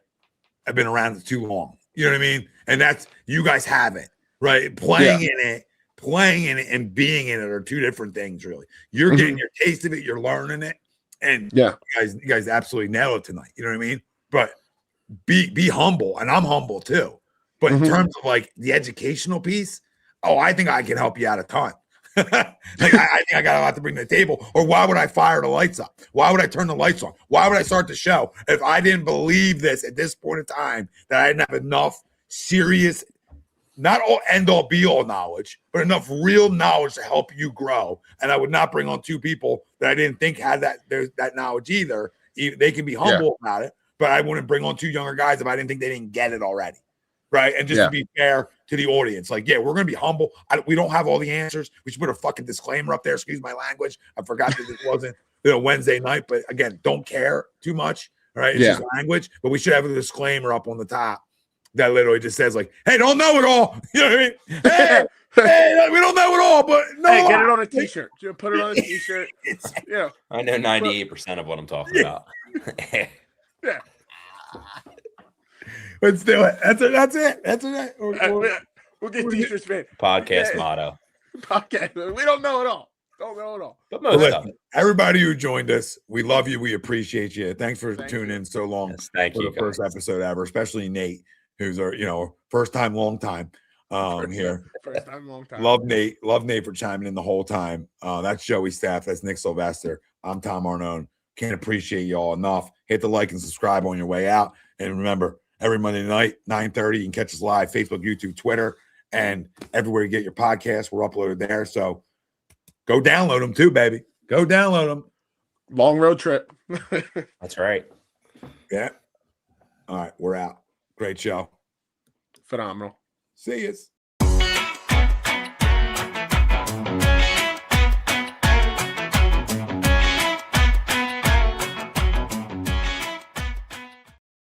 I've been around it too long. You know what I mean? And that's, you guys haven't, right? Playing in it and being in it are two different things, really. You're getting your taste of it, you're learning it, and you guys absolutely nail it tonight. You know what I mean? But be humble, and I'm humble too. But in terms of like the educational piece, I think I can help you out a ton. Like, I think I got a lot to bring to the table. Or why would I fire the lights up? Why would I turn the lights on? Why would I start the show if I didn't believe this at this point in time, that I didn't have enough serious, not all end all be all knowledge, but enough real knowledge to help you grow? And I would not bring on two people that I didn't think had that knowledge either. They can be humble about it, but I wouldn't bring on two younger guys if I didn't think they didn't get it already. Right. And just to be fair to the audience, like, we're going to be humble. We don't have all the answers. We should put a fucking disclaimer up there. Excuse my language. I forgot that this wasn't Wednesday night, but again, don't care too much. All right. It's just language, but we should have a disclaimer up on the top that literally just says, like, hey, don't know it all. You know what I mean? Hey, we don't know it all, but no. Hey, get it on a t-shirt. Put it on a t-shirt. I know 98% of what I'm talking about. Yeah. Let's do it. That's it. We'll get t-shirts made. Podcast motto. Podcast. We don't know it all. Don't know it all. But most of it. Everybody who joined us, we love you. We appreciate you. Thanks for tuning in so long. Yes, thank for you. The first episode ever, especially Nate, who's our first time, long time here. First time, long time. Love Nate for chiming in the whole time. That's Joey Staff. That's Nick Sylvester. I'm Tom Arnone. Can't appreciate y'all enough. Hit the like and subscribe on your way out. And remember, every Monday night, 9:30, you can catch us live, Facebook, YouTube, Twitter, and everywhere you get your podcasts. We're uploaded there. So go download them too, baby. Go download them. Long road trip. That's right. Yeah. All right, we're out. Great show. Phenomenal. See yous.